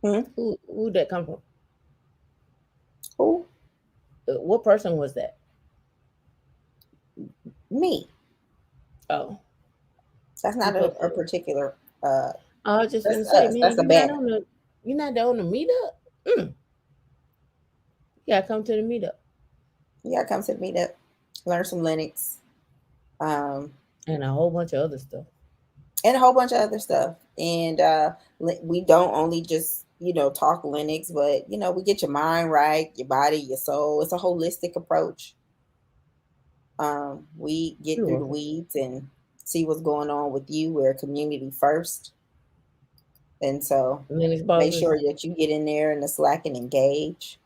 9. Who that come from? Who? What person was that? Me. Oh, That's who not a posted it? particular. I was just gonna That's say, us. man, That's a banner. you're not on the meetup. Yeah, come to the meetup. Yeah, come to the meetup, learn some Linux, um, And a whole bunch of other stuff. and a whole bunch of other stuff. And we don't only just talk Linux, but we get your mind right, your body, your soul. It's a holistic approach. We get through the Sure. weeds and see what's going on with you. We're a community first, and so Linux make sure bosses. that you get in there in the Slack and engage.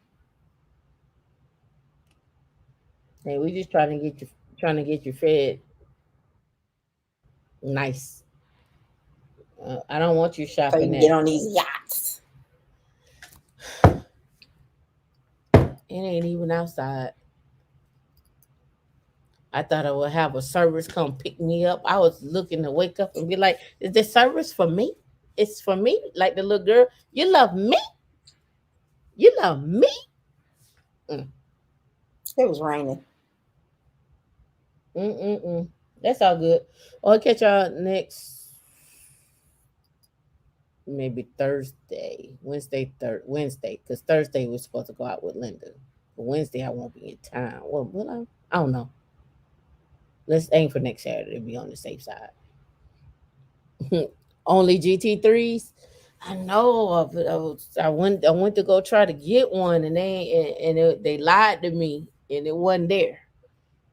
Hey, we just trying to get you fed nice. I don't want you So you shopping can get at. on these yachts. It ain't even outside. I thought I would have a service come pick me up. I was looking to wake up and be like, "Is this service for me? It's for me." Like the little girl, you love me. You love me. Mm. It was raining. Mm. That's all good. I'll catch y'all next maybe Thursday, Wednesday, because Thursday we're supposed to go out with Linda. But Wednesday I won't be in town. Well, will I don't know. Let's aim for next Saturday to be on the safe side. Only GT3s. I know. I went to go try to get one, and they lied to me, and it wasn't there.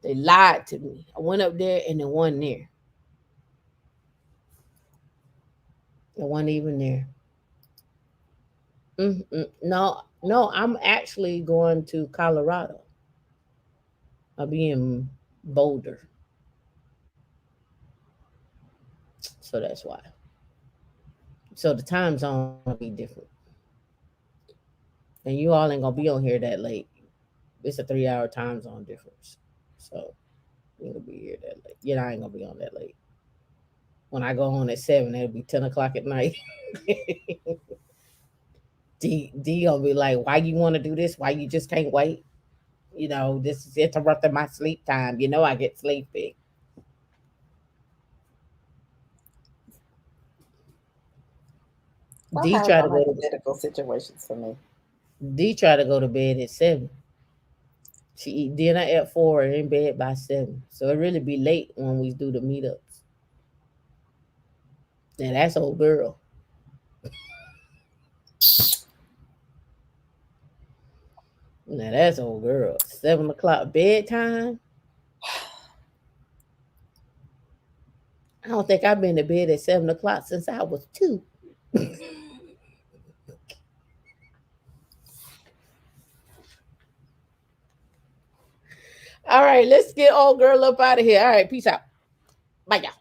They lied to me. I went up there, and it wasn't there. It wasn't even there. No, no. I'm actually going to Colorado. I'll be in Boulder, so that's why. So the time zone gonna be different, and you all ain't gonna be on here that late. It's a 3 hour time zone difference, so you ain't gonna be here that late. I ain't gonna be on that late. When I go on at 7, it'll be 10 o'clock at night. D gonna be like, "Why you want to do this? Why you just can't wait? This is interrupting my sleep time. I get sleepy." Don't D have try no to go to hypothetical situations for me. D try to go to bed at 7. She eat dinner at 4 and in bed by 7. So it really be late when we do the meetups. Now that's old girl. Now that's old girl. 7 o'clock bedtime. I don't think I've been to bed at 7 o'clock since I was 2. All right, let's get old girl up out of here. All right, peace out. Bye, y'all.